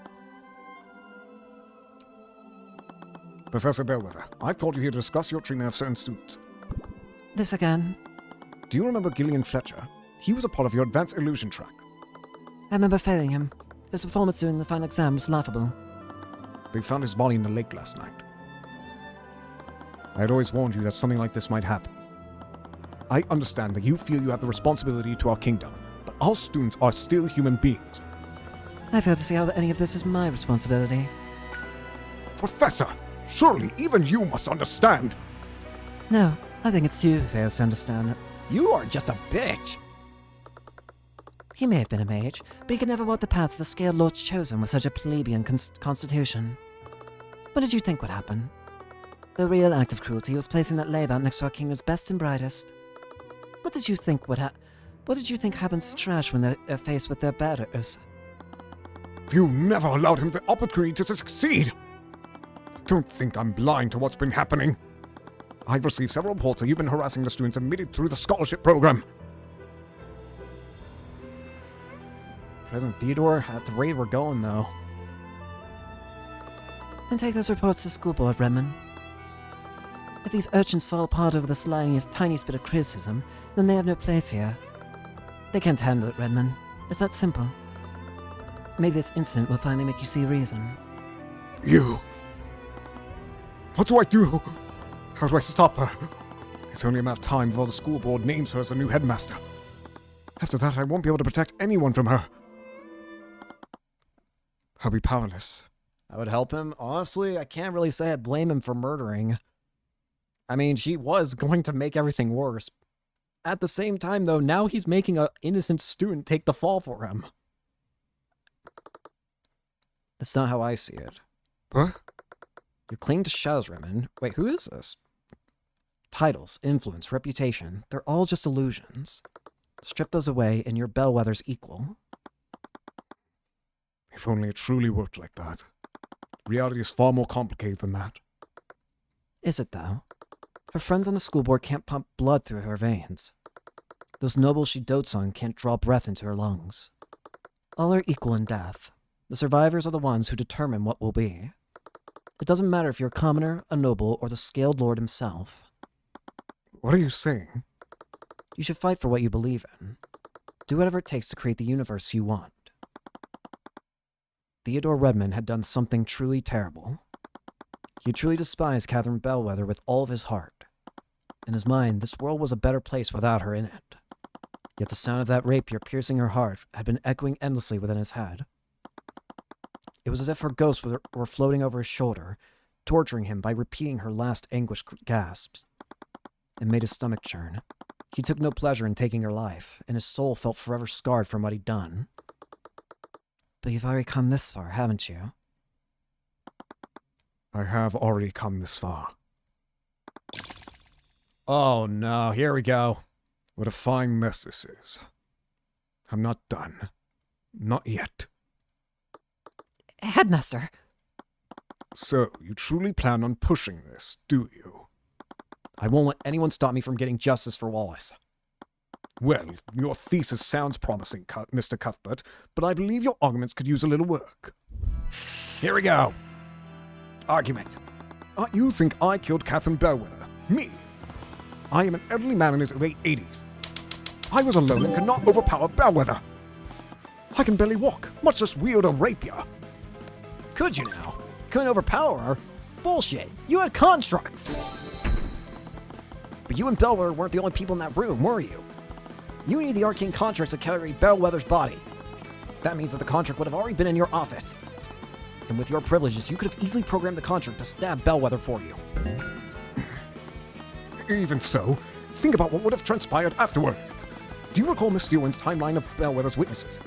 Professor Bellwether, I've called you here to discuss your treatment of certain students. This again. Do you remember Gillian Fletcher? He was a part of your advanced illusion track. I remember failing him. His performance during the final exam was laughable. They found his body in the lake last night. I had always warned you that something like this might happen. I understand that you feel you have the responsibility to our kingdom, but our students are still human beings. I fail to see how any of this is my responsibility. Professor, surely even you must understand. No, I think it's you who fails to understand it. You are just a bitch! He may have been a mage, but he could never walk the path the Scale Lord's chosen with such a plebeian constitution. What did you think would happen? The real act of cruelty was placing that layabout next to our kingdom's best and brightest. What did you think happens to trash when they're faced with their betters? You never allowed him the opportunity to succeed. Don't think I'm blind to what's been happening. I've received several reports that you've been harassing the students admitted through the scholarship program. President Theodore, at the rate we're going, though. Then take those reports to the school board, Redmond. If these urchins fall apart over the tiniest bit of criticism, then they have no place here. They can't handle it, Redmond. It's that simple. Maybe this incident will finally make you see reason. You. What do I do? How do I stop her? It's only a matter of time before the school board names her as the new headmaster. After that, I won't be able to protect anyone from her. I'll be powerless. I would help him. Honestly, I can't really say I blame him for murdering. I mean, she was going to make everything worse. At the same time, though, now he's making an innocent student take the fall for him. That's not how I see it. What? You're clinging to shadows, Remen. Wait, who is this? Titles, influence, reputation, they're all just illusions. Strip those away and your bellwether's equal. If only it truly worked like that. Reality is far more complicated than that. Is it, though? Her friends on the school board can't pump blood through her veins. Those nobles she dotes on can't draw breath into her lungs. All are equal in death. The survivors are the ones who determine what will be. It doesn't matter if you're a commoner, a noble, or the scaled lord himself. What are you saying? You should fight for what you believe in. Do whatever it takes to create the universe you want. Theodore Redmond had done something truly terrible. He truly despised Catherine Bellwether with all of his heart. In his mind, this world was a better place without her in it. Yet the sound of that rapier piercing her heart had been echoing endlessly within his head. It was as if her ghost were floating over his shoulder, torturing him by repeating her last anguished gasps. It made his stomach churn. He took no pleasure in taking her life, and his soul felt forever scarred from what he'd done. But you've already come this far, haven't you? I have already come this far. Oh no, here we go. What a fine mess this is. I'm not done. Not yet. Headmaster. So, you truly plan on pushing this, do you? I won't let anyone stop me from getting justice for Wallace. Well, your thesis sounds promising, Mr. Cuthbert, but I believe your arguments could use a little work. Here we go. Argument. You think I killed Catherine Bellwether? Me? I am an elderly man in his late 80s. I was alone and could not overpower Bellwether. I can barely walk, much less wield a rapier. Could you now? Couldn't overpower her? Bullshit. You had constructs. But you and Bellwether weren't the only people in that room, were you? You need the arcane constructs to carry Bellwether's body. That means that the construct would have already been in your office. And with your privileges, you could have easily programmed the construct to stab Bellwether for you. Even so, think about what would have transpired afterward. Do you recall Miss Stewart timeline of Bellwether's witnesses?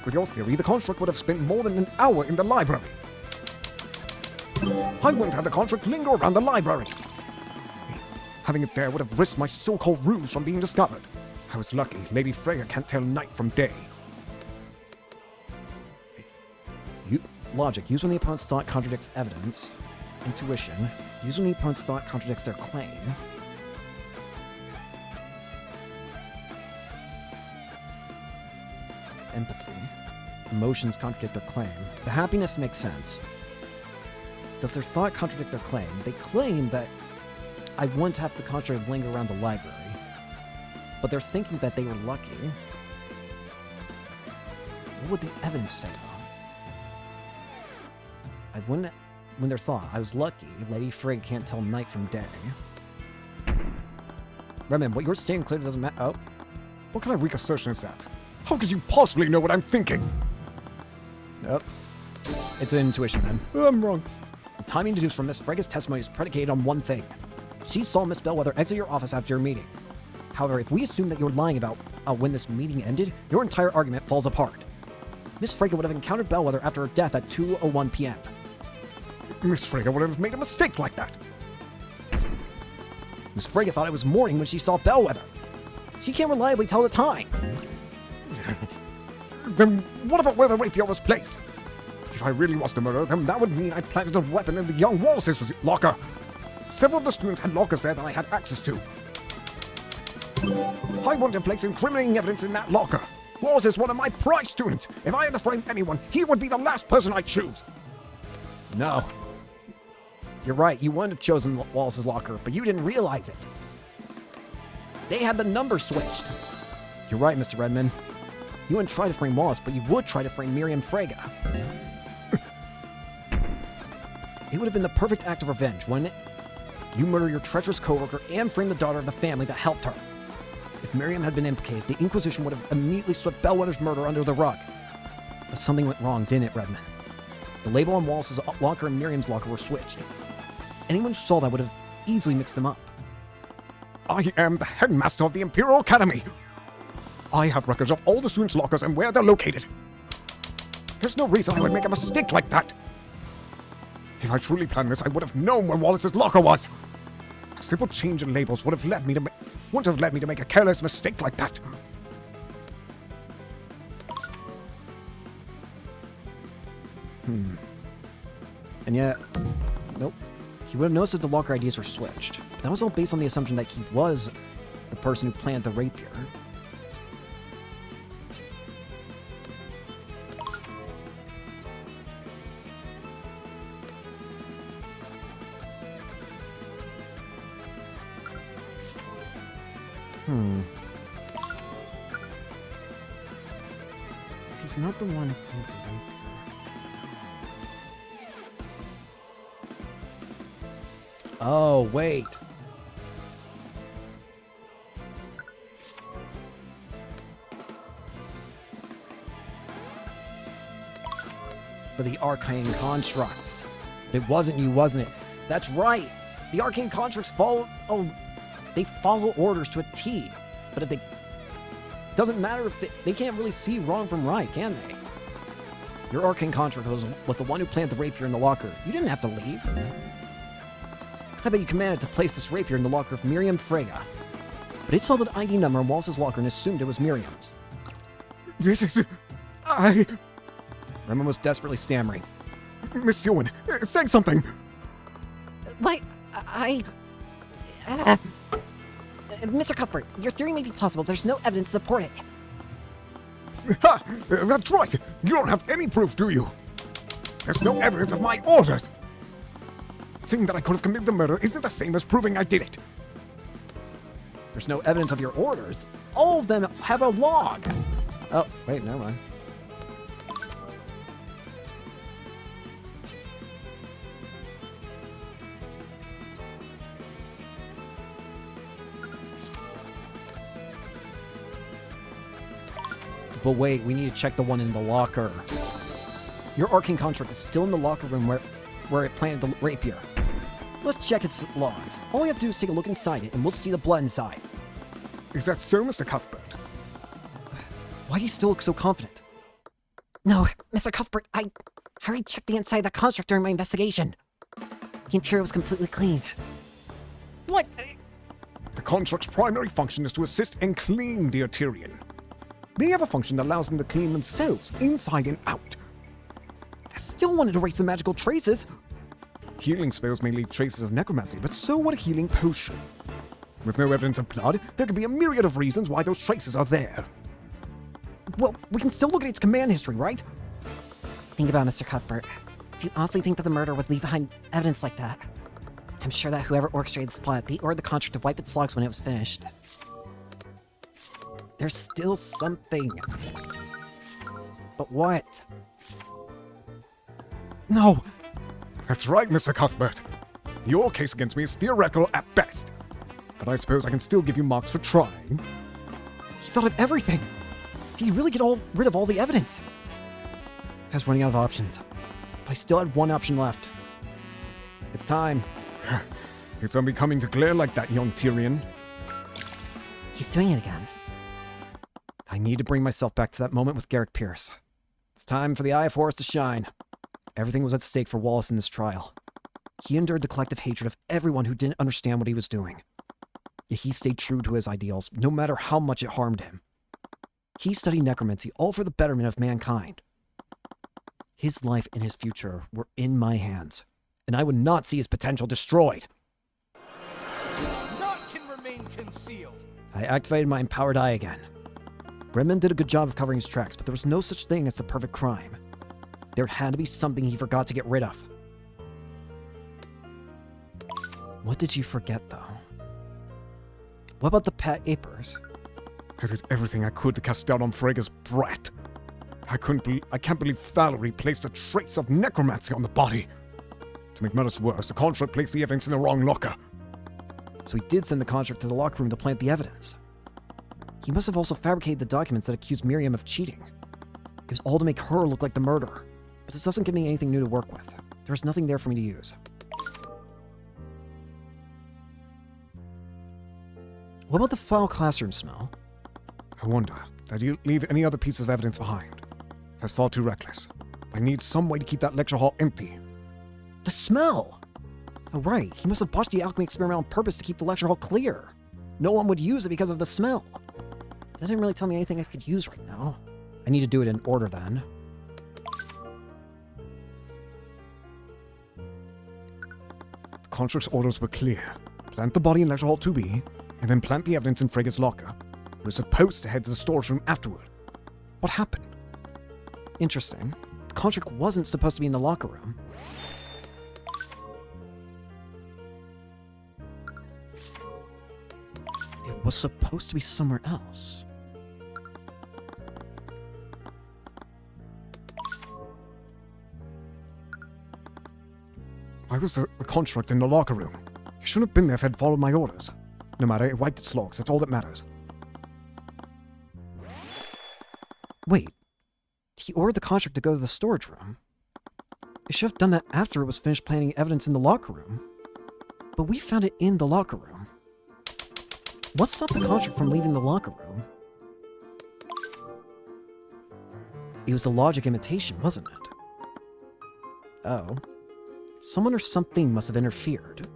With your theory, the construct would have spent more than an hour in the library. I wouldn't have the construct linger around the library. Having it there would have risked my so-called ruse from being discovered. I was lucky Lady Freya can't tell night from day. Logic. Use when the opponent's thought contradicts evidence. Intuition. Use when the opponent's thought contradicts their claim. Empathy. Emotions contradict their claim. The happiness makes sense. Does their thought contradict their claim? They claim that I wouldn't have the contract linger around the library. But they're thinking that they were lucky. What would the evidence say, though? I wouldn't... When they're thought, I was lucky. Lady Frigg can't tell night from day. Remen, what you're saying clearly doesn't matter. Oh. What kind of weak assertion is that? How could you possibly know what I'm thinking? Nope. It's an intuition, then. I'm wrong. The timing deduced from Miss Frega's testimony is predicated on one thing. She saw Miss Bellwether exit your office after your meeting. However, if we assume that you're lying about when this meeting ended, your entire argument falls apart. Miss Frega would have encountered Bellwether after her death at 2:01 p.m. Miss Frega would have made a mistake like that. Miss Frega thought it was morning when she saw Bellwether. She can't reliably tell the time. Then what about where the rapier was placed? If I really was to murder them, that would mean I planted a weapon in the young Wallace's locker. Several of the students had lockers there that I had access to. I wouldn't have placed incriminating evidence in that locker. Wallace is one of my prized students. If I had to frame anyone, he would be the last person I'd choose. No. You're right, you wouldn't have chosen Wallace's locker, but you didn't realize it. They had the number switched. You're right, Mr. Redmond. You wouldn't try to frame Wallace, but you would try to frame Miriam Frega. It would have been the perfect act of revenge, wouldn't it? You murder your treacherous coworker and frame the daughter of the family that helped her. If Miriam had been implicated, the Inquisition would have immediately swept Bellwether's murder under the rug. But something went wrong, didn't it, Redmond? The label on Wallace's locker and Miriam's locker were switched. Anyone who saw that would have easily mixed them up. I am the headmaster of the Imperial Academy. I have records of all the students' lockers and where they're located. There's no reason I would make a mistake like that. If I truly planned this, I would have known where Wallace's locker was. A simple change in labels wouldn't have led me to make a careless mistake like that. And yet, nope. He would have noticed that the locker IDs were switched. But that was all based on the assumption that he was the person who planted the rapier. If he's not the one who planted the rapier. Oh, wait. For the Arcane constructs. It wasn't you, wasn't it? That's right. The Arcane constructs follow... Oh, they follow orders to a T. But if they... Doesn't matter if they can't really see wrong from right, can they? Your Arcane construct was the one who planted the rapier in the locker. You didn't have to leave. I bet you commanded to place this rapier in the locker of Miriam Freyja. But it saw the ID number in Wallace's locker and assumed it was Miriam's. This is... I... Redmond was desperately stammering. Miss Ewan, say something! Why, Mr. Cuthbert, your theory may be plausible. There's no evidence to support it. Ha! That's right! You don't have any proof, do you? There's no evidence of my orders! Saying that I could have committed the murder isn't the same as proving I did it. There's no evidence of your orders. All of them have a log. Oh, wait, never mind. But wait, we need to check the one in the locker. Your Arcane construct is still in the locker room where it planted the rapier. Let's check its logs. All we have to do is take a look inside it, and we'll see the blood inside. Is that so, Mr. Cuthbert? Why do you still look so confident? No, Mr. Cuthbert, I already checked the inside of the construct during my investigation. The interior was completely clean. What? The construct's primary function is to assist and clean, dear Tyrion. They have a function that allows them to clean themselves, inside and out. I still wanted to erase the magical traces. Healing spells may leave traces of necromancy, but so would a healing potion. With no evidence of blood, there could be a myriad of reasons why those traces are there. Well, we can still look at its command history, right? Think about it, Mr. Cuthbert. Do you honestly think that the murderer would leave behind evidence like that? I'm sure that whoever orchestrated this plot, they ordered the contract to wipe its logs when it was finished. There's still something. But what? No! That's right, Mr. Cuthbert. Your case against me is theoretical at best. But I suppose I can still give you marks for trying. He thought of everything. Did he really get rid of all the evidence? I was running out of options. But I still had one option left. It's time. It's unbecoming to glare like that, young Tyrion. He's doing it again. I need to bring myself back to that moment with Garrick Pierce. It's time for the Eye of Horus to shine. Everything was at stake for Wallace in this trial. He endured the collective hatred of everyone who didn't understand what he was doing. Yet he stayed true to his ideals, no matter how much it harmed him. He studied necromancy, all for the betterment of mankind. His life and his future were in my hands, and I would not see his potential destroyed. Naught can remain concealed. I activated my empowered eye again. Redmond did a good job of covering his tracks, but there was no such thing as the perfect crime. There had to be something he forgot to get rid of. What did you forget, though? What about the papers? I did everything I could to cast doubt on Freyja's brat. I can't believe Valerie placed a trace of necromancy on the body. To make matters worse, the construct placed the evidence in the wrong locker. So he did send the construct to the locker room to plant the evidence. He must have also fabricated the documents that accused Miriam of cheating. It was all to make her look like the murderer. But this doesn't give me anything new to work with. There was nothing there for me to use. What about the foul classroom smell? I wonder, did you leave any other pieces of evidence behind? That's far too reckless. I need some way to keep that lecture hall empty. The smell! Oh, right. He must have botched the alchemy experiment on purpose to keep the lecture hall clear. No one would use it because of the smell. That didn't really tell me anything I could use right now. I need to do it in order then. The construct's orders were clear. Plant the body in lecture hall 2B, and then plant the evidence in Frega's locker. We're supposed to head to the storage room afterward. What happened? Interesting. The construct wasn't supposed to be in the locker room. It was supposed to be somewhere else. Why was the construct in the locker room? He shouldn't have been there if I'd followed my orders. No matter, it wiped its logs. That's all that matters. Wait. He ordered the construct to go to the storage room. He should have done that after it was finished planting evidence in the locker room. But we found it in the locker room. What stopped the construct from leaving the locker room? It was the logic imitation, wasn't it? Oh. Someone or something must have interfered.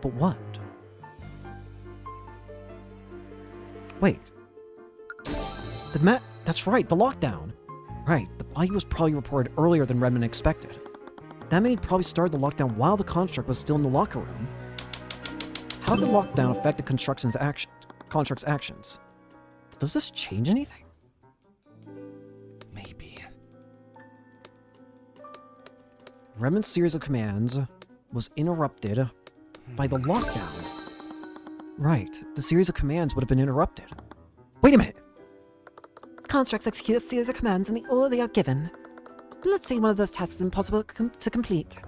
But what? Wait. That's right, the lockdown. Right, the body was probably reported earlier than Redmond expected. That meant he probably started the lockdown while the construct was still in the locker room. How did the lockdown affect the construct's actions? Does this change anything? Maybe. Redmond's series of commands was interrupted by the lockdown. Right, the series of commands would have been interrupted. Wait a minute! Constructs execute a series of commands in the order they are given. But let's say one of those tasks is impossible to complete.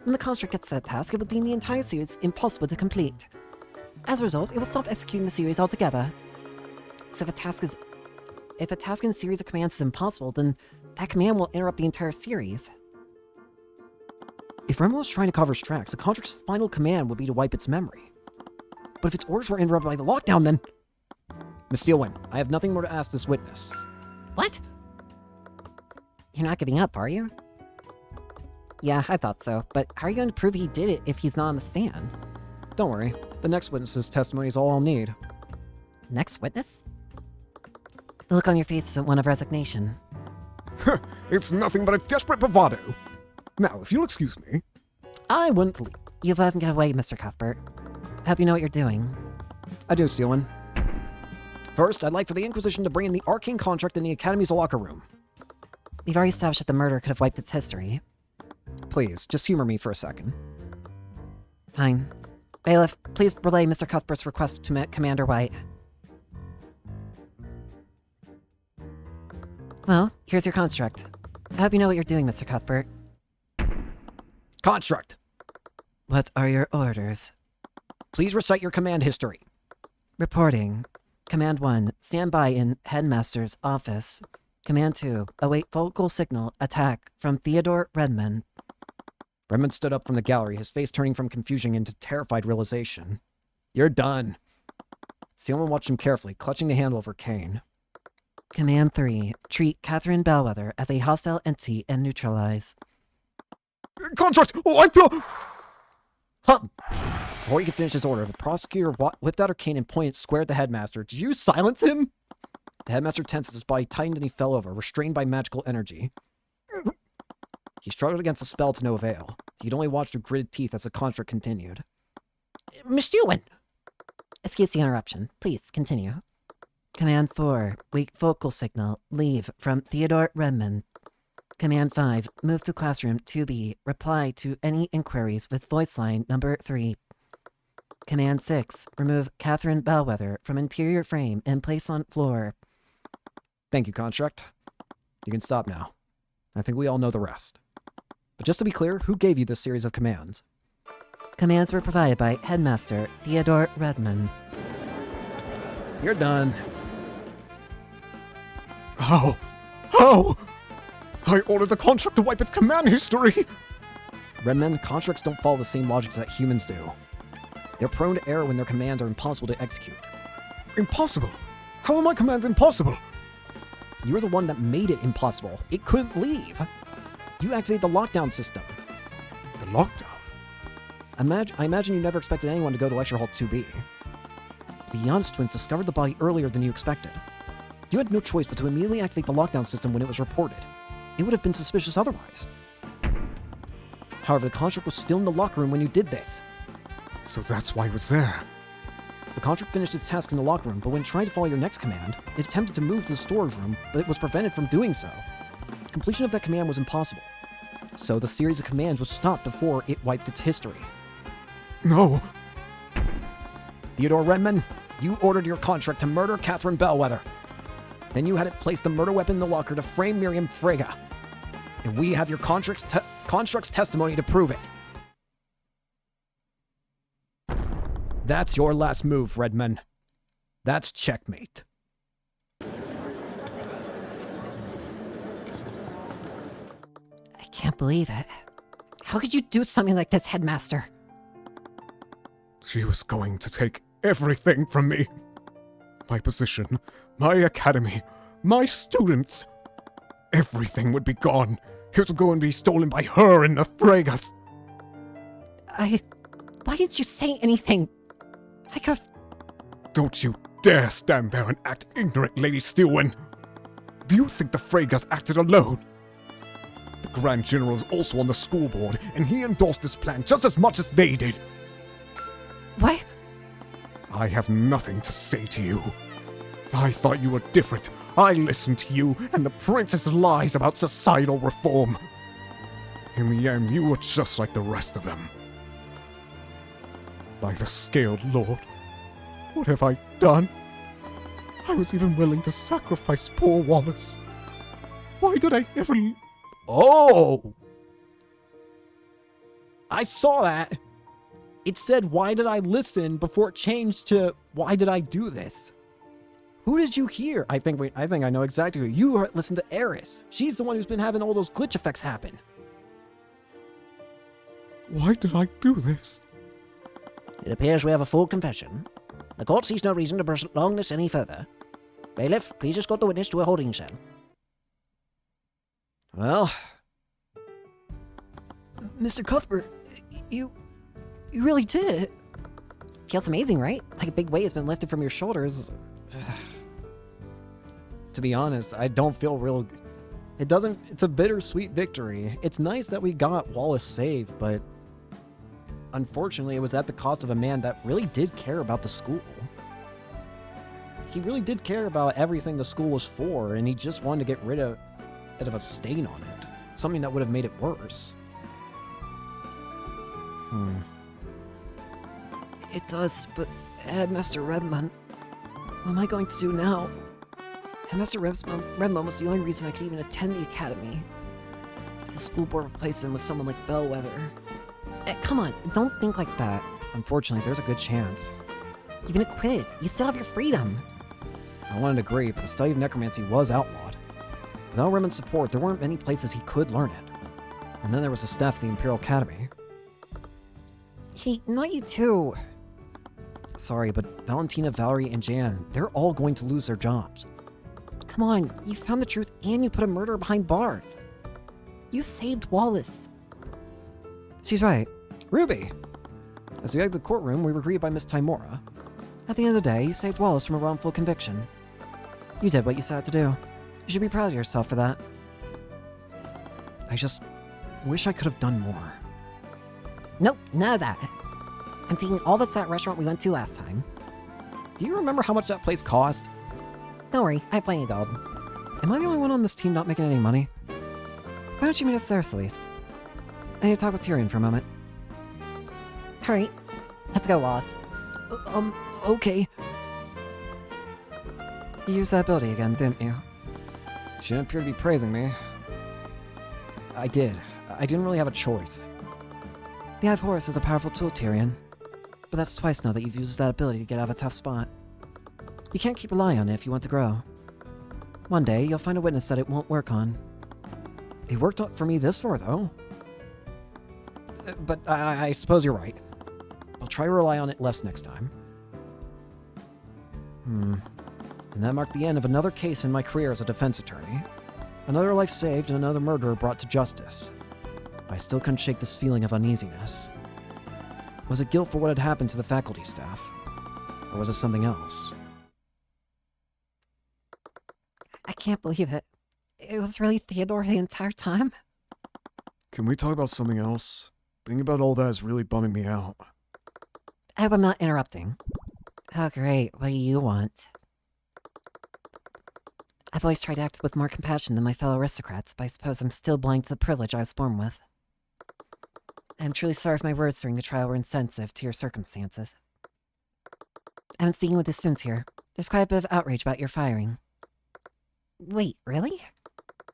When the construct gets that task, it will deem the entire series impossible to complete. As a result, it will stop executing the series altogether. So if a task in a series of commands is impossible, then that command will interrupt the entire series. If Redmond was trying to cover his tracks, the construct's final command would be to wipe its memory. But if its orders were interrupted by the lockdown, then... Miss Steelwind, I have nothing more to ask this witness. What? You're not giving up, are you? Yeah, I thought so. But how are you going to prove he did it if he's not on the stand? Don't worry. The next witness's testimony is all I'll need. Next witness? The look on your face isn't one of resignation. It's nothing but a desperate bravado. Now, if you'll excuse me. I wouldn't leave. You've let him get away, Mr. Cuthbert. I hope you know what you're doing. I do, Steelwind. First, I'd like for the Inquisition to bring in the Arcane contract in the Academy's locker room. We've already established that the murder could have wiped its history. Please, just humor me for a second. Fine. Bailiff, please relay Mr. Cuthbert's request to Commander White. Well, here's your construct. I hope you know what you're doing, Mr. Cuthbert. Construct! What are your orders? Please recite your command history. Reporting. Command 1, stand by in Headmaster's office. Command 2, await vocal signal, attack from Theodore Redmond. Redmond stood up from the gallery, his face turning from confusion into terrified realization. You're done. Steelman watched him carefully, clutching the handle of her cane. Command 3, treat Catherine Bellwether as a hostile entity and neutralize. Contract! Wipe your... Halt! Before he could finish his order, the prosecutor whipped out her cane and pointed square at the headmaster. Did you silence him? The headmaster tensed as his body tightened and he fell over, restrained by magical energy. He struggled against the spell to no avail. He'd only watched through gritted teeth as the construct continued. Miss Steelman! Excuse the interruption. Please, continue. Command 4, wait vocal signal, leave from Theodore Redmond. Command 5, move to classroom 2B, reply to any inquiries with voice line number 3. Command 6, remove Catherine Bellwether from interior frame and place on floor. Thank you, construct. You can stop now. I think we all know the rest. Just to be clear, who gave you this series of commands? Commands were provided by Headmaster Theodore Redmond. You're done. How? How? I ordered the construct to wipe its command history! Redmen, constructs don't follow the same logics that humans do. They're prone to error when their commands are impossible to execute. Impossible? How are my commands impossible? You're the one that made it impossible. It couldn't leave. You activate the lockdown system. The lockdown? I imagine you never expected anyone to go to Lecture Hall 2B. The Janus twins discovered the body earlier than you expected. You had no choice but to immediately activate the lockdown system when it was reported. It would have been suspicious otherwise. However, the construct was still in the locker room when you did this. So that's why it was there. The construct finished its task in the locker room, but when trying to follow your next command, it attempted to move to the storage room, but it was prevented from doing so. Completion of that command was impossible. So the series of commands was stopped before it wiped its history. No. Theodore Redmond, you ordered your contract to murder Catherine Bellwether. Then you had it place the murder weapon in the locker to frame Miriam Frege. And we have your construct's testimony to prove it. That's your last move, Redmond. That's checkmate. I can't believe it. How could you do something like this, Headmaster? She was going to take everything from me. My position, my academy, my students. Everything would be gone. It was going to be stolen by her and the Fregas. Why didn't you say anything? I could... Don't you dare stand there and act ignorant, Lady Steelwyn. Do you think the Fregas acted alone? The Grand General is also on the school board, and he endorsed this plan just as much as they did. What? I have nothing to say to you. I thought you were different. I listened to you and the Prince's lies about societal reform. In the end, you were just like the rest of them. By the Scaled Lord, what have I done? I was even willing to sacrifice poor Wallace. Why did I ever... Oh! I saw that. It said, why did I listen, before it changed to, why did I do this? Who did you hear? I think I know exactly who. You listened to Eris. She's the one who's been having all those glitch effects happen. Why did I do this? It appears we have a full confession. The court sees no reason to prolong this any further. Bailiff, please escort the witness to a holding cell. Well, Mr. Cuthbert, you really did. Feels amazing, right? Like a big weight has been lifted from your shoulders. to be honest, I don't feel real... It's a bittersweet victory. It's nice that we got Wallace saved, but unfortunately it was at the cost of a man that really did care about the school. He really did care about everything the school was for, and he just wanted to get rid of a stain on it. Something that would have made it worse. It does, but Headmaster Redmond, what am I going to do now? Headmaster Redmond was the only reason I could even attend the academy. The school board replaced him with someone like Bellwether. Come on, don't think like that. Unfortunately, there's a good chance. You've been acquitted. You still have your freedom. I wanted to agree, but the study of necromancy was outlawed. Without Redmond's support, there weren't many places he could learn it. And then there was the staff of the Imperial Academy. Hey, not you too. Sorry, but Valentina, Valerie, and Jan, they're all going to lose their jobs. Come on, you found the truth and you put a murderer behind bars. You saved Wallace. She's right. Ruby! As we exit the courtroom, we were greeted by Miss Timora. At the end of the day, you saved Wallace from a wrongful conviction. You did what you set out to do. You should be proud of yourself for that. I just wish I could have done more. Nope, none of that. I'm thinking all that's that restaurant we went to last time. Do you remember how much that place cost? Don't worry, I have plenty of gold. Am I the only one on this team not making any money? Why don't you meet us there, Celeste? I need to talk with Tyrion for a moment. Hurry, let's go, Wallace. Okay. You used that ability again, didn't you? She didn't appear to be praising me. I did. I didn't really have a choice. The Eye of Horus is a powerful tool, Tyrion. But that's twice now that you've used that ability to get out of a tough spot. You can't keep relying on it if you want to grow. One day, you'll find a witness that it won't work on. It worked out for me this far, though. But I suppose you're right. I'll try to rely on it less next time. And that marked the end of another case in my career as a defense attorney. Another life saved and another murderer brought to justice. I still couldn't shake this feeling of uneasiness. Was it guilt for what had happened to the faculty staff? Or was it something else? I can't believe it. It was really Theodore the entire time? Can we talk about something else? Thinking about all that is really bumming me out. I hope I'm not interrupting. Oh, great. What do you want? I've always tried to act with more compassion than my fellow aristocrats, but I suppose I'm still blind to the privilege I was born with. I'm truly sorry if my words during the trial were insensitive to your circumstances. I've been speaking with the students here. There's quite a bit of outrage about your firing. Wait, really?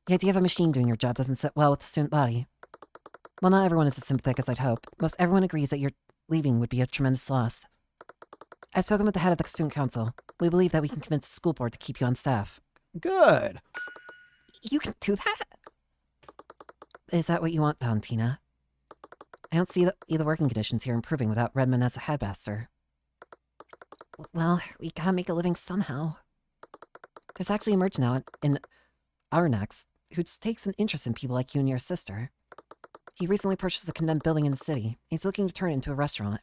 The idea of a machine doing your job doesn't sit well with the student body. While not everyone is as sympathetic as I'd hope, most everyone agrees that your leaving would be a tremendous loss. I've spoken with the head of the student council. We believe that we can convince the school board to keep you on staff. Good! You can do that? Is that what you want, Valentina? I don't see the working conditions here improving without Redmond as a headmaster. Well, we gotta make a living somehow. There's actually a merchant now in Arnax who takes an interest in people like you and your sister. He recently purchased a condemned building in the city. He's looking to turn it into a restaurant.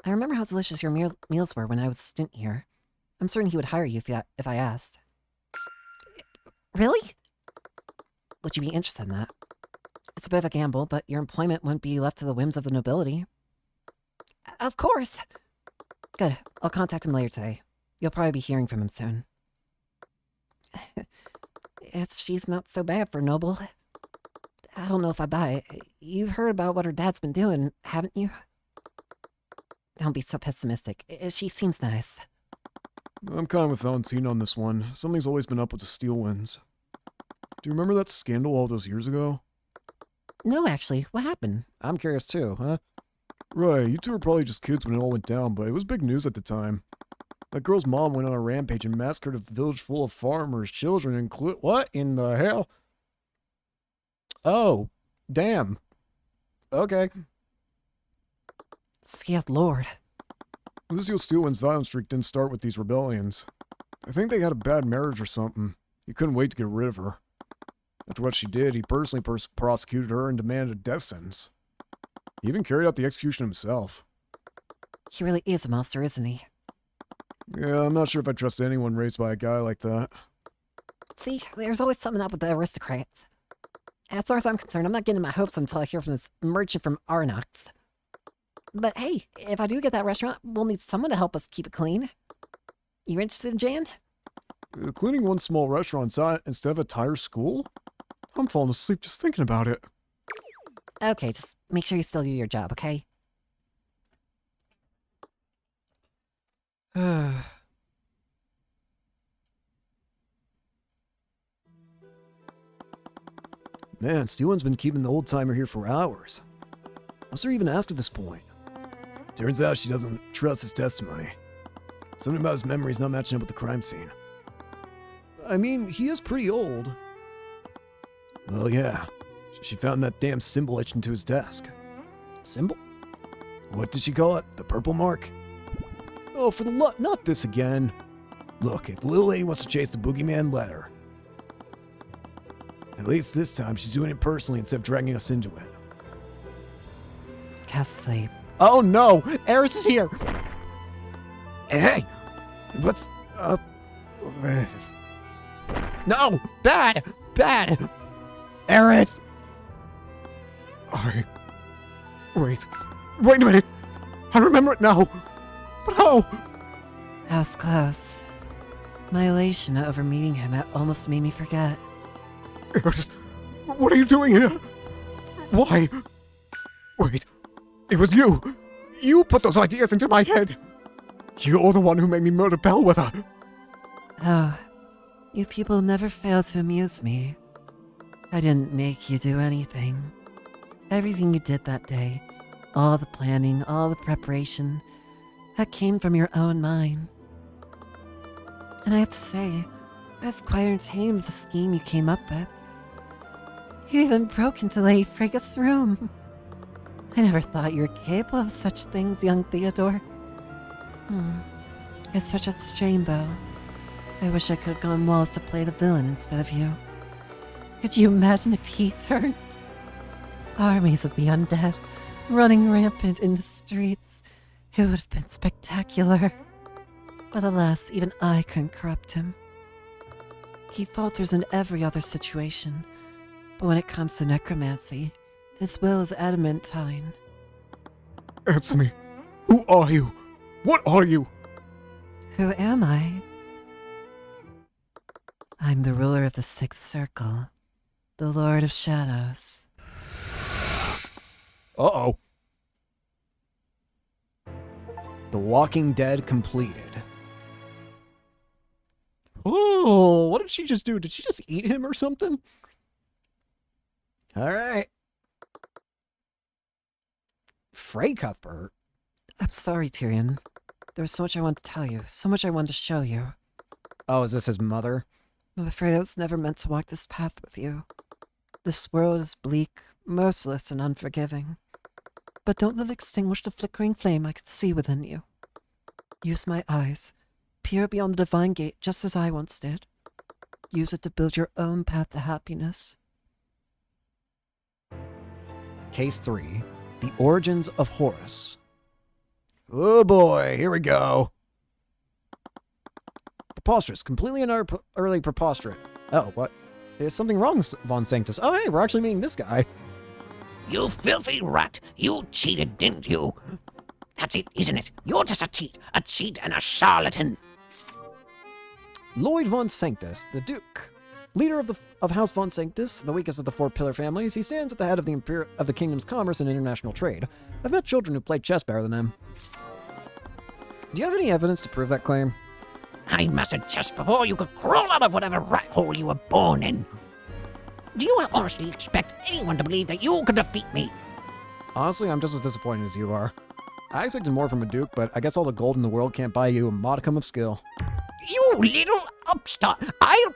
I remember how delicious your meals were when I was a student here. I'm certain he would hire you if I asked. Really? Would you be interested in that? It's a bit of a gamble, but your employment wouldn't be left to the whims of the nobility. Of course! Good. I'll contact him later today. You'll probably be hearing from him soon. She's not so bad for noble. I don't know if I buy it. You've heard about what her dad's been doing, haven't you? Don't be so pessimistic. She seems nice. I'm kind of with Valentina on this one. Something's always been up with the Steel Winds. Do you remember that scandal all those years ago? No, actually. What happened? I'm curious too, huh? Right, you two were probably just kids when it all went down, but it was big news at the time. That girl's mom went on a rampage and massacred a village full of farmers, children, include... What in the hell? Oh, damn. Okay. Scaled Lord. Lucio Steelwind's violence streak didn't start with these rebellions. I think they had a bad marriage or something. He couldn't wait to get rid of her. After what she did, he personally prosecuted her and demanded a death sentence. He even carried out the execution himself. He really is a monster, isn't he? Yeah, I'm not sure if I trust anyone raised by a guy like that. See, there's always something up with the aristocrats. As far as I'm concerned, I'm not getting my hopes until I hear from this merchant from Arnox. But hey, if I do get that restaurant, we'll need someone to help us keep it clean. You interested, Jan? Cleaning one small restaurant instead of a entire school? I'm falling asleep just thinking about it. Okay, just make sure you still do your job, okay? Man, Steelan's been keeping the old-timer here for hours. What's her even asked at this point? Turns out she doesn't trust his testimony. Something about his memories not matching up with the crime scene. I mean, he is pretty old. Well, yeah. She found that damn symbol etched into his desk. Symbol? What did she call it? The purple mark? Oh, for the not this again. Look, if the little lady wants to chase the boogeyman, let her. At least this time she's doing it personally instead of dragging us into it. Can't sleep. Oh no! Eris is here! Hey! What's up? No! Bad! Bad! Eris! Wait a minute! I remember it now! But how? That was close. My elation over meeting him almost made me forget. Eris, what are you doing here? Why? Wait, it was you! You put those ideas into my head! You're the one who made me murder Bellwether! Oh, you people never fail to amuse me. I didn't make you do anything. Everything you did that day, all the planning, all the preparation, that came from your own mind. And I have to say, I was quite entertained with the scheme you came up with. You even broke into Lady Frigga's room. I never thought you were capable of such things, young Theodore. It's such a shame, though. I wish I could have gone Wallace to play the villain instead of you. Could you imagine if he turned? Armies of the undead, running rampant in the streets. It would have been spectacular. But alas, even I couldn't corrupt him. He falters in every other situation, but when it comes to necromancy, his will is adamantine. Answer me. Who are you? What are you? Who am I? I'm the ruler of the Sixth Circle, the Lord of Shadows. Uh-oh. The Walking Dead completed. Oh, what did she just do? Did she just eat him or something? All right. Frey Cuthbert. I'm sorry, Tyrion. There was so much I wanted to tell you, so much I wanted to show you. Oh, is this his mother? I'm afraid I was never meant to walk this path with you. This world is bleak, merciless, and unforgiving. But don't let it extinguish the flickering flame I could see within you. Use my eyes. Peer beyond the divine gate just as I once did. Use it to build your own path to happiness. Case 3. The Origins of Horus. Oh boy, here we go. Preposterous. Completely and utterly preposterous. Oh, what? There's something wrong, Von Sanctus. Oh, hey, we're actually meeting this guy. You filthy rat! You cheated, didn't you? That's it, isn't it? You're just a cheat and a charlatan. Lloyd Von Sanctus, the Duke. Leader of House Von Sanctus, the weakest of the four pillar families, he stands at the head of the kingdom's commerce and international trade. I've met children who played chess better than him. Do you have any evidence to prove that claim? I mastered chess before you could crawl out of whatever rat hole you were born in. Do you honestly expect anyone to believe that you could defeat me? Honestly, I'm just as disappointed as you are. I expected more from a Duke, but I guess all the gold in the world can't buy you a modicum of skill. You little upstart! I'll...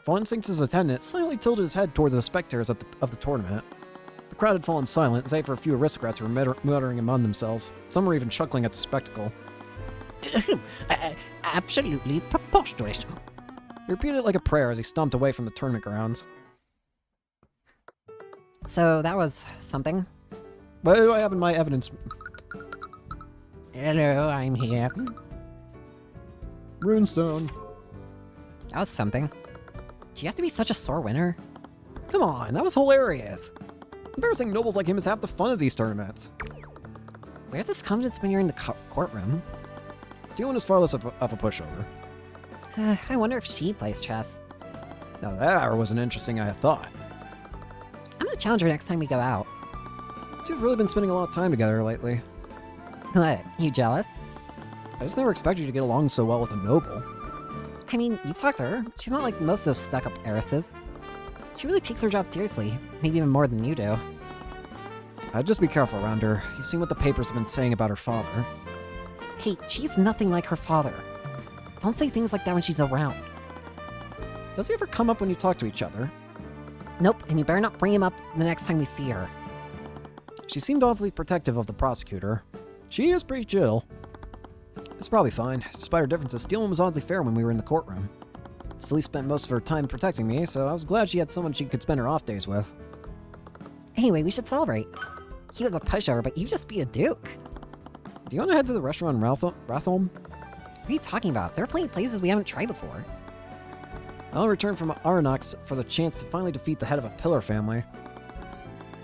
Von Sanctus's attendant silently tilted his head toward the spectators of the tournament. The crowd had fallen silent, save for a few aristocrats who were muttering among themselves. Some were even chuckling at the spectacle. Absolutely preposterous. He repeated it like a prayer as he stomped away from the tournament grounds. So that was something. What do I have in my evidence? Hello, I'm here. Runestone. That was something. Do you have to be such a sore winner? Come on, that was hilarious. Embarrassing nobles like him is half the fun of these tournaments. Where's this confidence when you're in the courtroom? Stealing is far less of a pushover. I wonder if she plays chess. Now that wasn't interesting I thought. I'm gonna challenge her next time we go out. Two have really been spending a lot of time together lately. What, you jealous? I just never expected you to get along so well with a noble. I mean, you've talked to her. She's not like most of those stuck-up heiresses. She really takes her job seriously, maybe even more than you do. I'd just be careful around her. You've seen what the papers have been saying about her father. Hey, she's nothing like her father. Don't say things like that when she's around. Does he ever come up when you talk to each other? Nope, and you better not bring him up the next time we see her. She seemed awfully protective of the prosecutor. She is pretty chill. It's probably fine. Despite her differences, Steelman was oddly fair when we were in the courtroom. Celie spent most of her time protecting me, so I was glad she had someone she could spend her off days with. Anyway, we should celebrate. He was a pushover, but you just beat a duke. Do you want to head to the restaurant in Ratholm? What are you talking about? There are plenty of places we haven't tried before. I'll return from Aranox for the chance to finally defeat the head of a pillar family.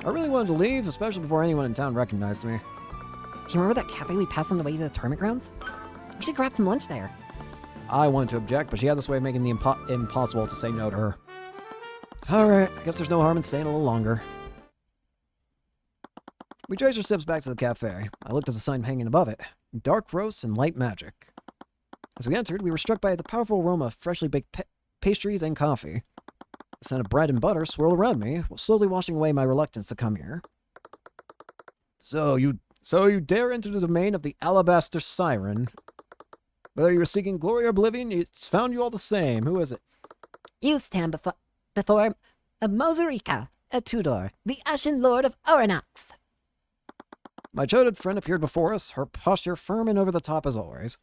I really wanted to leave, especially before anyone in town recognized me. Do you remember that cafe we passed on the way to the tournament grounds? We should grab some lunch there. I wanted to object, but she had this way of making the impossible to say no to her. Alright, I guess there's no harm in staying a little longer. We traced our steps back to the cafe. I looked at the sign hanging above it. Dark roasts and light magic. As we entered, we were struck by the powerful aroma of freshly baked pastries and coffee. The scent of bread and butter swirled around me, slowly washing away my reluctance to come here. So you dare enter the domain of the Alabaster Siren. Whether you were seeking glory or oblivion, it's found you all the same. Who is it? You stand before Mozarika, a Tudor, the Ashen Lord of Oranax. My childhood friend appeared before us, her posture firm and over the top as always.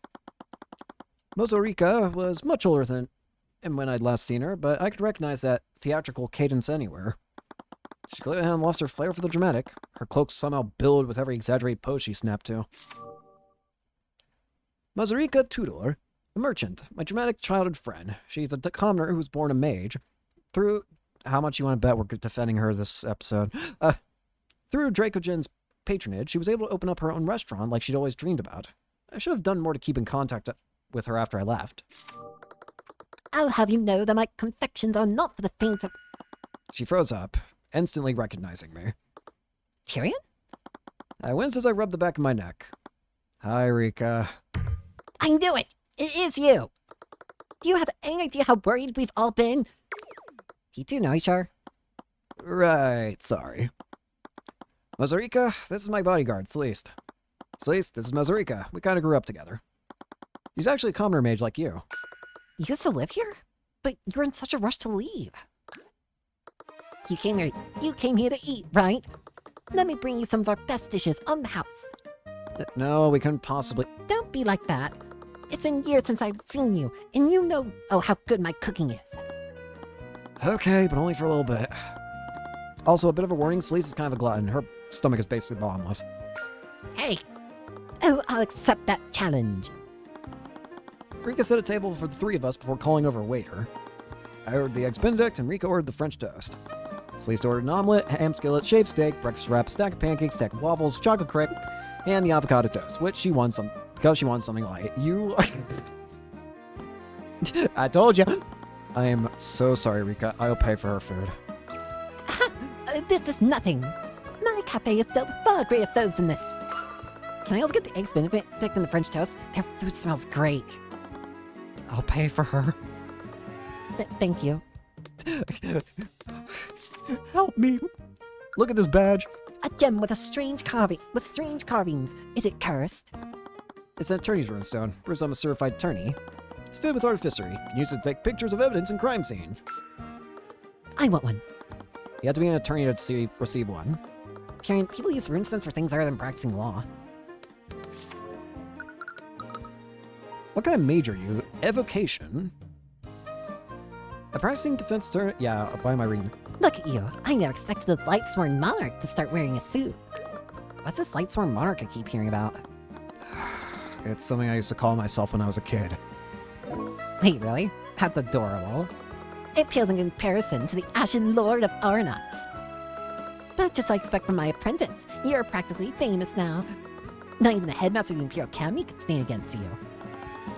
Mozarika was much older than when I'd last seen her, but I could recognize that theatrical cadence anywhere. She clearly hadn't lost her flair for the dramatic. Her cloak somehow billowed with every exaggerated pose she snapped to. Mozarika Tudor, a merchant, my dramatic childhood friend. She's a commoner who was born a mage. Through... How much you want to bet we're defending her this episode? Through Dracogen's patronage, she was able to open up her own restaurant like she'd always dreamed about. I should have done more to keep in contact with her after I left. I'll have you know that my confections are not for the faint of... She froze up, instantly recognizing me. Tyrion? I winced as I rubbed the back of my neck. Hi, Rika. I knew it! It is you! Do you have any idea how worried we've all been? You do know, sure? Right, sorry. Mozarika, this is my bodyguard, Celeste. Celeste, this is Mozarika. We kind of grew up together. He's actually a commoner mage like you. You used to live here? But you were in such a rush to leave. You came here to eat, right? Let me bring you some of our best dishes on the house. No, we couldn't possibly... Don't be like that. It's been years since I've seen you, and you know how good my cooking is. Okay, but only for a little bit. Also, a bit of a warning, Celeste is kind of a glutton. Her stomach is basically bottomless. Hey! Oh, I'll accept that challenge. Rika set a table for the three of us before calling over a waiter. I ordered the eggs benedict, and Rika ordered the French toast. Celeste ordered an omelet, ham skillet, shaved steak, breakfast wrap, stack of pancakes, stack of waffles, chocolate crepe, and the avocado toast, which she won because she wants something light. You... I told you! I am so sorry, Rika. I'll pay for her food. This is nothing. My cafe is so far greater foes than this. Can I also get the eggs benedict and the French toast? Their food smells great. I'll pay for her. Thank you. Help me. Look at this badge. A gem with strange carvings. Is it cursed? It's an attorney's runestone. Proves I'm a certified attorney. It's filled with artificery. You can use it to take pictures of evidence in crime scenes. I want one. You have to be an attorney to receive one. Tyrion, people use runestones for things other than practicing law. What kind of mage are you? Evocation? A practicing defense attorney? Yeah, why am I reading? Look at you. I never expected the Lightsworn Monarch to start wearing a suit. What's this Lightsworn Monarch I keep hearing about? It's something I used to call myself when I was a kid. Wait, really? That's adorable. It pales in comparison to the Ashen Lord of Arnox. But just like I expect from my apprentice, you're practically famous now. Not even the headmaster of the Imperial Academy could stand against you.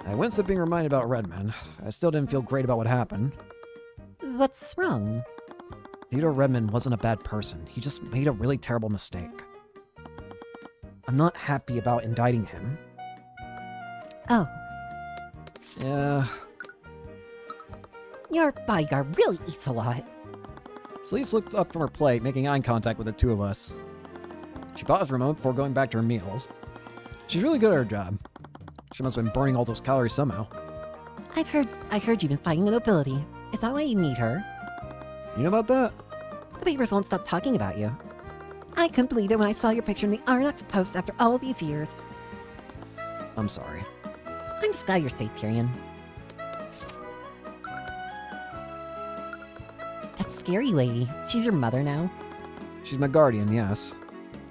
I winced at being reminded about Redman. I still didn't feel great about what happened. What's wrong? Theodore Redman wasn't a bad person. He just made a really terrible mistake. I'm not happy about indicting him. Oh, Yeah. your bodyguard really eats a lot. Celeste looked up from her plate, making eye contact with the two of us. She paused for a moment before going back to her meals. She's really good at her job. She must have been burning all those calories somehow. I heard you've been fighting the nobility. Is that why you need her? You know about that? The papers won't stop talking about you. I couldn't believe it when I saw your picture in the Arnox Post after all these years. I'm sorry. I'm just glad you're safe, Tyrion. That scary lady. She's your mother now? She's my guardian, yes.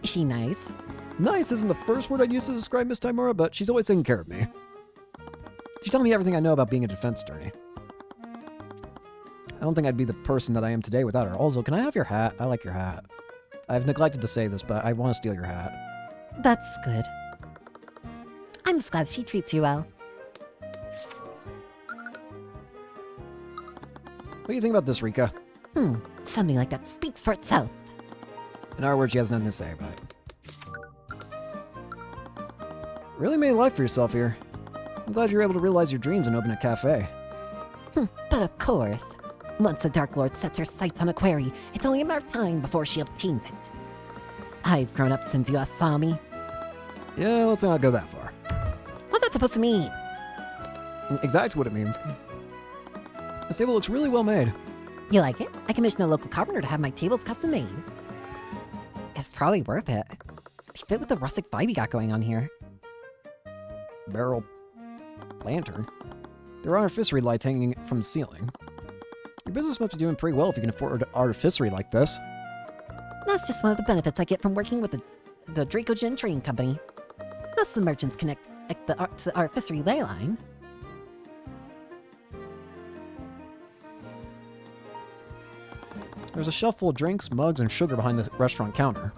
Is she nice? Nice isn't the first word I'd use to describe Miss Timura, but she's always taking care of me. She's telling me everything I know about being a defense attorney. I don't think I'd be the person that I am today without her. Also, can I have your hat? I like your hat. I've neglected to say this, but I want to steal your hat. That's good. I'm just glad she treats you well. What do you think about this, Rika? Something like that speaks for itself. In our words, she has nothing to say about it. Really made a life for yourself here. I'm glad you're able to realize your dreams and open a cafe. But of course. Once the Dark Lord sets her sights on a quarry, it's only a matter of time before she obtains it. I've grown up since you last saw me. Yeah, let's not go that far. What's that supposed to mean? Exactly what it means. This table looks really well made. You like it? I commissioned a local carpenter to have my tables custom made. It's probably worth it. They fit with the rustic vibe you got going on here. Barrel lantern. There are artificery lights hanging from the ceiling. Your business must be doing pretty well if you can afford artificery like this. That's just one of the benefits I get from working with the Dracogen Trading Company. Most of the merchants connect to the artificery ley line. There's a shelf full of drinks, mugs, and sugar behind the restaurant counter.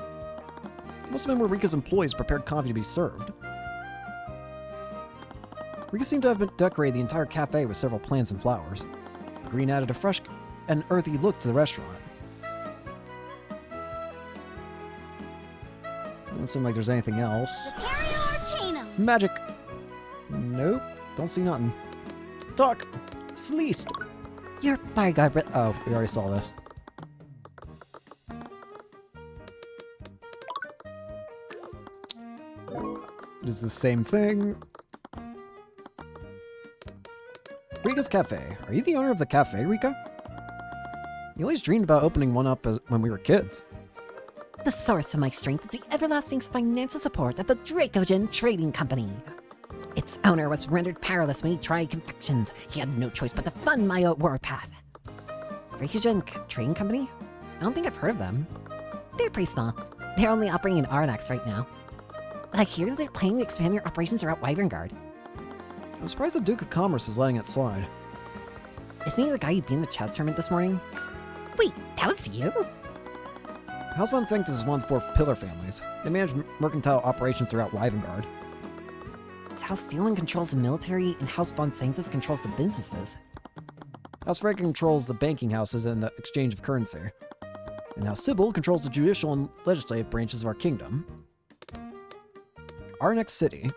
It must have been where Rika's employees prepared coffee to be served. Rika seemed to have decorated the entire cafe with several plants and flowers. The green added a fresh and earthy look to the restaurant. Doesn't seem like there's anything else. Arcane! Magic! Nope, don't see nothing. Doc! Sleest! Your bodyguard, Oh, we already saw this. It is the same thing. Rika's Cafe. Are you the owner of the cafe, Rika? You always dreamed about opening one up when we were kids. The source of my strength is the everlasting financial support of the Dracogen Trading Company. Its owner was rendered powerless when he tried confections. He had no choice but to fund my warpath. Dracogen Trading Company? I don't think I've heard of them. They're pretty small. They're only operating in Arnax right now. I hear they're planning to expand their operations around Wyverngard. I'm surprised the Duke of Commerce is letting it slide. Isn't he the guy you beat in the chess tournament this morning? Wait, that was you? House von Sanctus is one of the 4 pillar families. They manage mercantile operations throughout Wyverngard. House Steelman controls the military and House von Sanctus controls the businesses. House Frank controls the banking houses and the exchange of currency. And House Sybil controls the judicial and legislative branches of our kingdom. Our next city.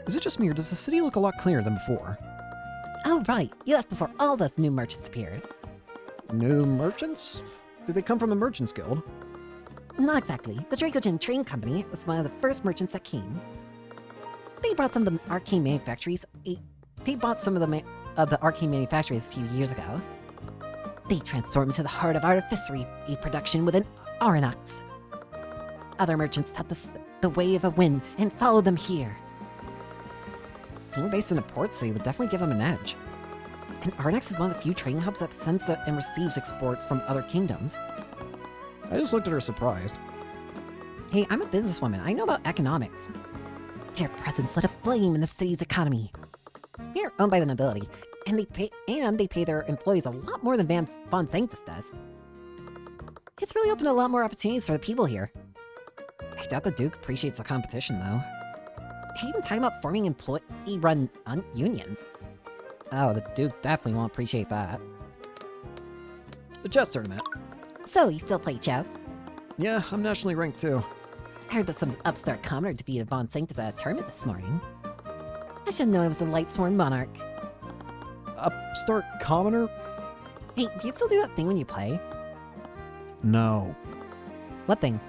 Is it just me or does the city look a lot cleaner than before? Oh right, you left before all those new merchants appeared. New merchants? Did they come from the Merchants Guild? Not exactly. The Dracogen Trading Company was one of the first merchants that came. They brought some of the arcane manufactories. They bought some of the arcane manufactories a few years ago. They transformed into the heart of artificery production within Aranax. Other merchants felt the way of the wind and followed them here. Being based in a port city would definitely give them an edge. And Aranax is one of the few trading hubs that sends and receives exports from other kingdoms. I just looked at her surprised. Hey, I'm a businesswoman. I know about economics. Their presence lit a flame in the city's economy. They're owned by the nobility, and they pay their employees a lot more than von Sanctus does. It's really opened a lot more opportunities for the people here. I doubt the Duke appreciates the competition, though. They're even talking about forming employee-run unions. Oh, the Duke definitely won't appreciate that. The chess tournament. So, you still play chess? Yeah, I'm nationally ranked too. I heard that some upstart commoner defeated von Sanctus at a tournament this morning. I should have known it was the Lightsworn Monarch. Upstart commoner? Hey, do you still do that thing when you play? No. What thing?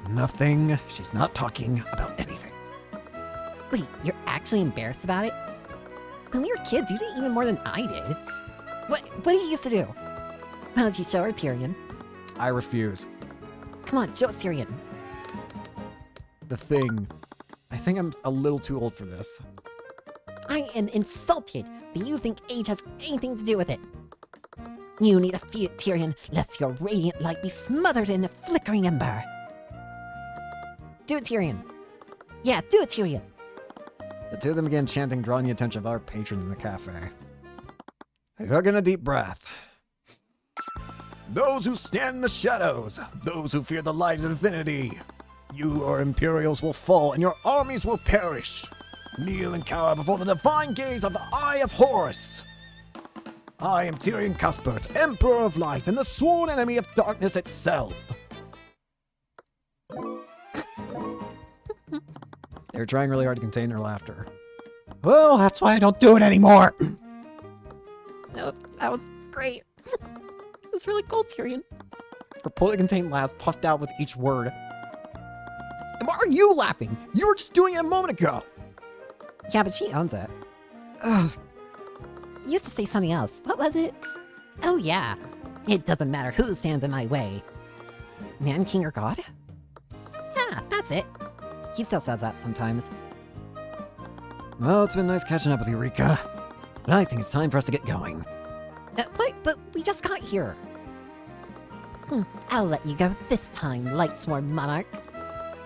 Nothing. She's not talking about anything. Wait, you're actually embarrassed about it? When we were kids, you did even more than I did. What do you used to do? Why don't you show her, Tyrion? I refuse. Come on, show us Tyrion. The thing. I think I'm a little too old for this. I am insulted that you think age has anything to do with it. You need to feed it, Tyrion, lest your radiant light be smothered in a flickering ember. Do it, Tyrion. Yeah, do it, Tyrion. The two of them began chanting, drawing the attention of our patrons in the cafe. I took in a deep breath. Those who stand in the shadows, those who fear the light of divinity, your Imperials will fall and your armies will perish. Kneel and cower before the divine gaze of the Eye of Horus. I am Tyrion Cuthbert, Emperor of Light and the sworn enemy of darkness itself. They were trying really hard to contain their laughter. Well, that's why I don't do it anymore. No, that was great. That's really cool, Tyrion. Her poorly contained laugh puffed out with each word. And why are you laughing? You were just doing it a moment ago. Yeah, but she owns it. Ugh. You used to say something else. What was it? Oh, yeah. It doesn't matter who stands in my way. Man, king, or god? Yeah, that's it. He still says that sometimes. Well, it's been nice catching up with you, Rika. But I think it's time for us to get going. But we just got here. I'll let you go this time, Lightsworn Monarch.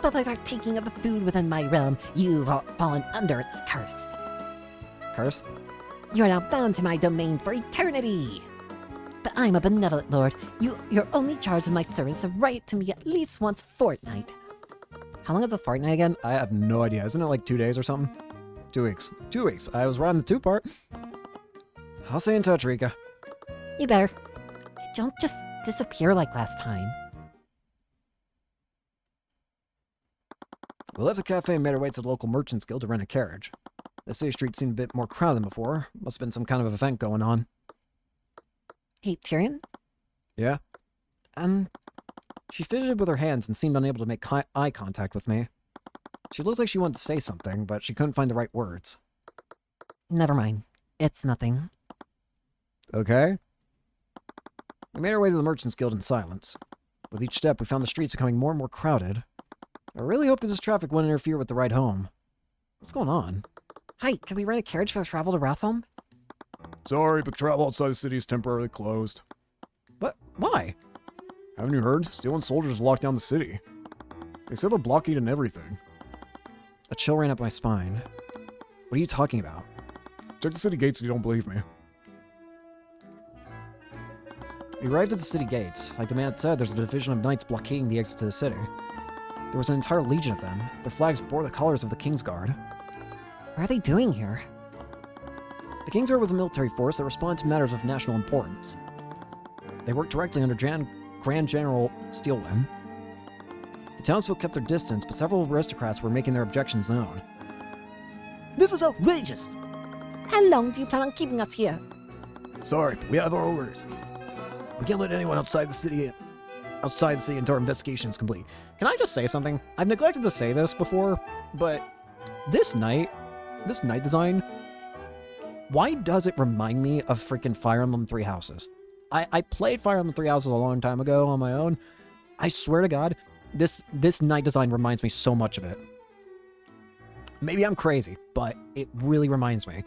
But by partaking of the food within my realm, you've fallen under its curse. Curse? You are now bound to my domain for eternity. But I'm a benevolent lord. You're only charged with my service of right to me at least once a fortnight. How long is a fortnight again? I have no idea. Isn't it like 2 days or something? 2 weeks. 2 weeks. I was right on the 2 part. I'll stay in touch, Rika. You better. Don't just disappear like last time. We left the cafe and made our way to the local merchants guild to rent a carriage. The city street seemed a bit more crowded than before. Must have been some kind of event going on. Hey, Tyrion? Yeah? She fidgeted with her hands and seemed unable to make eye contact with me. She looked like she wanted to say something, but she couldn't find the right words. Never mind. It's nothing. Okay. We made our way to the Merchants Guild in silence. With each step, we found the streets becoming more and more crowded. I really hope that this traffic wouldn't interfere with the ride home. What's going on? Hi, can we rent a carriage for the travel to Rathholm? Sorry, but travel outside the city is temporarily closed. What? Why? Haven't you heard? Stealing soldiers locked down the city. They set up a blockade and everything. A chill ran up my spine. What are you talking about? Check the city gates if you don't believe me. We arrived at the city gates. Like the man had said, there's a division of knights blockading the exit to the city. There was an entire legion of them. Their flags bore the colors of the King's Guard. What are they doing here? The King's Guard was a military force that responded to matters of national importance. They worked directly under Grand General Steelwyn. The townsfolk kept their distance, but several aristocrats were making their objections known. This is outrageous! How long do you plan on keeping us here? Sorry, but we have our orders. We can't let anyone outside the city until our investigation is complete. Can I just say something? I've neglected to say this before, but this knight design, why does it remind me of freaking Fire Emblem Three Houses? I played Fire Emblem Three Houses a long time ago on my own. I swear to God, this knight design reminds me so much of it. Maybe I'm crazy, but it really reminds me.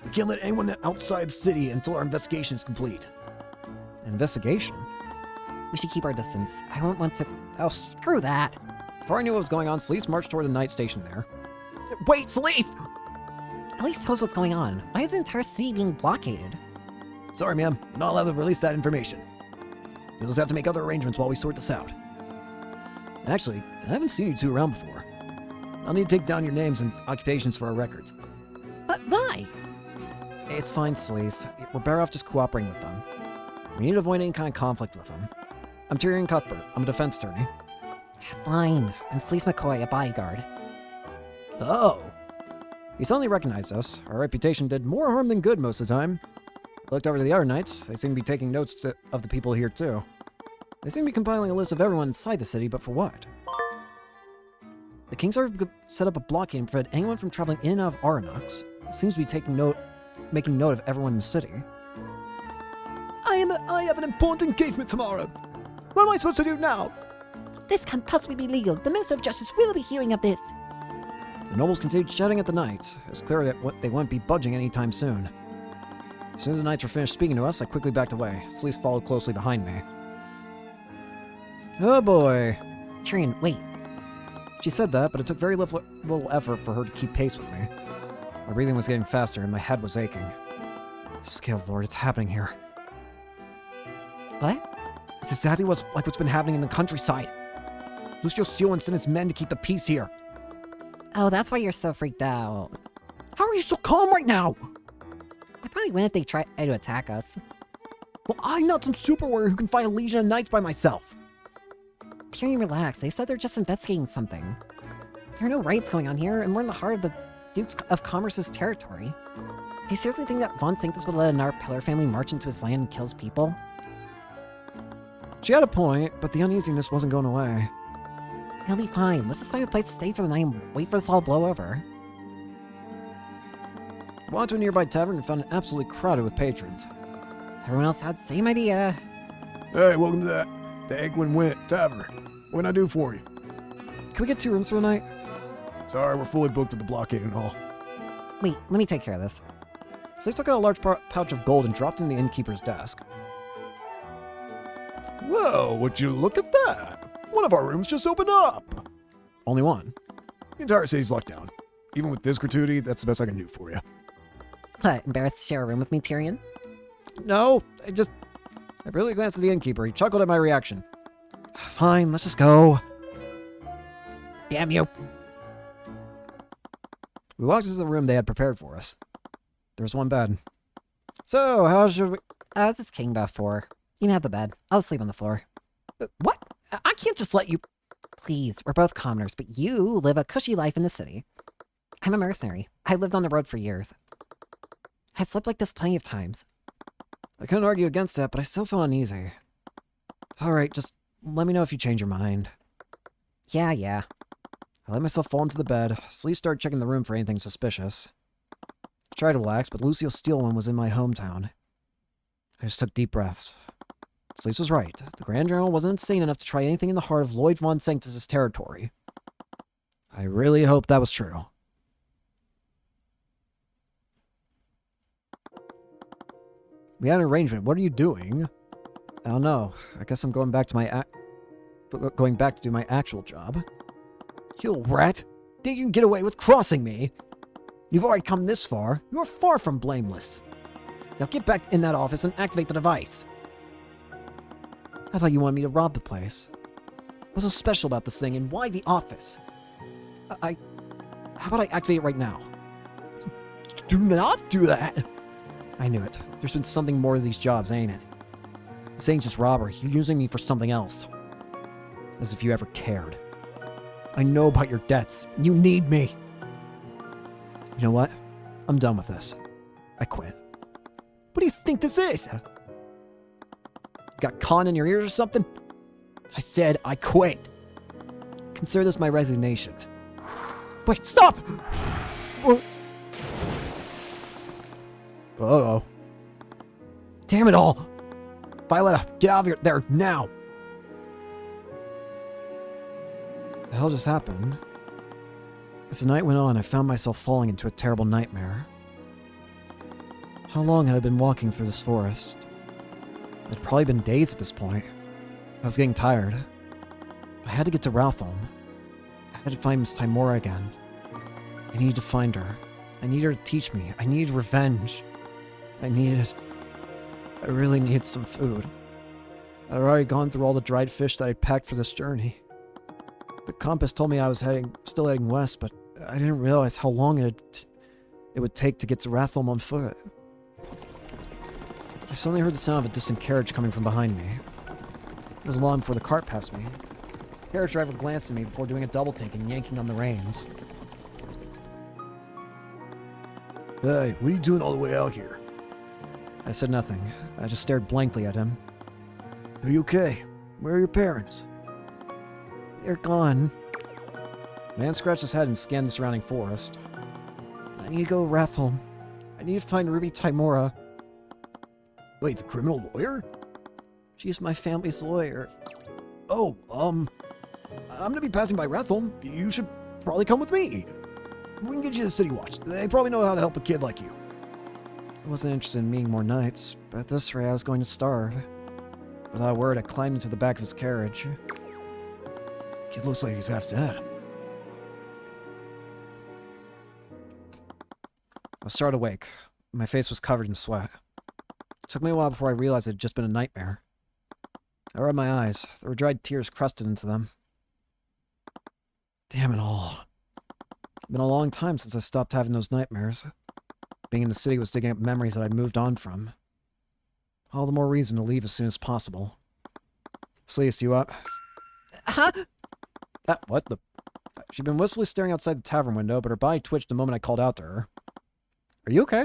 We can't let anyone outside the city until our investigation is complete. An investigation? We should keep our distance. I won't want to... Oh, screw that. Before I knew what was going on, Sleece marched toward the knight station there. Wait, Sleece! At least tell us what's going on. Why is the entire city being blockaded? Sorry, ma'am. I'm not allowed to release that information. You'll just have to make other arrangements while we sort this out. Actually, I haven't seen you two around before. I'll need to take down your names and occupations for our records. But why? It's fine, Sleece. We're better off just cooperating with them. We need to avoid any kind of conflict with them. I'm Tyrion Cuthbert. I'm a defense attorney. Fine. I'm Sleece McCoy, a bodyguard. Oh! He suddenly recognized us. Our reputation did more harm than good most of the time. I looked over to the other knights. They seem to be taking notes of the people here, too. They seem to be compiling a list of everyone inside the city, but for what? The Kings are set up a blockade and prevent anyone from traveling in and out of Aranox. It seems to be making note of everyone in the city. I have an important engagement tomorrow. What am I supposed to do now? This can't possibly be legal. The Minister of Justice will be hearing of this. The nobles continued shouting at the knights. It was clear that they wouldn't be budging anytime soon. As soon as the knights were finished speaking to us, I quickly backed away. Sleece followed closely behind me. Oh boy. Tyrion, wait. She said that, but it took very little effort for her to keep pace with me. My breathing was getting faster and my head was aching. Scaled Lord, it's happening here. What? It's exactly what's been happening in the countryside. Lucio Steelwyn sent his men to keep the peace here. Oh, that's why you're so freaked out. How are you so calm right now? I probably win if they try to attack us. Well, I'm not some super warrior who can fight a legion of knights by myself. Tyrion, relax. They said they're just investigating something. There are no raids going on here, and we're in the heart of the Dukes of Commerce's territory. Do you seriously think that Von Sanctus would let a Pillar family march into his land and kills people? She had a point, but the uneasiness wasn't going away. He'll be fine. Let's just find a place to stay for the night and wait for this all to blow over. We went to a nearby tavern and found it absolutely crowded with patrons. Everyone else had the same idea. Hey, welcome to the Egwin Wint Tavern. What can I do for you? Can we get 2 rooms for the night? Sorry, we're fully booked at the blockade and all. Wait, let me take care of this. So they took out a large pouch of gold and dropped it in the innkeeper's desk. Whoa, would you look at that? One of our rooms just opened up. Only one. The entire city's locked down. Even with this gratuity, that's the best I can do for you. What, embarrassed to share a room with me, Tyrion? No, I barely glanced at the innkeeper. He chuckled at my reaction. Fine, let's just go. Damn you. We walked into the room they had prepared for us. There was one bed. So, how should we... What's this king buff for? You can have the bed. I'll sleep on the floor. What? I can't just let you... Please, we're both commoners, but you live a cushy life in the city. I'm a mercenary. I lived on the road for years. I slept like this plenty of times. I couldn't argue against that, but I still felt uneasy. Alright, just let me know if you change your mind. Yeah. I let myself fall into the bed, slowly started checking the room for anything suspicious. I tried to relax, but Lucio Steelman was in my hometown. I just took deep breaths. Sleece was right. The Grand General wasn't insane enough to try anything in the heart of Lloyd Von Sanctus' territory. I really hoped that was true. We had an arrangement. What are you doing? I don't know. I guess I'm going back to do my actual job. You little rat! Think you can get away with crossing me? You've already come this far. You're far from blameless. Now get back in that office and activate the device. I thought you wanted me to rob the place. What's so special about this thing, and why the office? How about I activate it right now? Do not do that! I knew it. There's been something more to these jobs, ain't it? This ain't just robbery. You're using me for something else. As if you ever cared. I know about your debts. You need me. You know what? I'm done with this. I quit. What do you think this is? You got con in your ears or something? I said I quit. Consider this my resignation. Wait, stop! Uh-oh. Damn it all! Violetta, get out of there now! What the hell just happened? As the night went on, I found myself falling into a terrible nightmare. How long had I been walking through this forest? It had probably been days at this point. I was getting tired. I had to get to Routholm. I had to find Miss Timora again. I needed to find her. I needed her to teach me. I needed revenge. I really needed some food. I'd already gone through all the dried fish that I'd packed for this journey. The compass told me I was still heading west, but I didn't realize how long it would take to get to Routholm on foot. I suddenly heard the sound of a distant carriage coming from behind me. It was long before the cart passed me. The carriage driver glanced at me before doing a double take and yanking on the reins. Hey, what are you doing all the way out here? I said nothing. I just stared blankly at him. Are you okay? Where are your parents? They're gone. The man scratched his head and scanned the surrounding forest. I need to go to Routholm. I need to find Ruby Timora. Wait, the criminal lawyer? She's my family's lawyer. Oh, I'm gonna be passing by Routholm. You should probably come with me. We can get you the city watch. They probably know how to help a kid like you. I wasn't interested in meeting more nights, but at this rate I was going to starve. Without a word, I climbed into the back of his carriage. Kid looks like he's half dead. I started awake. My face was covered in sweat. It took me a while before I realized it had just been a nightmare. I rubbed my eyes. There were dried tears crusted into them. Damn it all. It's been a long time since I stopped having those nightmares. Being in the city was digging up memories that I'd moved on from. All the more reason to leave as soon as possible. Sleece, you up? Huh? What the... She'd been wistfully staring outside the tavern window, but her body twitched the moment I called out to her. Are you okay?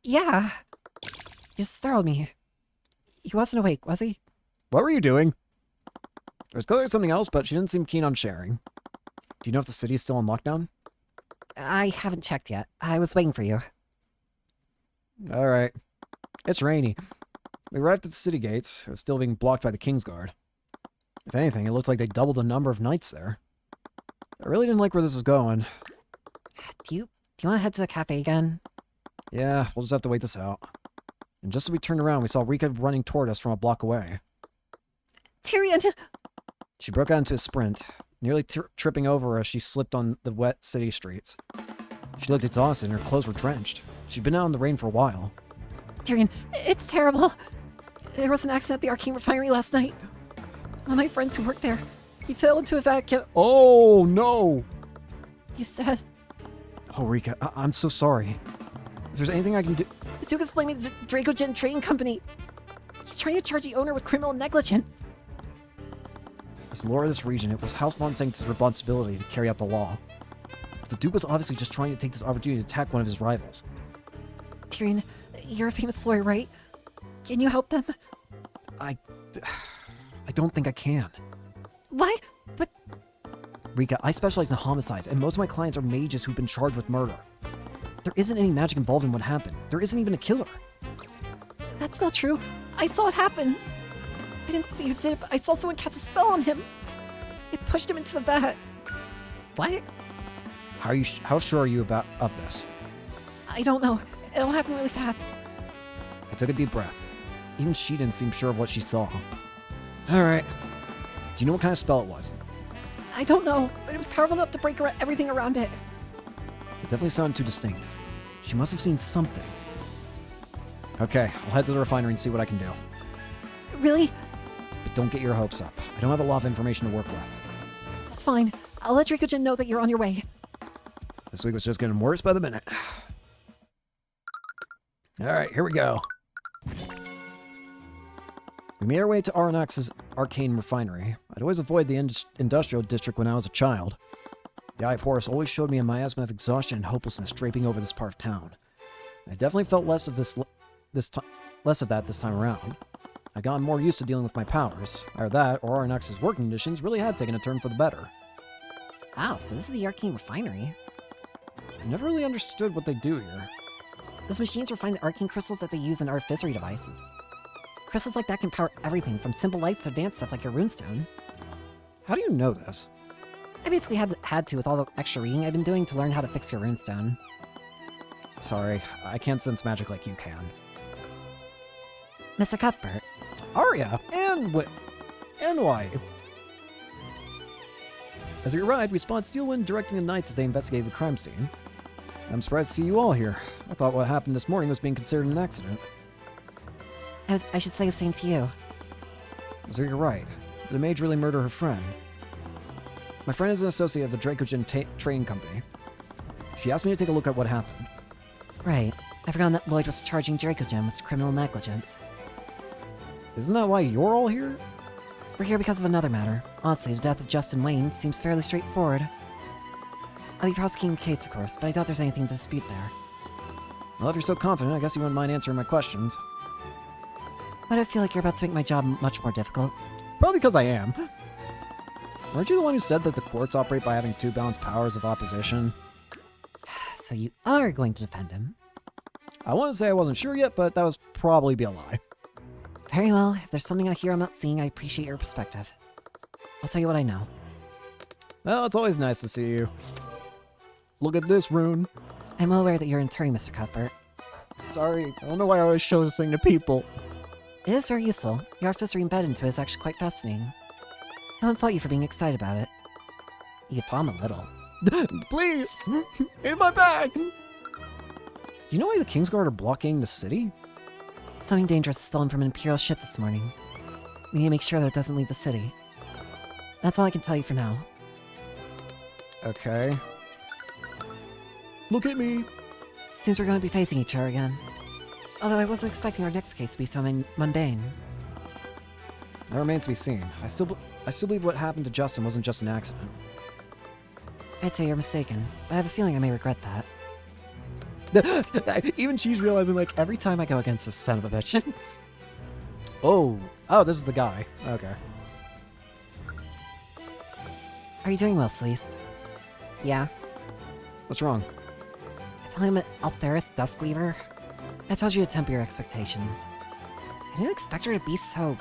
Yeah. You startled me. He wasn't awake, was he? What were you doing? There was clearly something else, but she didn't seem keen on sharing. Do you know if the city is still on lockdown? I haven't checked yet. I was waiting for you. Alright. It's rainy. We arrived at the city gates. It was still being blocked by the Kingsguard. If anything, it looked like they doubled the number of knights there. I really didn't like where this was going. Do you want to head to the cafe again? Yeah, we'll just have to wait this out. And just as we turned around, we saw Rika running toward us from a block away. Tyrion! She broke out into a sprint, nearly tripping over as she slipped on the wet city streets. She looked exhausted and her clothes were drenched. She'd been out in the rain for a while. Tyrion, it's terrible. There was an accident at the Arcane refinery last night. One of my friends who worked there, he fell into a vacuum. Oh, no! He said, Oh, Rika, I'm so sorry. If there's anything I can do... the Duke is blaming the Dracogen Trading Company. He's trying to charge the owner with criminal negligence. As the lore of this region, it was House Von Sanct's responsibility to carry out the law. But the Duke was obviously just trying to take this opportunity to attack one of his rivals. Tyrion, you're a famous lawyer, right? Can you help them? I don't think I can. What? But Rika, I specialize in homicides, and most of my clients are mages who've been charged with murder. There isn't any magic involved in what happened. There isn't even a killer. that's not true. I saw it happen. I didn't see who did it, but I saw someone cast a spell on him. It pushed him into the vat. What? How sure are you of this? I don't know. It all happened really fast. I took a deep breath. Even she didn't seem sure of what she saw. Alright. Do you know what kind of spell it was? I don't know, but it was powerful enough to break everything around it. It definitely sounded too distinct. She must have seen something. Okay, I'll head to the refinery and see what I can do. Really? But don't get your hopes up. I don't have a lot of information to work with. That's fine. I'll let Dracogen know that you're on your way. This week was just getting worse by the minute. Alright, here we go. We made our way to Arnox's Arcane refinery. I'd always avoid the industrial district when I was a child. The Eye of Horus always showed me a miasma of exhaustion and hopelessness draping over this part of town. I definitely felt less of that this time around. I'd gotten more used to dealing with my powers. Either that, or Arnox's working conditions really had taken a turn for the better. Wow, so this is the Arcane refinery. I never really understood what they do here. Those machines refine the arcane crystals that they use in artificery devices. Crystals like that can power everything from simple lights to advanced stuff like your runestone. How do you know this? I basically had to with all the extra reading I've been doing to learn how to fix your runestone. Sorry, I can't sense magic like you can. Mr. Cuthbert, Arya! And why? As we arrived, we spotted Steelwind directing the knights as they investigated the crime scene. I'm surprised to see you all here. I thought what happened this morning was being considered an accident. I should say the same to you. So you're right. Did a mage really murder her friend? My friend is an associate of the Dracogen Trading Company. She asked me to take a look at what happened. Right. I forgot that Lloyd was charging Dracogen with criminal negligence. Isn't that why you're all here? We're here because of another matter. Honestly, the death of Justin Wayne seems fairly straightforward. I'll be prosecuting the case, of course, but I doubt there's anything to dispute there. Well, if you're so confident, I guess you wouldn't mind answering my questions. Why do I feel like you're about to make my job much more difficult? Probably because I am. Weren't you the one who said that the courts operate by having two balanced powers of opposition? So you are going to defend him? I want to say I wasn't sure yet, but that was probably be a lie. Very well. If there's something out here I'm not seeing, I appreciate your perspective. I'll tell you what I know. Well, it's always nice to see you. Look at this rune. I'm well aware that you're in Turing, Mr. Cuthbert. Sorry, I don't know why I always show this thing to people. It is very useful. The artificery embedded into it is actually quite fascinating. No one fault you for being excited about it. You can palm a little. Please! In my bag! Do you know why the Kingsguard are blocking the city? Something dangerous is stolen from an Imperial ship this morning. We need to make sure that it doesn't leave the city. That's all I can tell you for now. Okay. Look at me! Seems we're going to be facing each other again. Although I wasn't expecting our next case to be so mundane. That remains to be seen. I still believe what happened to Justin wasn't just an accident. I'd say you're mistaken, but I have a feeling I may regret that. Even she's realizing, like, every time I go against this son of a bitch. Oh, this is the guy. Okay. Are you doing well, Celeste? Yeah. What's wrong? I feel I'm an Altheris Duskweaver. I told you to temper your expectations. I didn't expect her to be so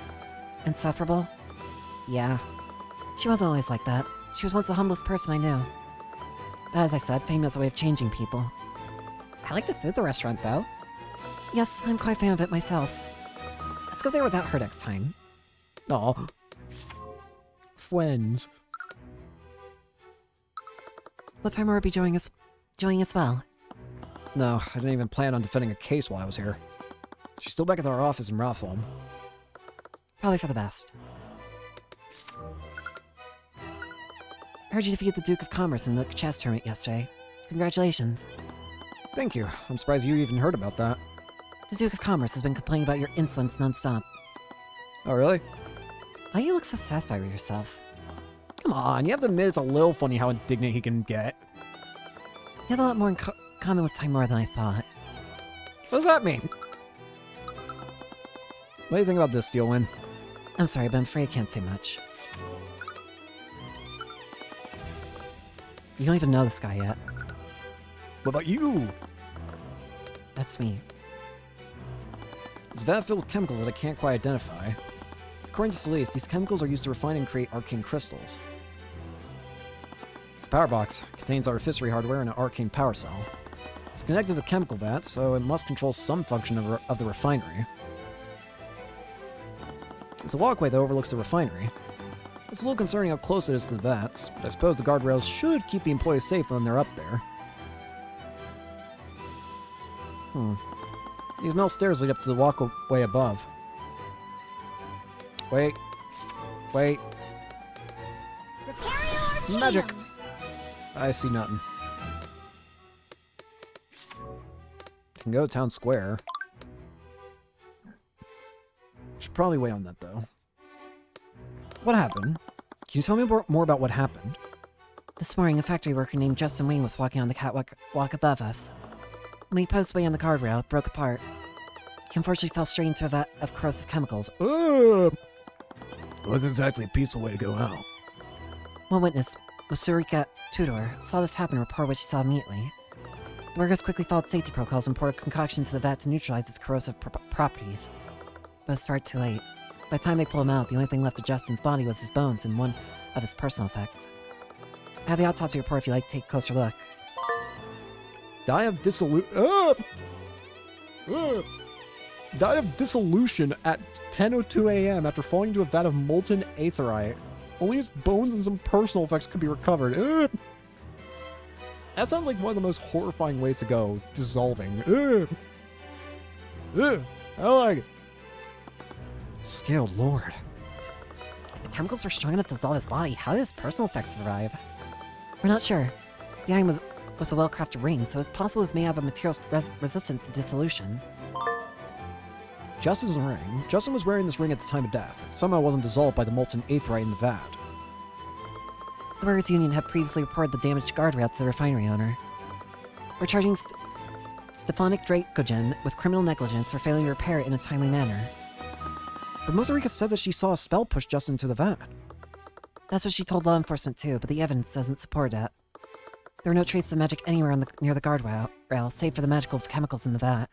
insufferable. Yeah. She wasn't always like that. She was once the humblest person I knew. But as I said, fame has a way of changing people. I like the food at the restaurant, though. Yes, I'm quite a fan of it myself. Let's go there without her next time. Aw. Friends. Will Tamara be joining us well? No, I didn't even plan on defending a case while I was here. She's still back at our office in Rathholm. Probably for the best. I heard you defeated the Duke of Commerce in the chess tournament yesterday. Congratulations. Thank you. I'm surprised you even heard about that. The Duke of Commerce has been complaining about your insolence nonstop. Oh, really? Why do you look so satisfied with yourself? Come on, you have to admit it's a little funny how indignant he can get. You have a lot more in common with Timur than I thought. What does that mean? What do you think about this, Steelwind? I'm sorry, but I'm afraid I can't say much. You don't even know this guy yet. What about you? That's me. It's a vat filled with chemicals that I can't quite identify. According to Celeste, these chemicals are used to refine and create arcane crystals. It's a power box. It contains artificery hardware and an arcane power cell. It's connected to the chemical vat, so it must control some function of the refinery. It's a walkway that overlooks the refinery. It's a little concerning how close it is to the vats, but I suppose the guardrails should keep the employees safe when they're up there. These metal stairs lead up to the walkway above. Wait. Magic! I see nothing. Can go to town square. Should probably wait on that, though. What happened? Can you tell me more about what happened? This morning, a factory worker named Justin Wing was walking on the catwalk above us. When he posed away on the guardrail, it broke apart. He unfortunately fell straight into a vat of corrosive chemicals. It wasn't exactly a peaceful way to go out. One witness, Masurika Tudor, saw this happen and reported what she saw immediately. The workers quickly followed safety protocols and poured a concoction into the vat to neutralize its corrosive properties. But it was far too late. By the time they pulled him out, the only thing left of Justin's body was his bones and one of his personal effects. I have the autopsy report if you'd like to take a closer look. Died of dissolution at 10:02 a.m. after falling into a vat of molten aetherite. Only his bones and some personal effects could be recovered. That sounds like one of the most horrifying ways to go. Dissolving. I don't like it. Scaled Lord. The chemicals were strong enough to dissolve his body. How did his personal effects survive? We're not sure. The item was a well-crafted ring, so it's possible it was made out of a material resistant to dissolution. Justin's ring. Justin was wearing this ring at the time of death. Somehow it wasn't dissolved by the molten aetherite in the vat. The workers' union had previously reported the damaged guardrail to the refinery owner. We're charging Stefanik Dracogen with criminal negligence for failing to repair it in a timely manner. But Mozarika said that she saw a spell push Justin into the vat. That's what she told law enforcement too, but the evidence doesn't support that. There were no traces of magic anywhere near the guardrail, save for the magical chemicals in the vat.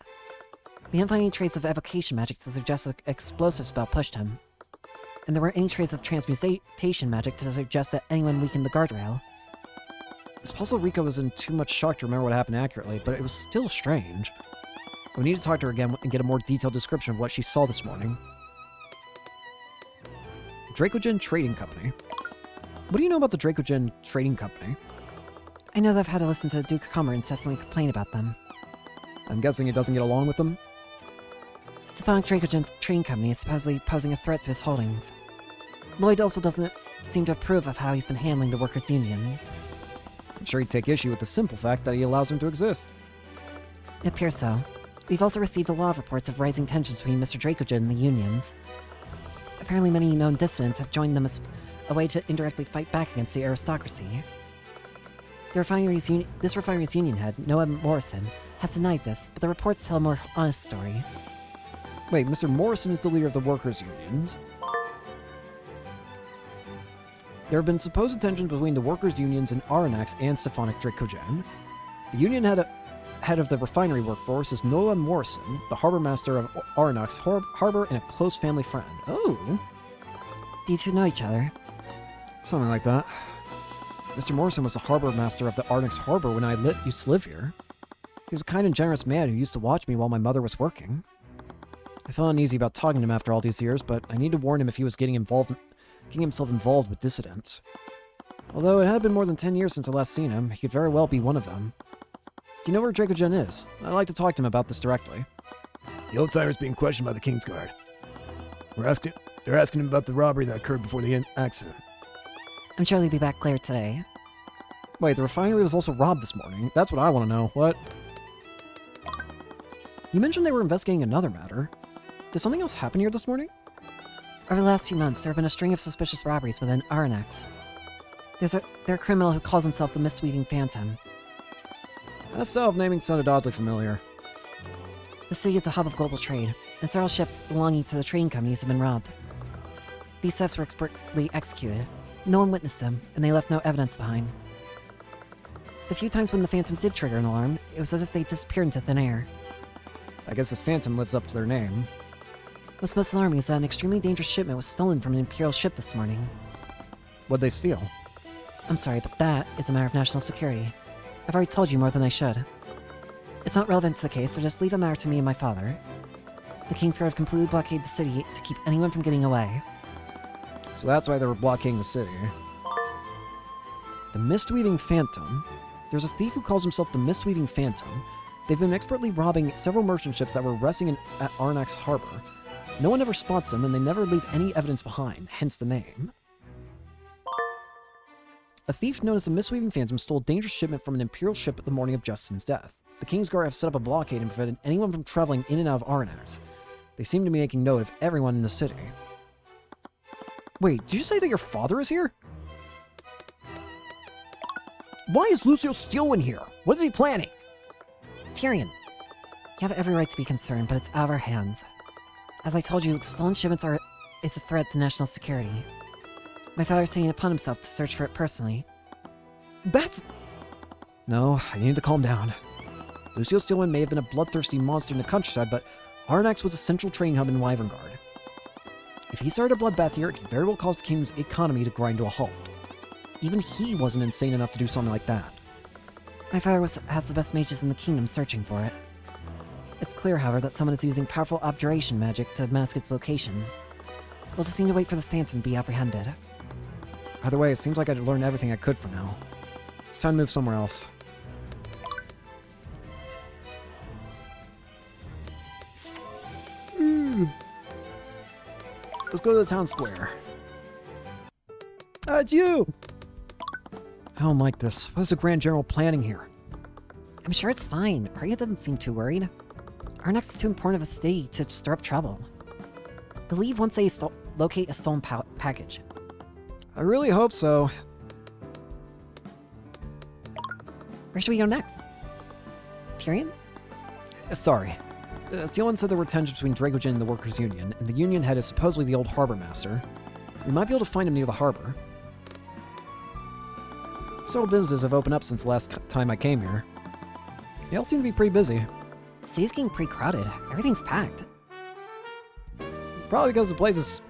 We didn't find any trace of evocation magic to suggest an explosive spell pushed him. And there weren't any traces of transmutation magic to suggest that anyone weakened the guardrail. It's possible Rika was in too much shock to remember what happened accurately, but it was still strange. We need to talk to her again and get a more detailed description of what she saw this morning. Dracogen Trading Company. What do you know about the Dracogen Trading Company? I know that I've had to listen to the Duke of Commerce incessantly complain about them. I'm guessing he doesn't get along with them? Stefanik Dracogen's trading company is supposedly posing a threat to his holdings. Lloyd also doesn't seem to approve of how he's been handling the workers' union. I'm sure he'd take issue with the simple fact that he allows him to exist. It appears so. We've also received a lot of reports of rising tensions between Mr. Dracogen and the unions. Apparently many known dissidents have joined them as a way to indirectly fight back against the aristocracy. This refinery's union head, Noah Morrison, has denied this, but the reports tell a more honest story. Wait, Mr. Morrison is the leader of the workers' unions. There have been supposed tensions between the workers' unions and Aranax and Stefanik Dracogen. The union head of the refinery workforce is Noah Morrison, the harbor master of Aranax Harbor and a close family friend. Oh. Do you two know each other? Something like that. Mr. Morrison was the harbor master of the Aranax Harbor when I used to live here. He was a kind and generous man who used to watch me while my mother was working. I felt uneasy about talking to him after all these years, but I need to warn him if he was getting himself involved with dissidents. Although it had been more than 10 years since I last seen him, he could very well be one of them. Do you know where Dracogen is? I'd like to talk to him about this directly. The old timer's being questioned by the Kingsguard. They're asking him about the robbery that occurred before the accident. I'm sure he'll be back later today. Wait, the refinery was also robbed this morning. That's what I want to know. What? You mentioned they were investigating another matter. Did something else happen here this morning? Over the last few months, there have been a string of suspicious robberies within Aranax. There's a criminal who calls himself the Mist-Weaving Phantom. That style of naming sounded oddly familiar. The city is a hub of global trade, and several ships belonging to the trading companies have been robbed. These thefts were expertly executed. No one witnessed them, and they left no evidence behind. The few times when the Phantom did trigger an alarm, it was as if they disappeared into thin air. I guess this Phantom lives up to their name. What's most alarming is that an extremely dangerous shipment was stolen from an Imperial ship this morning. What'd they steal? I'm sorry, but that is a matter of national security. I've already told you more than I should. It's not relevant to the case, so just leave the matter to me and my father. The Kingsguard have completely blockaded the city to keep anyone from getting away. So that's why they were blockading the city. The Mist-Weaving Phantom. There's a thief who calls himself the Mist-Weaving Phantom. They've been expertly robbing several merchant ships that were resting at Aranax Harbor. No one ever spots them, and they never leave any evidence behind, hence the name. A thief known as the Mist-Weaving Phantom stole a dangerous shipment from an Imperial ship the morning of Justin's death. The Kingsguard have set up a blockade and prevented anyone from traveling in and out of Aranax. They seem to be making note of everyone in the city. Wait, did you say that your father is here? Why is Lucio Steelwind here? What is he planning? Tyrion, you have every right to be concerned, but it's out of our hands. As I told you, stolen shipments is a threat to national security. My father's taking it upon himself to search for it personally. That's... No, I need to calm down. Lucio Steelwind may have been a bloodthirsty monster in the countryside, but Aranax was a central trading hub in Wyverngard. If he started a bloodbath here, it could very well cause the kingdom's economy to grind to a halt. Even he wasn't insane enough to do something like that. My father has the best mages in the kingdom searching for it. It's clear, however, that someone is using powerful abjuration magic to mask its location. We'll just need to wait for this phantom to be apprehended. Either way, it seems like I'd learned everything I could for now. It's time to move somewhere else. Let's go to the town square. It's you! I don't like this. What is the Grand General planning here? I'm sure it's fine. Arya doesn't seem too worried. Arnax is too important of a city to stir up trouble. They'll leave once they locate a stolen package. I really hope so. Where should we go next? Tyrion? Sorry. Steelwind said there were tensions between Dracogen and the Workers' Union, and the Union head is supposedly the old harbor master. We might be able to find him near the harbor. Several businesses have opened up since the last time I came here. They all seem to be pretty busy. The city's getting pretty crowded. Everything's packed. Probably because the place is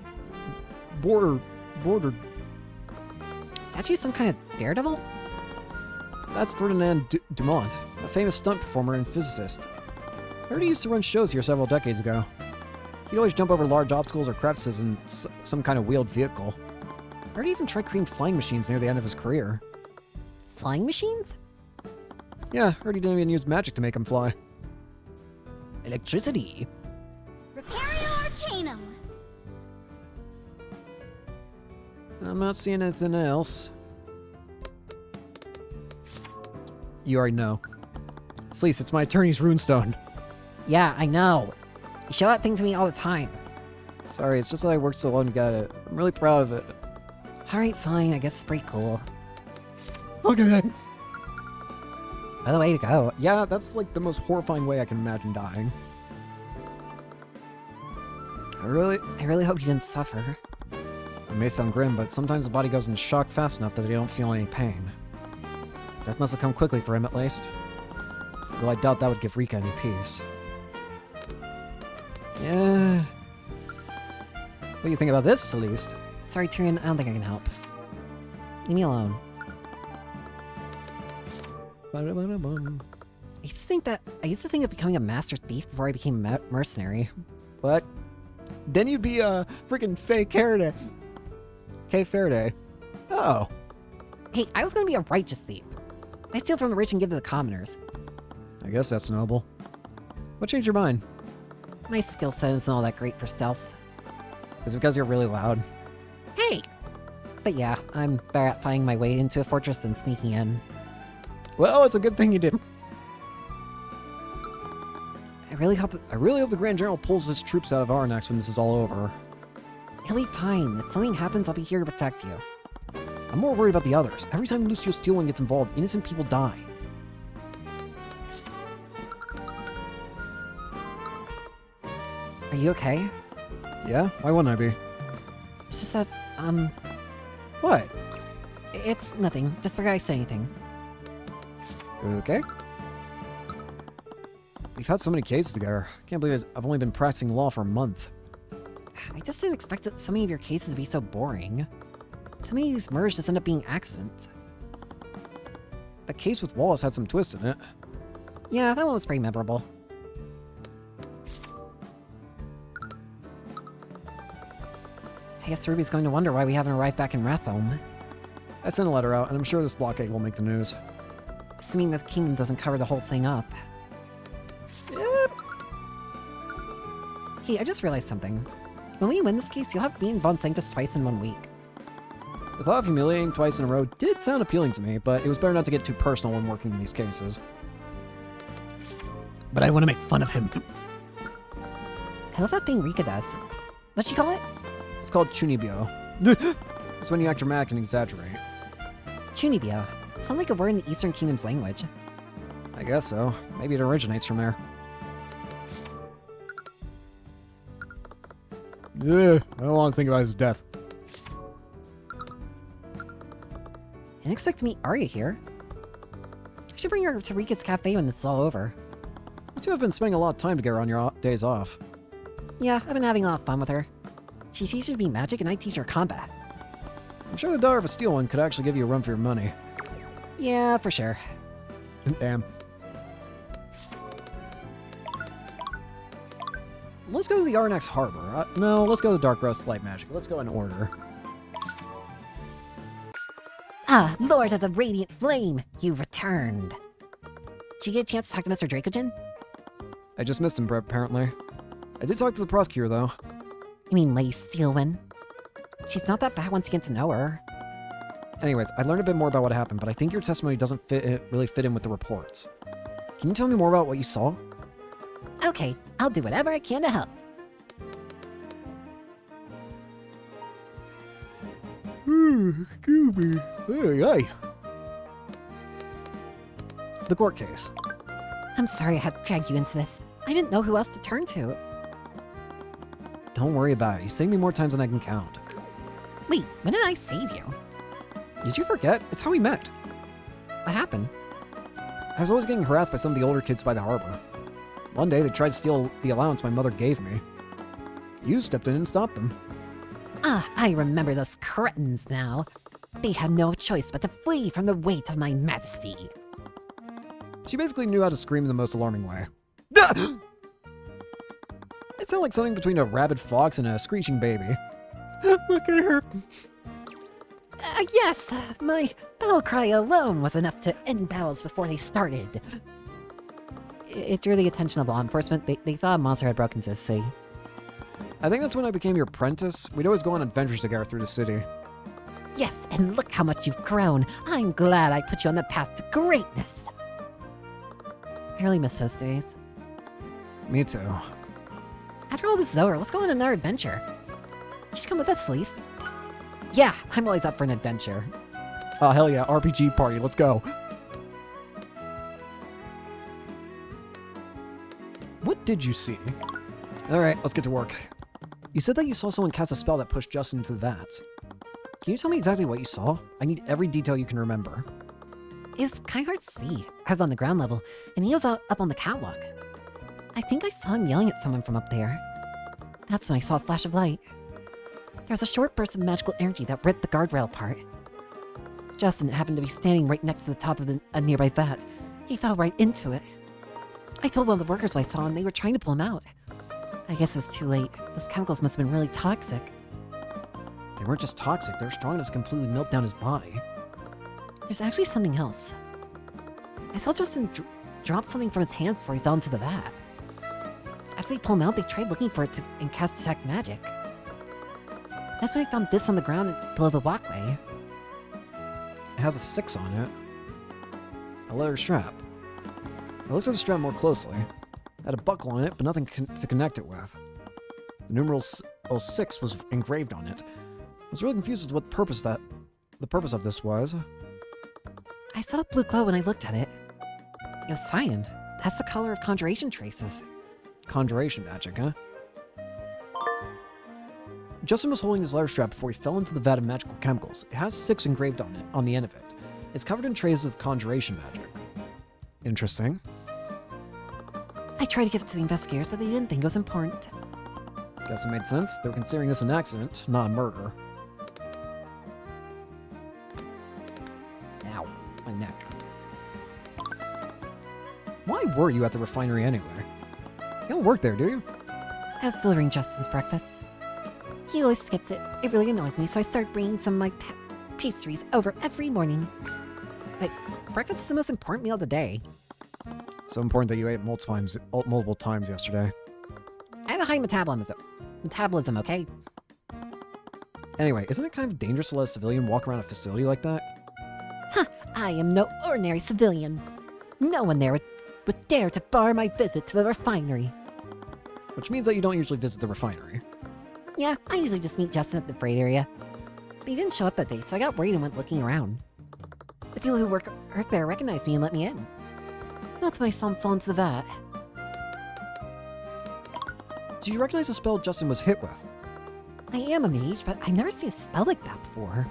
bordered. Is that you some kind of daredevil? That's Ferdinand Dumont, a famous stunt performer and physicist. I heard he used to run shows here several decades ago. He'd always jump over large obstacles or crevices in some kind of wheeled vehicle. I heard he even tried creating flying machines near the end of his career. Flying machines? Yeah, heard he didn't even use magic to make them fly. Electricity. Repario Arcanum. I'm not seeing anything else. You already know. Sleece, it's my attorney's runestone. Yeah, I know. You show that thing to me all the time. Sorry, it's just that I worked so long to get it. I'm really proud of it. Alright, fine. I guess it's pretty cool. Look at that! What a way to go. Yeah, that's like the most horrifying way I can imagine dying. I really hope you didn't suffer. It may sound grim, but sometimes the body goes into shock fast enough that they don't feel any pain. Death must have come quickly for him at least. Though I doubt that would give Rika any peace. Yeah. What do you think about this, at least? Sorry, Tyrion, I don't think I can help. Leave me alone. Ba-da-ba-da-bum. I used to think of becoming a master thief before I became a mercenary. But then you'd be a freaking fake Faraday. Okay, Faraday. Oh. Hey, I was gonna be a righteous thief. I steal from the rich and give to the commoners. I guess that's noble. What changed your mind? My skill set isn't all that great for stealth. Is it because you're really loud? Hey! But yeah, I'm better at finding my way into a fortress than sneaking in. Well, it's a good thing you did. I really hope the Grand General pulls his troops out of Arnax when this is all over. he'll be fine. If something happens, I'll be here to protect you. I'm more worried about the others. Every time Lucio Steelman gets involved, innocent people die. Are you okay? Yeah? Why wouldn't I be? It's just that, What? it's nothing. Just forgot I said anything. Okay. We've had so many cases together. Can't believe I've only been practicing law for a month. I just didn't expect that so many of your cases to be so boring. So many of these murders just end up being accidents. That case with Wallace had some twists in it. Yeah, that one was pretty memorable. I guess Ruby's going to wonder why we haven't arrived back in Rathome. I sent a letter out, and I'm sure this blockade will make the news. Assuming that the kingdom doesn't cover the whole thing up. Yep. Hey, I just realized something. When we win this case, you'll have me and Von Sanctus twice in 1 week. The thought of humiliating twice in a row did sound appealing to me, but it was better not to get too personal when working in these cases. But I want to make fun of him. I love that thing Rika does. What'd she call it? It's called Chunibyo. It's when you act dramatic and exaggerate. Chunibyo. Sounds like a word in the Eastern Kingdom's language. I guess so. Maybe it originates from there. Yeah, I don't want to think about his death. I didn't expect to meet Arya here. I should bring her to Rika's cafe when this is all over. You two have been spending a lot of time together on your days off. Yeah, I've been having a lot of fun with her. She teaches me magic and I teach her combat. I'm sure the daughter of a steel one could actually give you a run for your money. Yeah, for sure. Damn. Let's go to the Arnax Harbor. No, let's go to Dark Rust Light Magic. Let's go in order. Ah, Lord of the Radiant Flame, you've returned. Did you get a chance to talk to Mr. Dracogen? I just missed him, apparently. I did talk to the prosecutor, though. You mean Lady Steelwyn? She's not that bad once you get to know her. Anyways, I learned a bit more about what happened, but I think your testimony doesn't really fit in with the reports. Can you tell me more about what you saw? Okay, I'll do whatever I can to help. Excuse me. Hey. The court case. I'm sorry I had to drag you into this. I didn't know who else to turn to. Don't worry about it. You saved me more times than I can count. Wait, when did I save you? Did you forget? It's how we met. What happened? I was always getting harassed by some of the older kids by the harbor. One day, they tried to steal the allowance my mother gave me. You stepped in and stopped them. Ah, I remember those cretins now. They had no choice but to flee from the weight of my majesty. She basically knew how to scream in the most alarming way. It sounded like something between a rabid fox and a screeching baby. Look at her. Yes, my battle cry alone was enough to end battles before they started. It drew the attention of law enforcement. They thought a monster had broken into the city. I think that's when I became your apprentice. We'd always go on adventures together through the city. Yes, and look how much you've grown. I'm glad I put you on the path to greatness. I really miss those days. Me too. After all this is over, let's go on another adventure. You should come with us, at least. Yeah, I'm always up for an adventure. Oh, hell yeah. RPG party. Let's go. did you see? Alright, let's get to work. You said that you saw someone cast a spell that pushed Justin into the vat. Can you tell me exactly what you saw? I need every detail you can remember. It was kind of hard to see. I was on the ground level, and he was up on the catwalk. I think I saw him yelling at someone from up there. That's when I saw a flash of light. There was a short burst of magical energy that ripped the guardrail apart. Justin happened to be standing right next to the top of a nearby vat. He fell right into it. I told one of the workers what I saw, and they were trying to pull him out. I guess it was too late. Those chemicals must have been really toxic. They weren't just toxic, they were strong enough to completely melt down his body. There's actually something else. I saw Justin drop something from his hands before he fell into the vat. After they pulled him out, they tried looking for it and cast detect magic. That's when I found this on the ground below the walkway. It has a 6 on it. A leather strap. I looked at the strap more closely. It had a buckle on it, but nothing to connect it with. The numeral 06 was engraved on it. I was really confused as to what the purpose of this was. I saw a blue glow when I looked at it. It was cyan. That's the color of conjuration traces. Conjuration magic, huh? Justin was holding his leather strap before he fell into the vat of magical chemicals. It has 6 engraved on it, on the end of it. It's covered in traces of conjuration magic. Interesting. I tried to give it to the investigators, but they didn't think it was important. Guess it made sense. They were considering this an accident, not a murder. Ow, my neck. Why were you at the refinery anyway? You don't work there, do you? I was delivering Justin's breakfast. He always skips it. It really annoys me, so I started bringing some of my pastries over every morning. But breakfast is the most important meal of the day. So important that you ate multiple times yesterday. I have a high metabolism, okay? Anyway, isn't it kind of dangerous to let a civilian walk around a facility like that? I am no ordinary civilian. No one there would dare to bar my visit to the refinery. Which means that you don't usually visit the refinery. Yeah, I usually just meet Justin at the freight area. But he didn't show up that day, so I got worried and went looking around. The people who work there recognized me and let me in. That's when I saw him fall into the vat. Do you recognize the spell Justin was hit with? I am a mage, but I've never seen a spell like that before.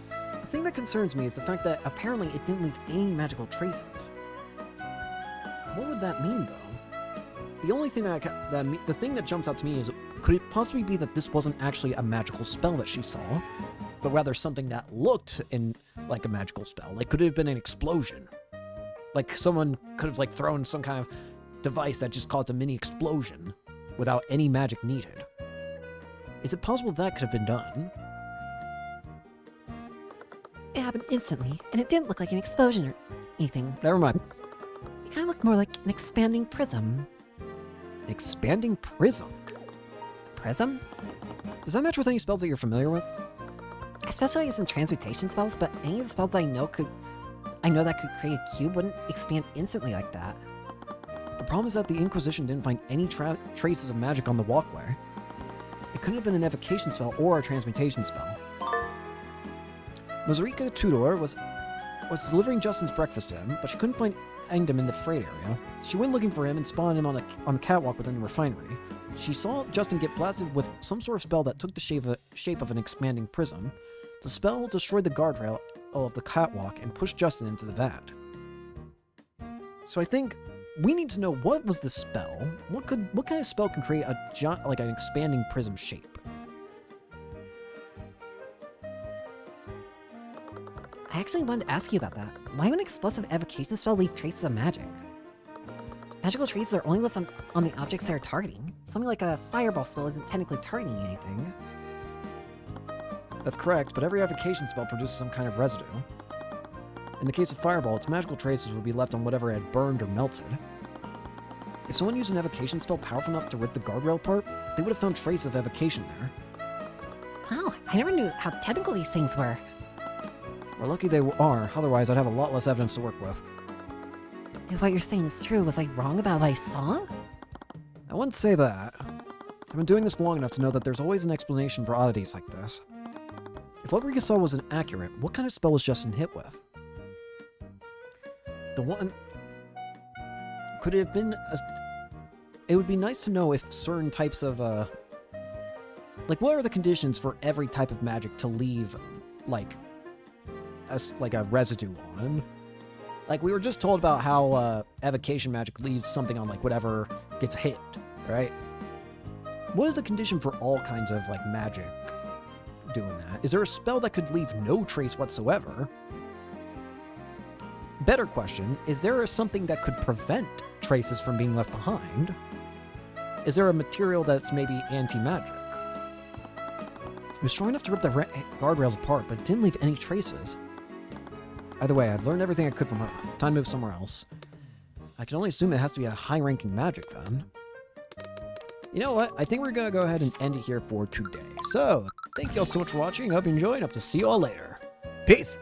The thing that concerns me is the fact that apparently it didn't leave any magical traces. What would that mean, though? The only thing the thing that jumps out to me is, could it possibly be that this wasn't actually a magical spell that she saw, but rather something that looked like a magical spell? Like, could it have been an explosion? Like, someone could have, like, thrown some kind of device that just caused a mini explosion without any magic needed. Is it possible that could have been done? It happened instantly, and it didn't look like an explosion or anything. Never mind. It kind of looked more like an expanding prism. An expanding prism? Prism? Does that match with any spells that you're familiar with? I specialize in transmutation spells, but any of the spells that I know that could create a cube wouldn't expand instantly like that. The problem is that the Inquisition didn't find any traces of magic on the walkway. It couldn't have been an evocation spell or a transmutation spell. Mazurika Tudor was delivering Justin's breakfast to him, but she couldn't find him in the freight area. She went looking for him and spawned him on the catwalk within the refinery. She saw Justin get blasted with some sort of spell that took the shape of an expanding prism. The spell destroyed the guardrail of the catwalk and pushed Justin into the vat. So I think we need to know, what was the spell? What kind of spell can create like an expanding prism shape? I actually wanted to ask you about that. Why would an explosive evocation spell leave traces of magic? Magical traces are only left on the objects they are targeting. Something like a fireball spell isn't technically targeting anything. That's correct, but every evocation spell produces some kind of residue. In the case of Fireball, its magical traces would be left on whatever had burned or melted. If someone used an evocation spell powerful enough to rip the guardrail apart, they would have found traces of evocation there. Oh, I never knew how technical these things were. We're lucky they are, otherwise I'd have a lot less evidence to work with. If what you're saying is true, was I wrong about what I saw? I wouldn't say that. I've been doing this long enough to know that there's always an explanation for oddities like this. If what Rika saw was inaccurate, what kind of spell was Justin hit with? Could it have been it would be nice to know if certain types of, like, what are the conditions for every type of magic to leave, like a residue on? Like, we were just told about how evocation magic leaves something on, like, whatever gets hit, right? What is the condition for all kinds of, like, magic doing that? Is there a spell that could leave no trace whatsoever? Better question, is there something that could prevent traces from being left behind? Is there a material that's maybe anti-magic? It was strong enough to rip the guardrails apart, but it didn't leave any traces. Either way, I'd learned everything I could from her. Time to move somewhere else. I can only assume it has to be a high-ranking magic, then. You know what? I think we're gonna go ahead and end it here for today. So, thank you all so much for watching. I hope you enjoyed. Hope to see you all later. Peace!